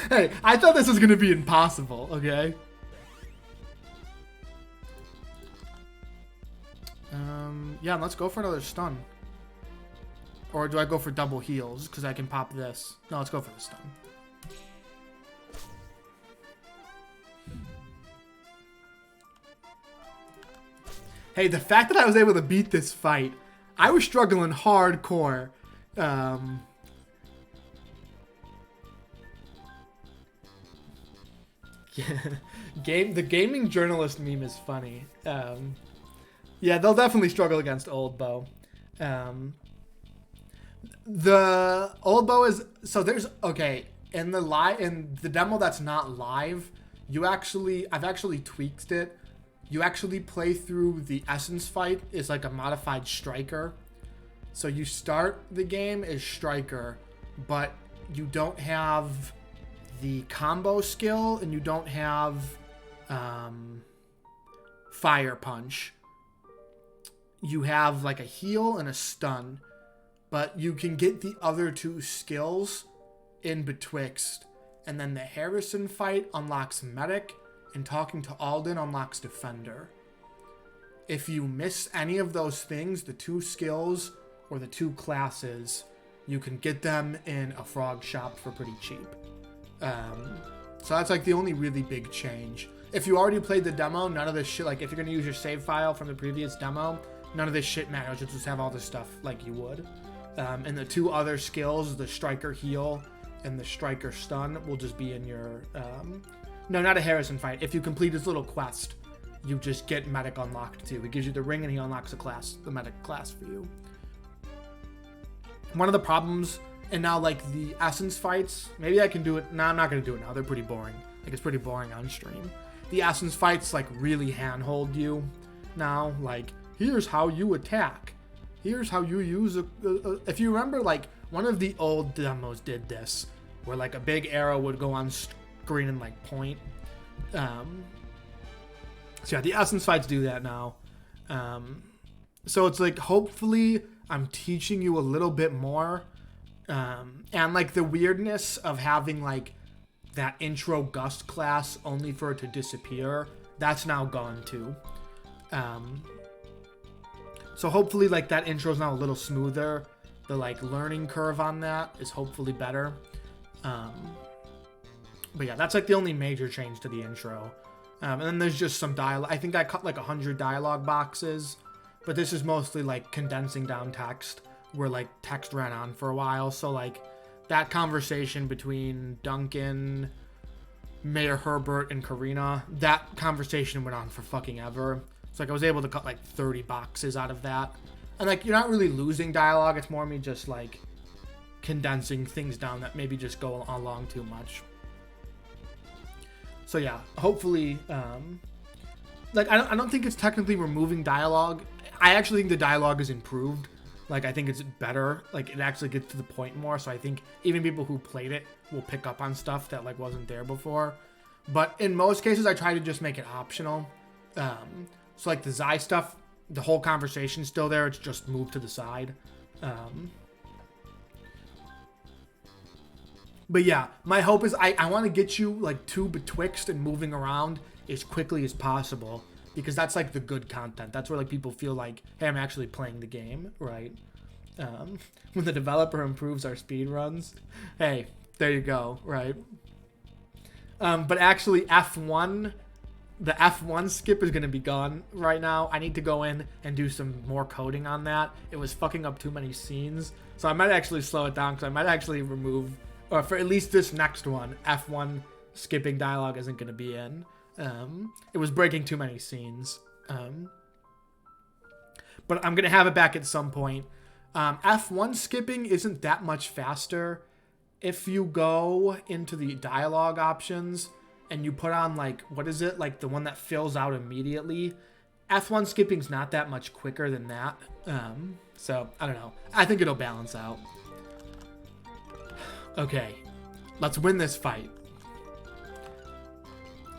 Hey, I thought this was going to be impossible, okay? Yeah, let's go for another stun. Or do I go for double heals? Because I can pop this. No, let's go for the stun. Hey, the fact that I was able to beat this fight, I was struggling hardcore. Yeah, the gaming journalist meme is funny. Yeah, they'll definitely struggle against Old Bow. The Old Bow is so there's okay in the demo that's not live. I've actually tweaked it. You actually play through the Essence fight is like a modified Striker. So you start the game as Striker, but you don't have the combo skill and you don't have Fire Punch. You have like a heal and a stun, but you can get the other two skills in betwixt. And then the Harrison fight unlocks Medic, and talking to Alden unlocks Defender. If you miss any of those things, the two skills or the two classes, you can get them in a frog shop for pretty cheap. So that's like the only really big change. If you already played the demo, none of this shit, like if you're going to use your save file from the previous demo, none of this shit matters. You'll just have all this stuff like you would. And the two other skills, the Striker heal and the Striker stun, will just be in your... no, not a Harrison fight. If you complete his little quest, you just get Medic unlocked too. He gives you the ring and he unlocks a class, the Medic class for you. One of the problems, and now like the Essence fights, maybe I can do it. No, I'm not going to do it now. They're pretty boring. Like it's pretty boring on stream. The Essence fights like really handhold you now. Like, here's how you attack. Here's how you use if you remember, like one of the old demos did this, where like a big arrow would go on screen and like point. So yeah, the Essence fights do that now. So it's like hopefully I'm teaching you a little bit more. And like the weirdness of having like that intro Gust class only for it to disappear, that's now gone too. So hopefully like that intro is now a little smoother. The like learning curve on that is hopefully better. But yeah, that's like the only major change to the intro. And then there's just some dialogue. I think I cut like 100 dialogue boxes, but this is mostly like condensing down text where like text ran on for a while. So like that conversation between Duncan, Mayor Herbert, and Karina, that conversation went on for fucking ever. So like I was able to cut like 30 boxes out of that. And like you're not really losing dialogue. It's more me just like condensing things down that maybe just go along too much. So yeah, hopefully like I don't think it's technically removing dialogue. I actually think the dialogue is improved. Like I think it's better. Like it actually gets to the point more. So I think even people who played it will pick up on stuff that like wasn't there before. But in most cases, I try to just make it optional. So like the Zai stuff, the whole conversation's still there. It's just moved to the side. But yeah, my hope is I want to get you like to betwixt and moving around as quickly as possible, because that's like the good content. That's where like people feel like, hey, I'm actually playing the game, right? When the developer improves our speed runs, hey, there you go, right? But actually F1, the F1 skip is going to be gone right now. I need to go in and do some more coding on that. It was fucking up too many scenes. So I might actually slow it down, because I might actually remove, or for at least this next one, F1 skipping dialogue isn't going to be in. It was breaking too many scenes. But I'm going to have it back at some point. F1 skipping isn't that much faster. If you go into the dialogue options and you put on like, what is it? Like the one that fills out immediately. F1 skipping's not that much quicker than that. So I don't know. I think it'll balance out. Okay, let's win this fight.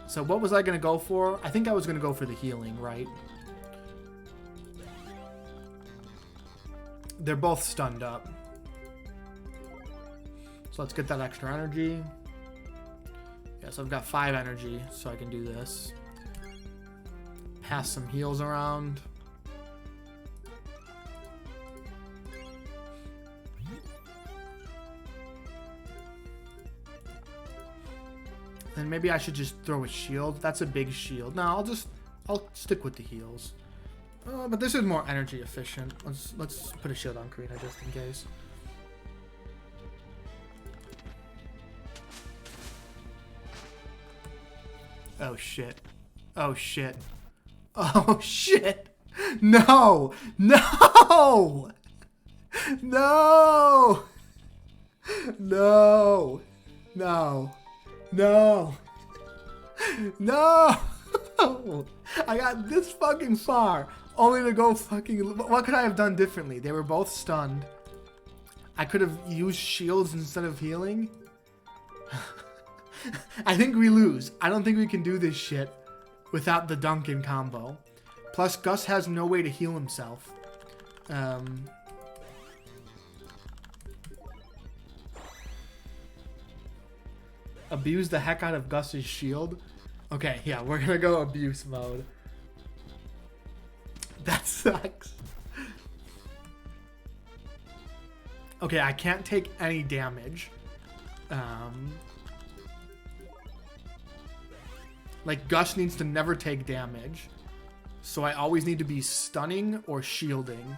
So what was I going to go for? I think I was going to go for the healing, right? They're both stunned up. So let's get that extra energy. Yes, I've got 5 energy, so I can do this. Pass some heals around. And maybe I should just throw a shield. That's a big shield. No, I'll stick with the heals. But this is more energy efficient. Let's put a shield on Karina just in case. Oh shit. Oh shit. Oh shit. No. No. No. No. No. No. No. I got this fucking far only to go fucking... What could I have done differently? They were both stunned. I could have used shields instead of healing. I think we lose. I don't think we can do this shit without the Duncan combo. Plus, Gus has no way to heal himself. Abuse the heck out of Gus's shield. Okay, yeah, we're gonna go abuse mode. That sucks. Okay, I can't take any damage. Like, Gus needs to never take damage. So I always need to be stunning or shielding.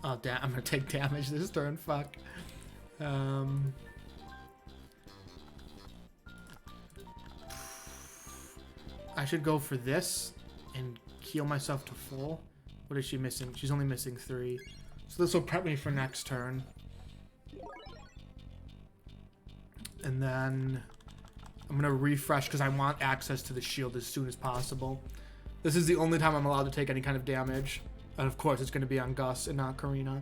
Oh, damn, I'm gonna take damage this turn, fuck. I should go for this and heal myself to full. What is she missing? She's only missing 3. So this will prep me for next turn. And then I'm gonna refresh because I want access to the shield as soon as possible. This is the only time I'm allowed to take any kind of damage. And of course, it's going to be on Gus and not Karina.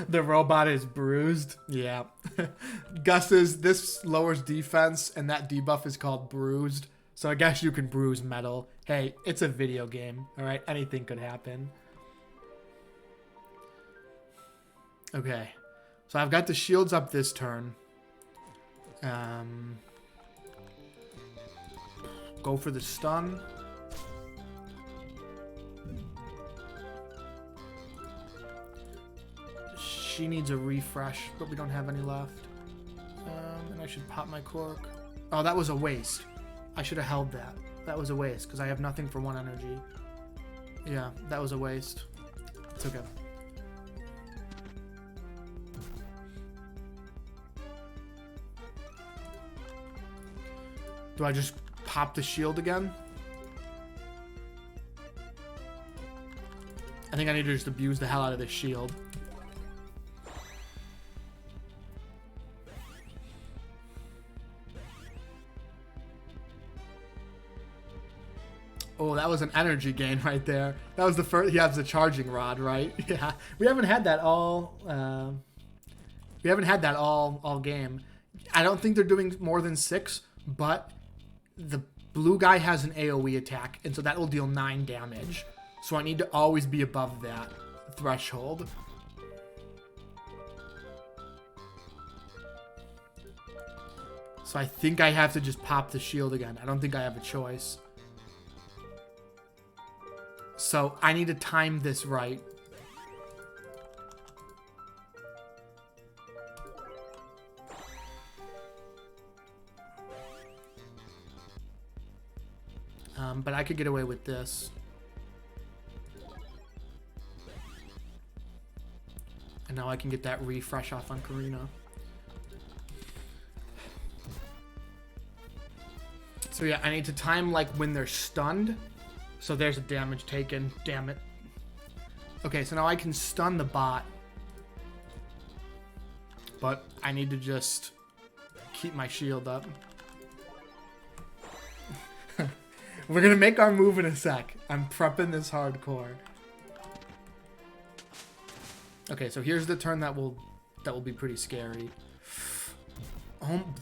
The robot is bruised. Yeah. Gus's, this lowers defense, and that debuff is called bruised. So I guess you can bruise metal. Hey, it's a video game. All right, anything could happen. Okay. So I've got the shields up this turn. Go for the stun. She needs a refresh, but we don't have any left. And I should pop my cork. Oh, that was a waste. I should have held that. That was a waste, because I have nothing for 1 energy. Yeah, that was a waste. It's okay. Do I just pop the shield again? I think I need to just abuse the hell out of this shield. Oh, that was an energy gain right there. That was the first. He has the charging rod, right? Yeah, we haven't had that all. We haven't had that all game. I don't think they're doing more than 6, but the blue guy has an AoE attack, and so that will deal 9 damage. So I need to always be above that threshold. So I think I have to just pop the shield again. I don't think I have a choice. So I need to time this right. But I could get away with this. And now I can get that refresh off on Karina. So yeah, I need to time like when they're stunned. So there's a damage taken. Damn it. Okay, so now I can stun the bot. But I need to just keep my shield up. We're gonna make our move in a sec. I'm prepping this hardcore. Okay, so here's the turn that will be pretty scary.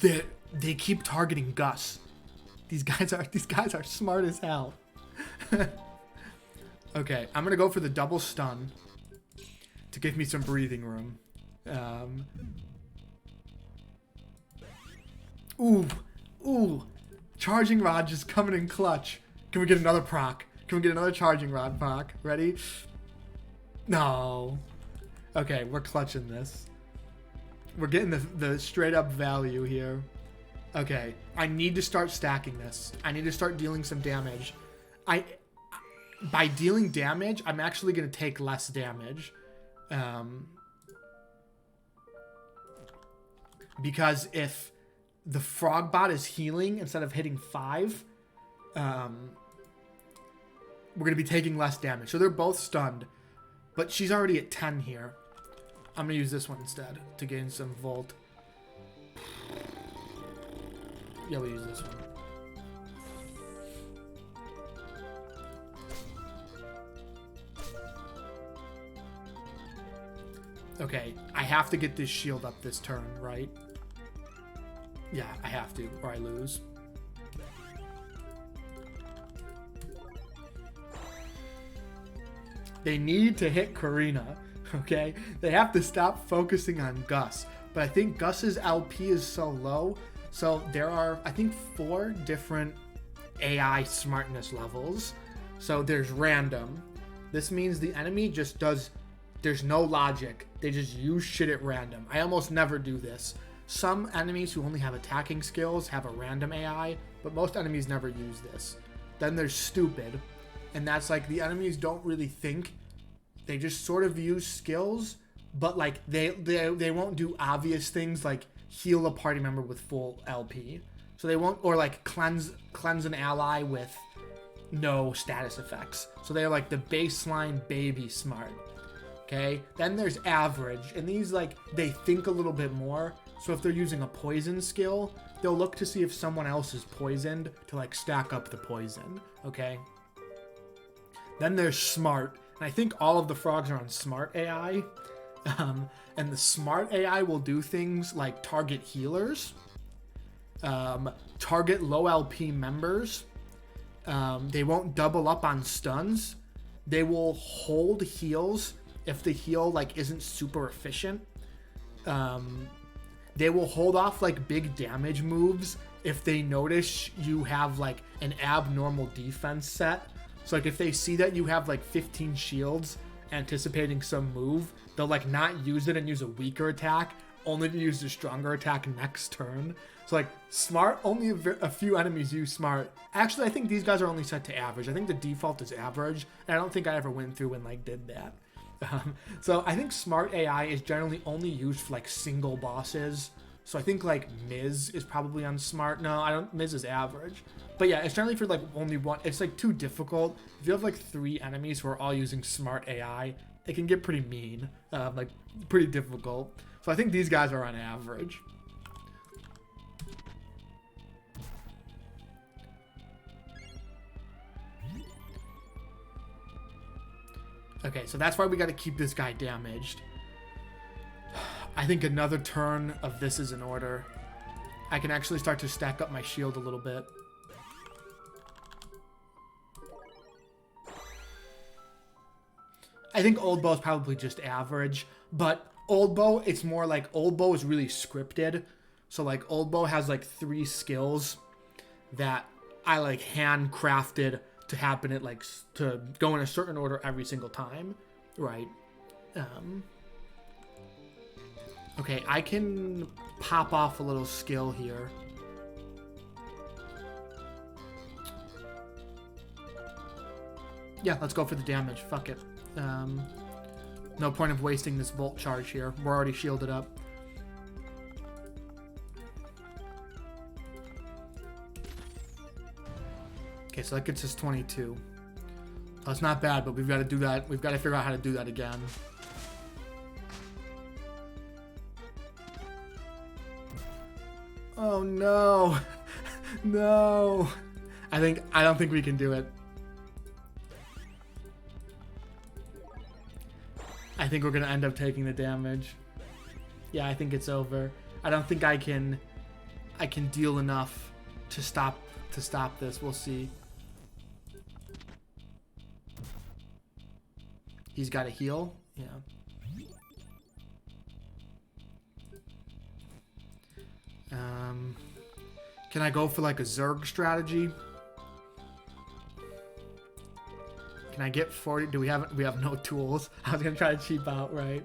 They keep targeting Gus. These guys are smart as hell. Okay, I'm gonna go for the double stun to give me some breathing room. Ooh. Charging rod just coming in clutch. Can we get another proc? Can we get another charging rod proc? Ready? No. Okay, we're clutching this. We're getting the straight up value here. Okay, I need to start stacking this. I need to start dealing some damage. By dealing damage, I'm actually going to take less damage. Because if the frog bot is healing instead of hitting 5, we're going to be taking less damage. So they're both stunned, but she's already at 10 here. I'm going to use this one instead to gain some volt. Yeah, we'll use this one. Okay, I have to get this shield up this turn, right? Yeah, I have to, or I lose. They need to hit Karina, okay? They have to stop focusing on Gus. But I think Gus's LP is so low. So there are, I think, 4 different AI smartness levels. So there's random. This means the enemy just does, there's no logic. They just use shit at random. I almost never do this. Some enemies who only have attacking skills have a random AI, but most enemies never use this. Then there's stupid. And that's like the enemies don't really think. They just sort of use skills, but like they won't do obvious things like heal a party member with full LP. So they won't, or like cleanse an ally with no status effects. So they're like the baseline baby smart. Okay? Then there's average, and these like they think a little bit more. So if they're using a poison skill, they'll look to see if someone else is poisoned to like stack up the poison. Okay? Then there's smart, and I think all of the frogs are on smart AI. And the smart AI will do things like target healers, target low LP members. They won't double up on stuns. They will hold heals if the heal like isn't super efficient. They will hold off like big damage moves if they notice you have like an abnormal defense set. So like if they see that you have like 15 shields anticipating some move, they'll like not use it and use a weaker attack, only to use the stronger attack next turn. So like smart, only a few enemies use smart. Actually, I think these guys are only set to average. I think the default is average, and I don't think I ever went through and like did that. So I think smart AI is generally only used for like single bosses. So I think like Miz is probably on smart. No, I don't. Miz is average. But yeah, it's generally for like only one. It's like too difficult. If you have like 3 enemies who are all using smart AI, it can get pretty mean, like pretty difficult. So I think these guys are on average. Okay, so that's why we got to keep this guy damaged. I think another turn of this is in order. I can actually start to stack up my shield a little bit. I think Old Bow is probably just average, but Old Bow, it's more like Old Bow is really scripted. So like Old Bow has like 3 skills that I like handcrafted to happen at like to go in a certain order every single time, right? Okay, I can pop off a little skill here. Yeah, let's go for the damage. Fuck it. No point of wasting this Volt charge here. We're already shielded up. Okay, so that gets us 22. That's not bad, but we've got to do that. We've got to figure out how to do that again. Oh no. No. I don't think we can do it. I think we're going to end up taking the damage. Yeah, I think it's over. I don't think I can deal enough to stop this. We'll see. He's got a heal. Yeah. Can I go for like a Zerg strategy? Can I get 40? We have no tools. I was gonna try to cheap out, right?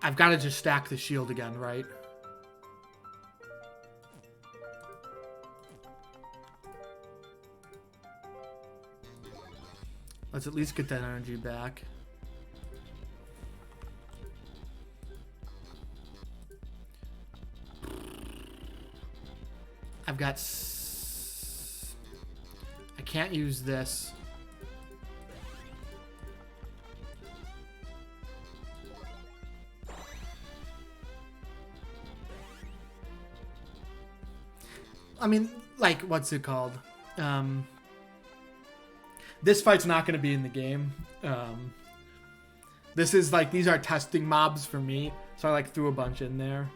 I've got to just stack the shield again, right? Let's at least get that energy back. I've got... I can't use this. I mean, like, what's it called? This fight's not going to be in the game. This is like, these are testing mobs for me, so I like threw a bunch in there.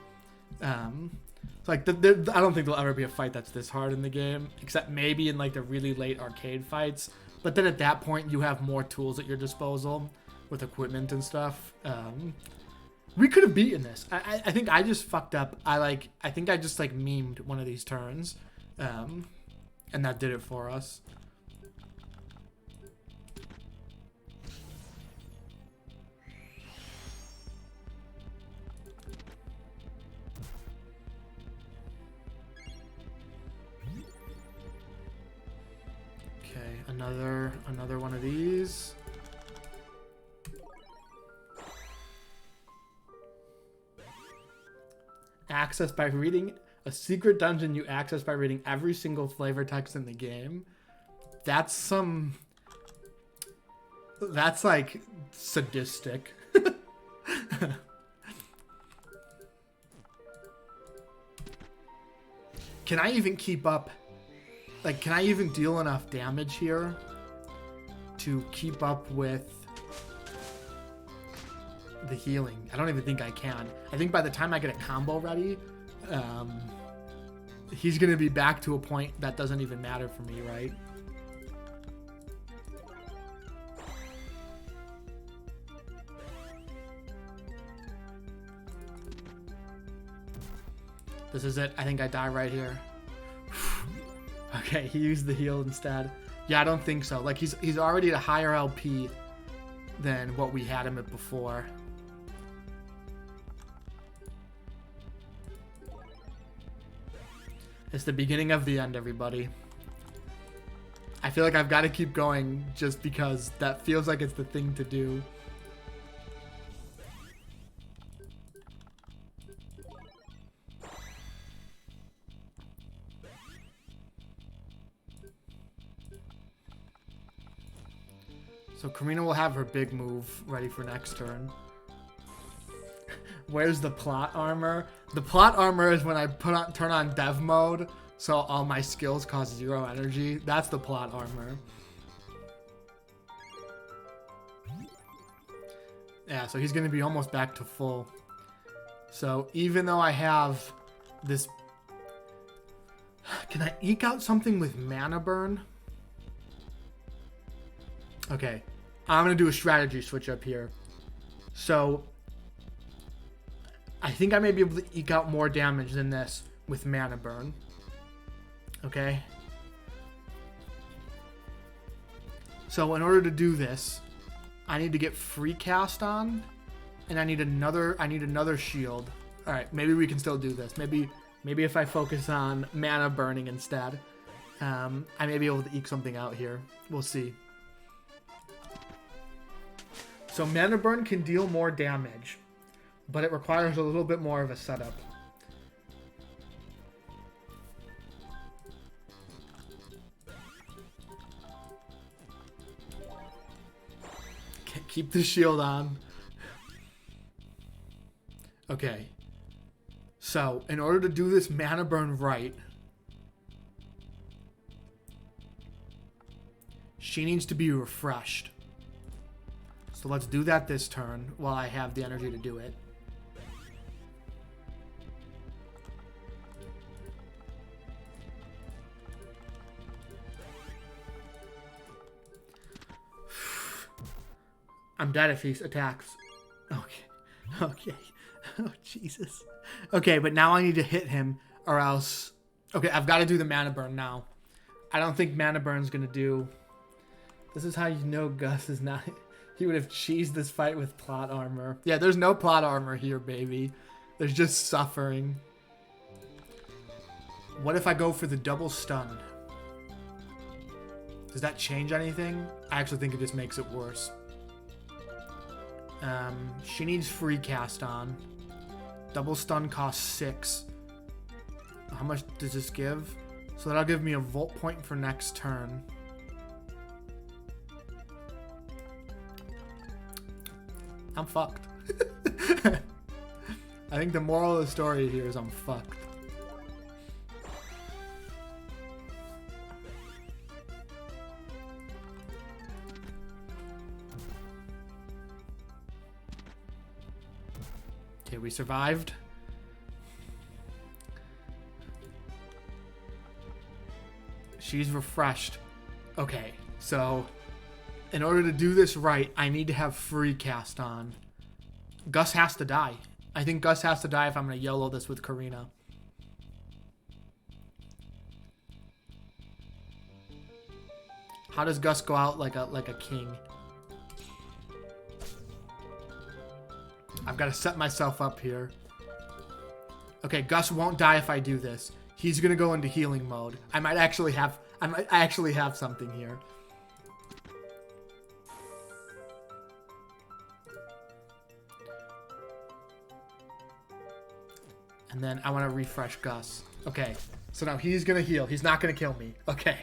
Like, I don't think there'll ever be a fight that's this hard in the game, except maybe in like the really late arcade fights. But then at that point, you have more tools at your disposal with equipment and stuff. We could have beaten this. I think I just fucked up. I think I just like memed one of these turns, and that did it for us. Okay, another one of these. Access by reading a secret dungeon you access by reading every single flavor text in the game. That's like sadistic. Can I even keep up? Like, can I even deal enough damage here to keep up with the healing? I don't even think I can. I think by the time I get a combo ready, he's going to be back to a point that doesn't even matter for me, right? This is it. I think I die right here. Okay, he used the heal instead. Yeah, I don't think so. Like, he's already at a higher LP than what we had him at before. It's the beginning of the end, everybody. I feel like I've got to keep going just because that feels like it's the thing to do. So Karina will have her big move ready for next turn. Where's the plot armor? The plot armor is when I turn on dev mode, so all my skills cause 0 energy. That's the plot armor. Yeah, so he's going to be almost back to full. So even though I have this... Can I eke out something with mana burn? Okay, I'm going to do a strategy switch up here. So I think I may be able to eke out more damage than this with mana burn. Okay. So in order to do this, I need to get free cast on, and I need another shield. All right, maybe we can still do this. Maybe if I focus on mana burning instead, I may be able to eke something out here. We'll see. So mana burn can deal more damage, but it requires a little bit more of a setup. Keep the shield on. Okay. So, in order to do this mana burn right, she needs to be refreshed. So let's do that this turn while I have the energy to do it. I'm dead if he attacks. Okay. Okay. Oh, Jesus. Okay, but now I need to hit him or else... Okay, I've got to do the mana burn now. I don't think mana burn's going to do... This is how you know Gus is not... He would have cheesed this fight with plot armor. Yeah, there's no plot armor here, baby. There's just suffering. What if I go for the double stun? Does that change anything? I actually think it just makes it worse. She needs free cast on. Double stun costs 6. How much does this give? So that'll give me a volt point for next turn. I'm fucked. I think the moral of the story here is I'm fucked. Okay, we survived. She's refreshed. Okay, so in order to do this right, I need to have free cast on. Gus has to die. I think Gus has to die if I'm going to YOLO this with Karina. How does Gus go out like a king? I've got to set myself up here. Okay, Gus won't die if I do this. He's going to go into healing mode. I actually have something here. And then I want to refresh Gus. Okay, so now he's going to heal. He's not going to kill me. Okay.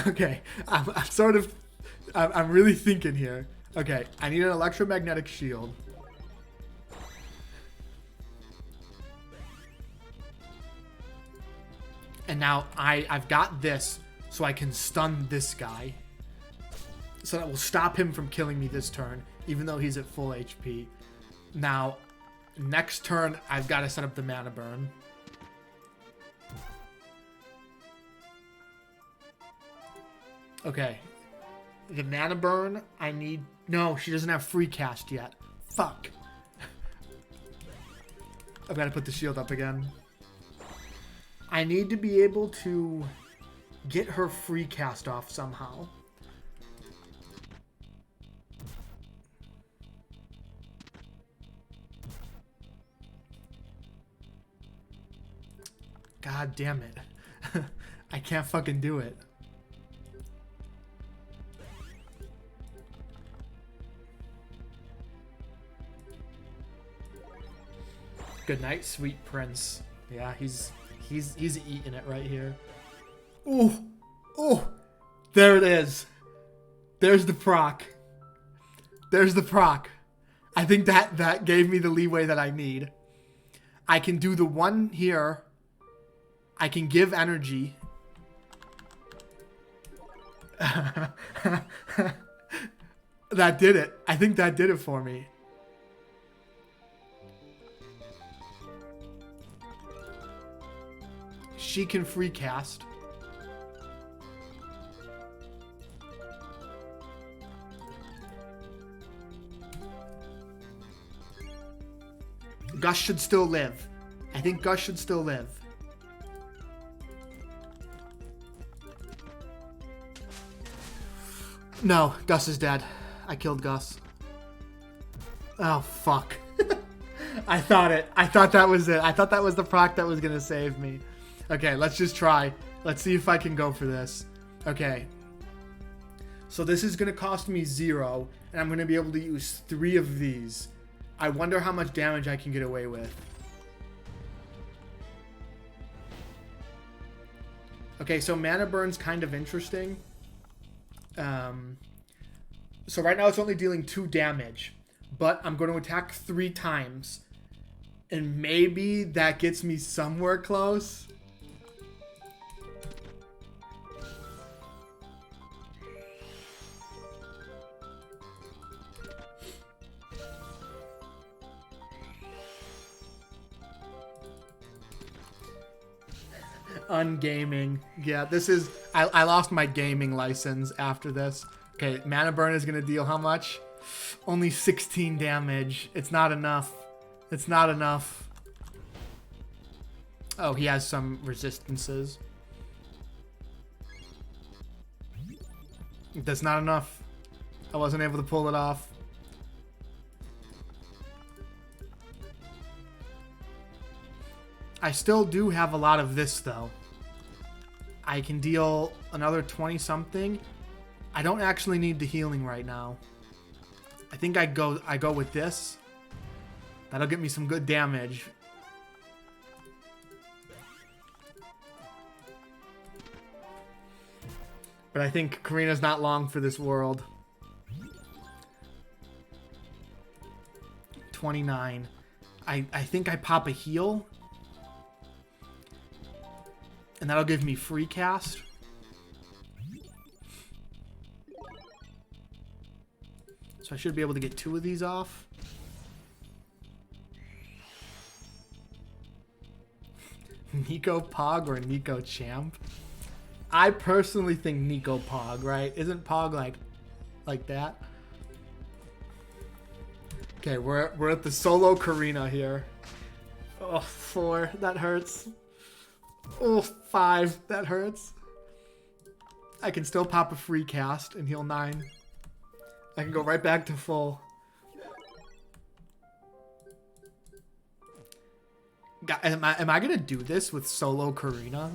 Okay, I'm really thinking here. Okay, I need an electromagnetic shield. And now I've got this, so I can stun this guy. So that will stop him from killing me this turn, even though he's at full HP. Now, next turn, I've got to set up the mana burn. Okay. The mana burn, I need... No, she doesn't have free cast yet. Fuck. I've got to put the shield up again. I need to be able to get her free cast off somehow. God damn it. I can't fucking do it. Good night, sweet prince. Yeah, he's eating it right here. Ooh, ooh, there it is. There's the proc. There's the proc. I think that gave me the leeway that I need. I can do the one here. I can give energy. That did it. I think that did it for me. She can free cast. Gus should still live. I think Gus should still live. No, Gus is dead. I killed Gus. Oh, fuck. I thought that was it. I thought that was the proc that was going to save me. Okay, let's just try. Let's see if I can go for this. Okay. So this is going to cost me 0, and I'm going to be able to use 3 of these. I wonder how much damage I can get away with. Okay, so Mana Burn's kind of interesting. So right now it's only dealing 2 damage, but I'm going to attack 3 times. And maybe that gets me somewhere close. Ungaming. Yeah, this is... I lost my gaming license after this. Okay, Mana Burn is going to deal how much? Only 16 damage. It's not enough. It's not enough. Oh, he has some resistances. That's not enough. I wasn't able to pull it off. I still do have a lot of this, though. I can deal another 20-something. I don't actually need the healing right now. I think I go with this. That'll get me some good damage. But I think Karina's not long for this world. 29. I think I pop a heal. And that'll give me free cast. So I should be able to get 2 of these off. Nico Pog or Nico Champ? I personally think Nico Pog, right? Isn't Pog like that? Okay, we're at the solo Karina here. Oh, 4. That hurts. Oh, 5. That hurts. I can still pop a free cast and heal 9. I can go right back to full. Am I gonna do this with solo Karina?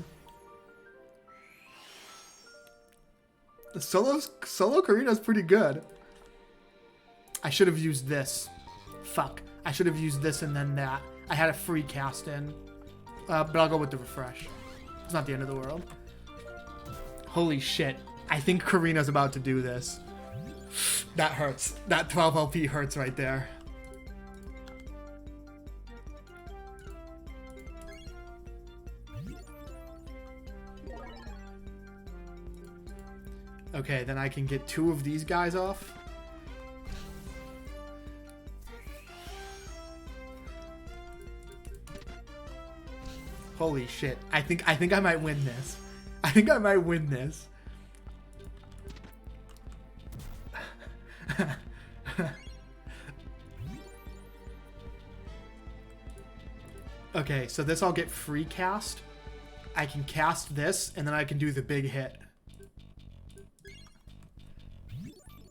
The solo Karina's pretty good. I should have used this. Fuck. I should have used this and then that. I had a free cast in. But I'll go with the refresh. It's not the end of the world. Holy shit. I think Karina's about to do this. That hurts. That 12 LP hurts right there. Okay, then I can get 2 of these guys off. Holy shit. I think I might win this. I think I might win this. Okay, so this I'll get free cast. I can cast this, and then I can do the big hit.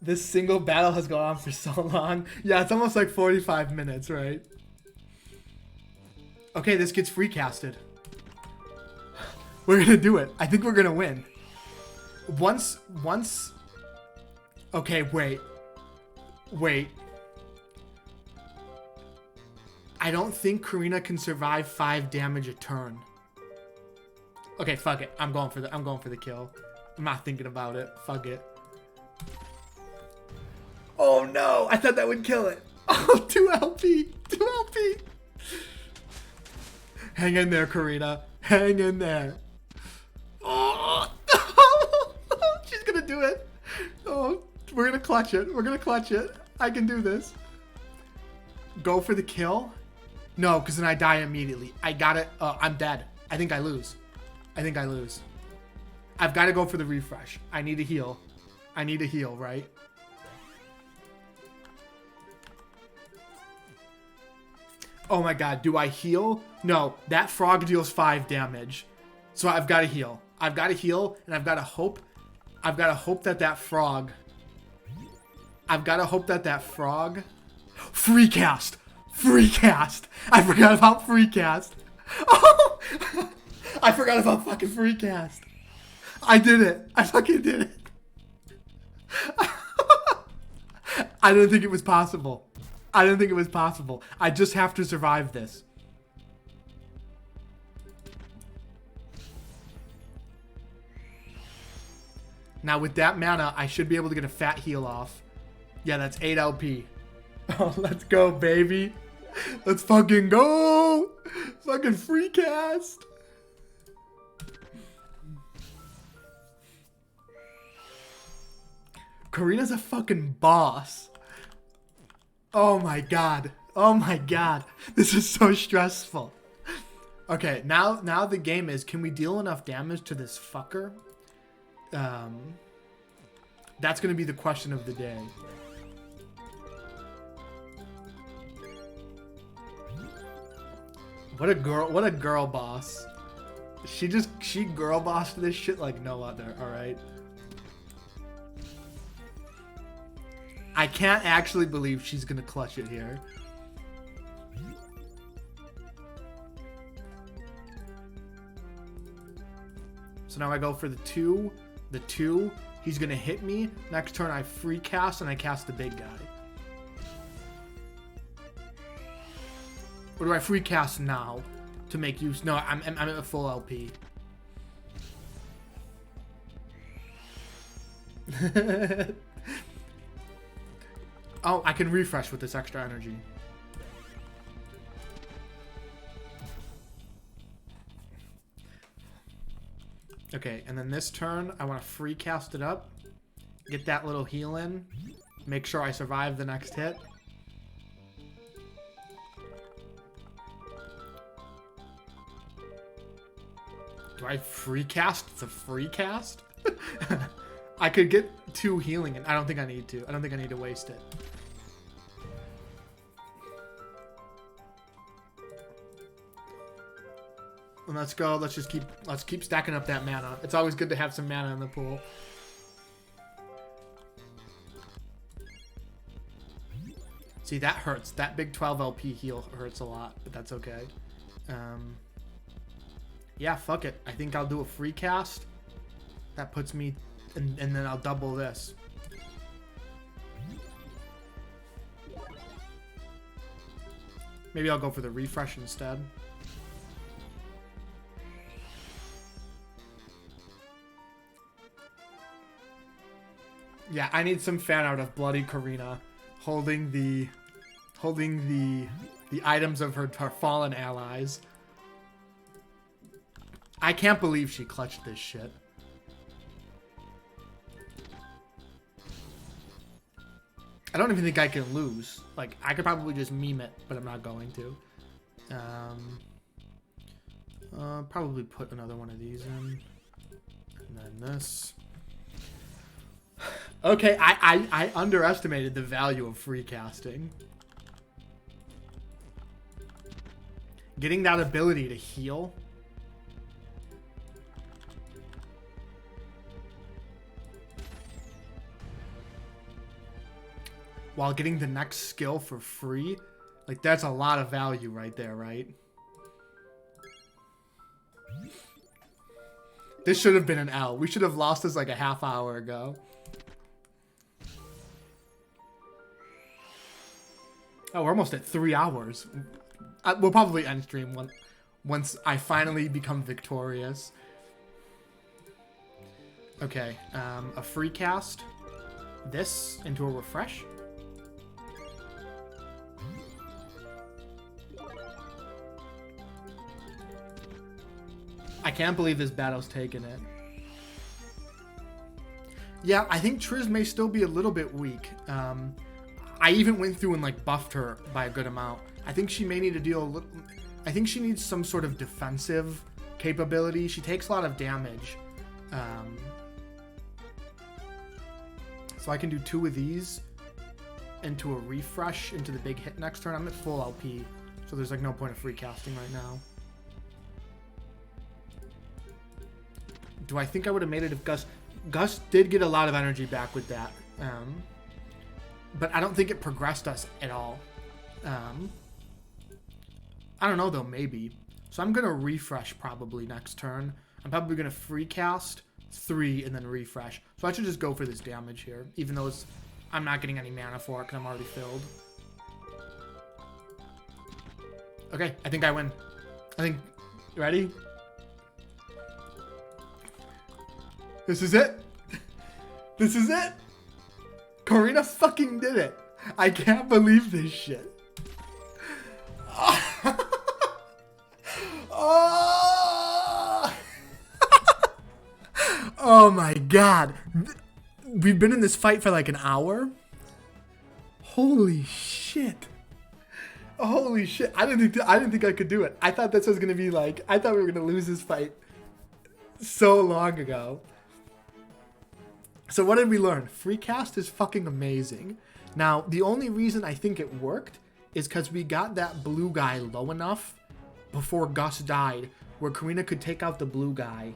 This single battle has gone on for so long. Yeah, it's almost like 45 minutes, right? Okay, this gets free casted. We're gonna do it. I think we're gonna win. Once... Okay, wait. I don't think Karina can survive 5 damage a turn. Okay, fuck it. I'm going for the kill. I'm not thinking about it. Fuck it. Oh no! I thought that would kill it. Oh, 2 LP. 2 LP. Hang in there, Karina. Hang in there. Oh, she's gonna do it. Oh, we're gonna clutch it. We're gonna clutch it. I can do this. Go for the kill? No, because then I die immediately. I got it. I'm dead. I think I lose. I think I lose. I've got to go for the refresh. I need to heal. I need to heal, right? Oh my god, do I heal? No, that frog deals 5 damage. So I've got to heal. I've got to heal, and I've got to hope. I've got to hope that that frog... I've got to hope that that frog... Free cast! Free cast! I forgot about free cast. Oh! I forgot about fucking free cast. I did it. I fucking did it. I didn't think it was possible. I didn't think it was possible. I just have to survive this. Now with that mana, I should be able to get a fat heal off. Yeah, that's 8 LP. Oh, let's go, baby. Let's fucking go. Fucking free cast. Karina's a fucking boss. Oh my god. Oh my god. This is so stressful. Okay, now the game is, can we deal enough damage to this fucker? That's gonna be the question of the day. What a girl boss. She girl bossed this shit like no other, alright? I can't actually believe she's gonna clutch it here. So now I go for the 2. The 2. He's gonna hit me. Next turn I free cast and I cast the big guy. Or do I free cast now to make use? No, I'm at a full LP. Oh, I can refresh with this extra energy. Okay, and then this turn, I want to free cast it up. Get that little heal in. Make sure I survive the next hit. Do I free cast? It's a free cast? I could get 2 healing, and I don't think I need to. I don't think I need to waste it. And let's go. Let's keep stacking up that mana. It's always good to have some mana in the pool. See, that hurts. That big 12 LP heal hurts a lot, but that's okay. Yeah, fuck it. I think I'll do a free cast. That puts me... And then I'll double this. Maybe I'll go for the refresh instead. Yeah, I need some fan art of Bloody Karina holding the items of her fallen allies. I can't believe she clutched this shit. I don't even think I can lose. Like, I could probably just meme it, but I'm not going to. Probably put another one of these in. And then this. Okay, I underestimated the value of free casting. Getting that ability to heal. While getting the next skill for free. Like, that's a lot of value right there, right? This should have been an L. We should have lost this like a half hour ago. Oh, we're almost at 3 hours. We'll probably end stream once I finally become victorious. Okay, a free cast. This into a refresh. I can't believe this battle's taken it. Yeah, I think Triz may still be a little bit weak. I even went through and like buffed her by a good amount. I think she may need to deal a little... I think she needs some sort of defensive capability. She takes a lot of damage. So I can do 2 of these into a refresh into the big hit next turn. I'm at full LP, so there's like no point of free casting right now. Do I think I would have made it if Gus did get a lot of energy back with that. But I don't think it progressed us at all. I don't know though, maybe. So I'm gonna refresh probably next turn. I'm probably gonna free cast 3 and then refresh. So I should just go for this damage here, even though I'm not getting any mana for it because I'm already filled. Okay, I think I win. You ready? This is it. This is it. Karina fucking did it. I can't believe this shit. Oh, oh my god. We've been in this fight for like an hour. Holy shit. Holy shit. I didn't think I could do it. I thought this was going to be like, I thought we were going to lose this fight so long ago. So what did we learn? Free cast is fucking amazing. Now, the only reason I think it worked is because we got that blue guy low enough before Gus died, where Karina could take out the blue guy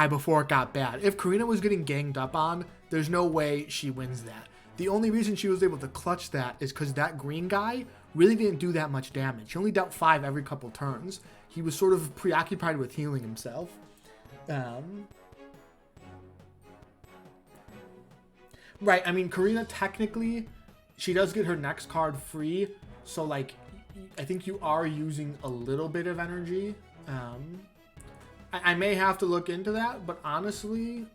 before it got bad. If Karina was getting ganged up on, there's no way she wins that. The only reason she was able to clutch that is because that green guy really didn't do that much damage. He only dealt 5 every couple turns. He was sort of preoccupied with healing himself. Right, I mean, Karina, technically, she does get her next card free, so, like, I think you are using a little bit of energy. I may have to look into that, but honestly,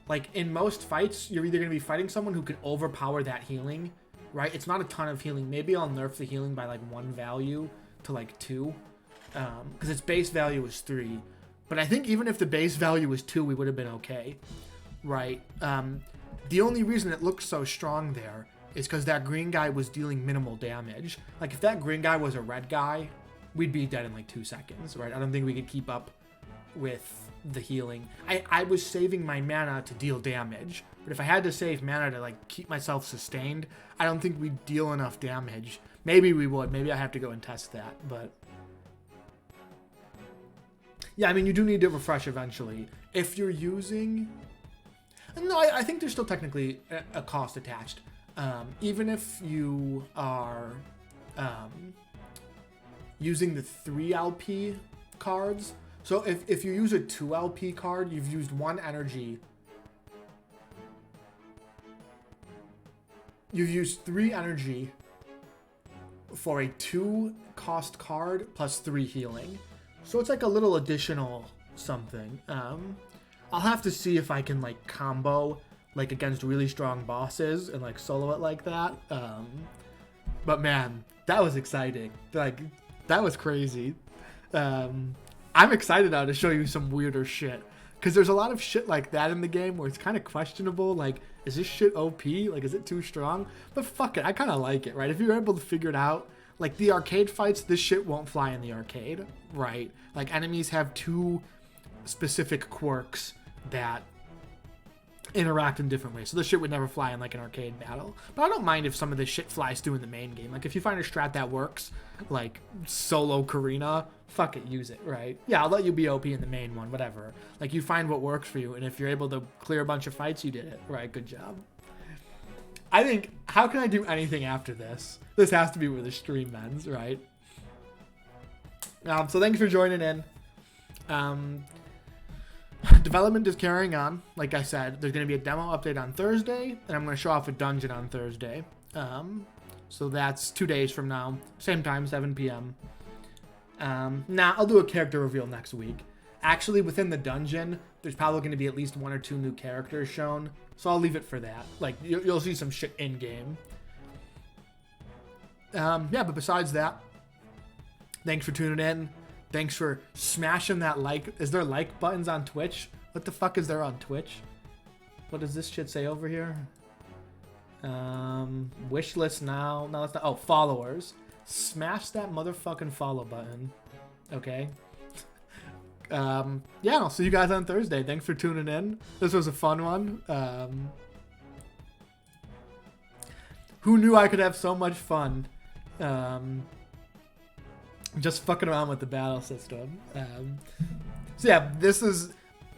like, in most fights, you're either going to be fighting someone who can overpower that healing, right? It's not a ton of healing. Maybe I'll nerf the healing by, like, 1 value to, like, 2, because its base value is 3. But I think even if the base value was 2, we would have been okay, right? The only reason it looked so strong there is because that green guy was dealing minimal damage. Like, if that green guy was a red guy, we'd be dead in like 2 seconds, right? I don't think we could keep up with the healing. I was saving my mana to deal damage, but if I had to save mana to like keep myself sustained, I don't think we'd deal enough damage. Maybe we would. Maybe I have to go and test that, but... yeah, I mean, you do need to refresh eventually. If you're using... no, I think there's still technically a cost attached. Even if you are using the 3 LP cards. So if you use a 2 LP card, you've used 1 energy. You've used 3 energy for a 2 cost card plus 3 healing. So it's like a little additional something. I'll have to see if I can like combo like against really strong bosses and like solo it like that. But man, that was exciting. Like, that was crazy. I'm excited now to show you some weirder shit, because there's a lot of shit like that in the game where it's kind of questionable. Like, is this shit OP? Like, is it too strong? But fuck it, I kind of like it, right? If you're able to figure it out, like the arcade fights, this shit won't fly in the arcade, right? Like, enemies have 2 specific quirks that interact in different ways. So this shit would never fly in like an arcade battle. But I don't mind if some of this shit flies through in the main game. Like, if you find a strat that works, like solo Karina, fuck it, use it, right? Yeah, I'll let you be OP in the main one, whatever. Like, you find what works for you, and if you're able to clear a bunch of fights, you did it, right? Good job. I think, how can I do anything after this? This has to be where the stream ends, right? So thanks for joining in. Development is carrying on. Like I said, there's going to be a demo update on Thursday, and I'm going to show off a dungeon on Thursday. So that's 2 days from now. Same time, 7 p.m. Nah, I'll do a character reveal next week. Actually, within the dungeon, there's probably going to be at least 1 or 2 new characters shown. So I'll leave it for that. Like, you'll see some shit in-game. Yeah, but besides that, thanks for tuning in. Thanks for smashing that like. Is there like buttons on Twitch? What the fuck is there on Twitch? What does this shit say over here? Wish list now. No, that's not. Oh, followers. Smash that motherfucking follow button. Okay. Yeah, I'll see you guys on Thursday. Thanks for tuning in. This was a fun one. Who knew I could have so much fun? Just fucking around with the battle system. So yeah, this is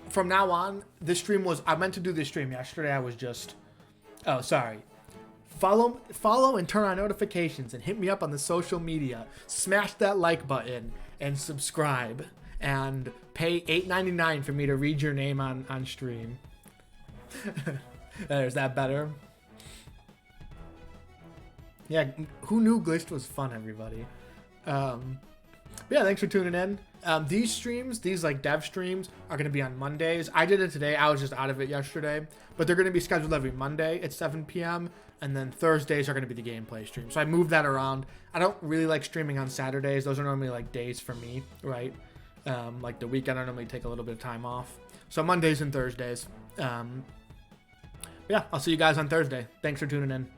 from now on. This stream was, I meant to do this stream yesterday. I was just, oh, sorry. Follow and turn on notifications and hit me up on the social media. Smash that like button and subscribe and pay $8.99 for me to read your name on stream. Is that better? Yeah, who knew Glitched was fun, everybody? Yeah, thanks for tuning in. These streams, these like dev streams, are going to be on Mondays. I did it today. I was just out of it yesterday. But they're going to be scheduled every Monday at 7 p.m. And then Thursdays are going to be the gameplay stream. So I moved that around. I don't really like streaming on Saturdays. Those are normally like days for me, right? Like the weekend, I normally take a little bit of time off. So Mondays and Thursdays. Yeah, I'll see you guys on Thursday. Thanks for tuning in.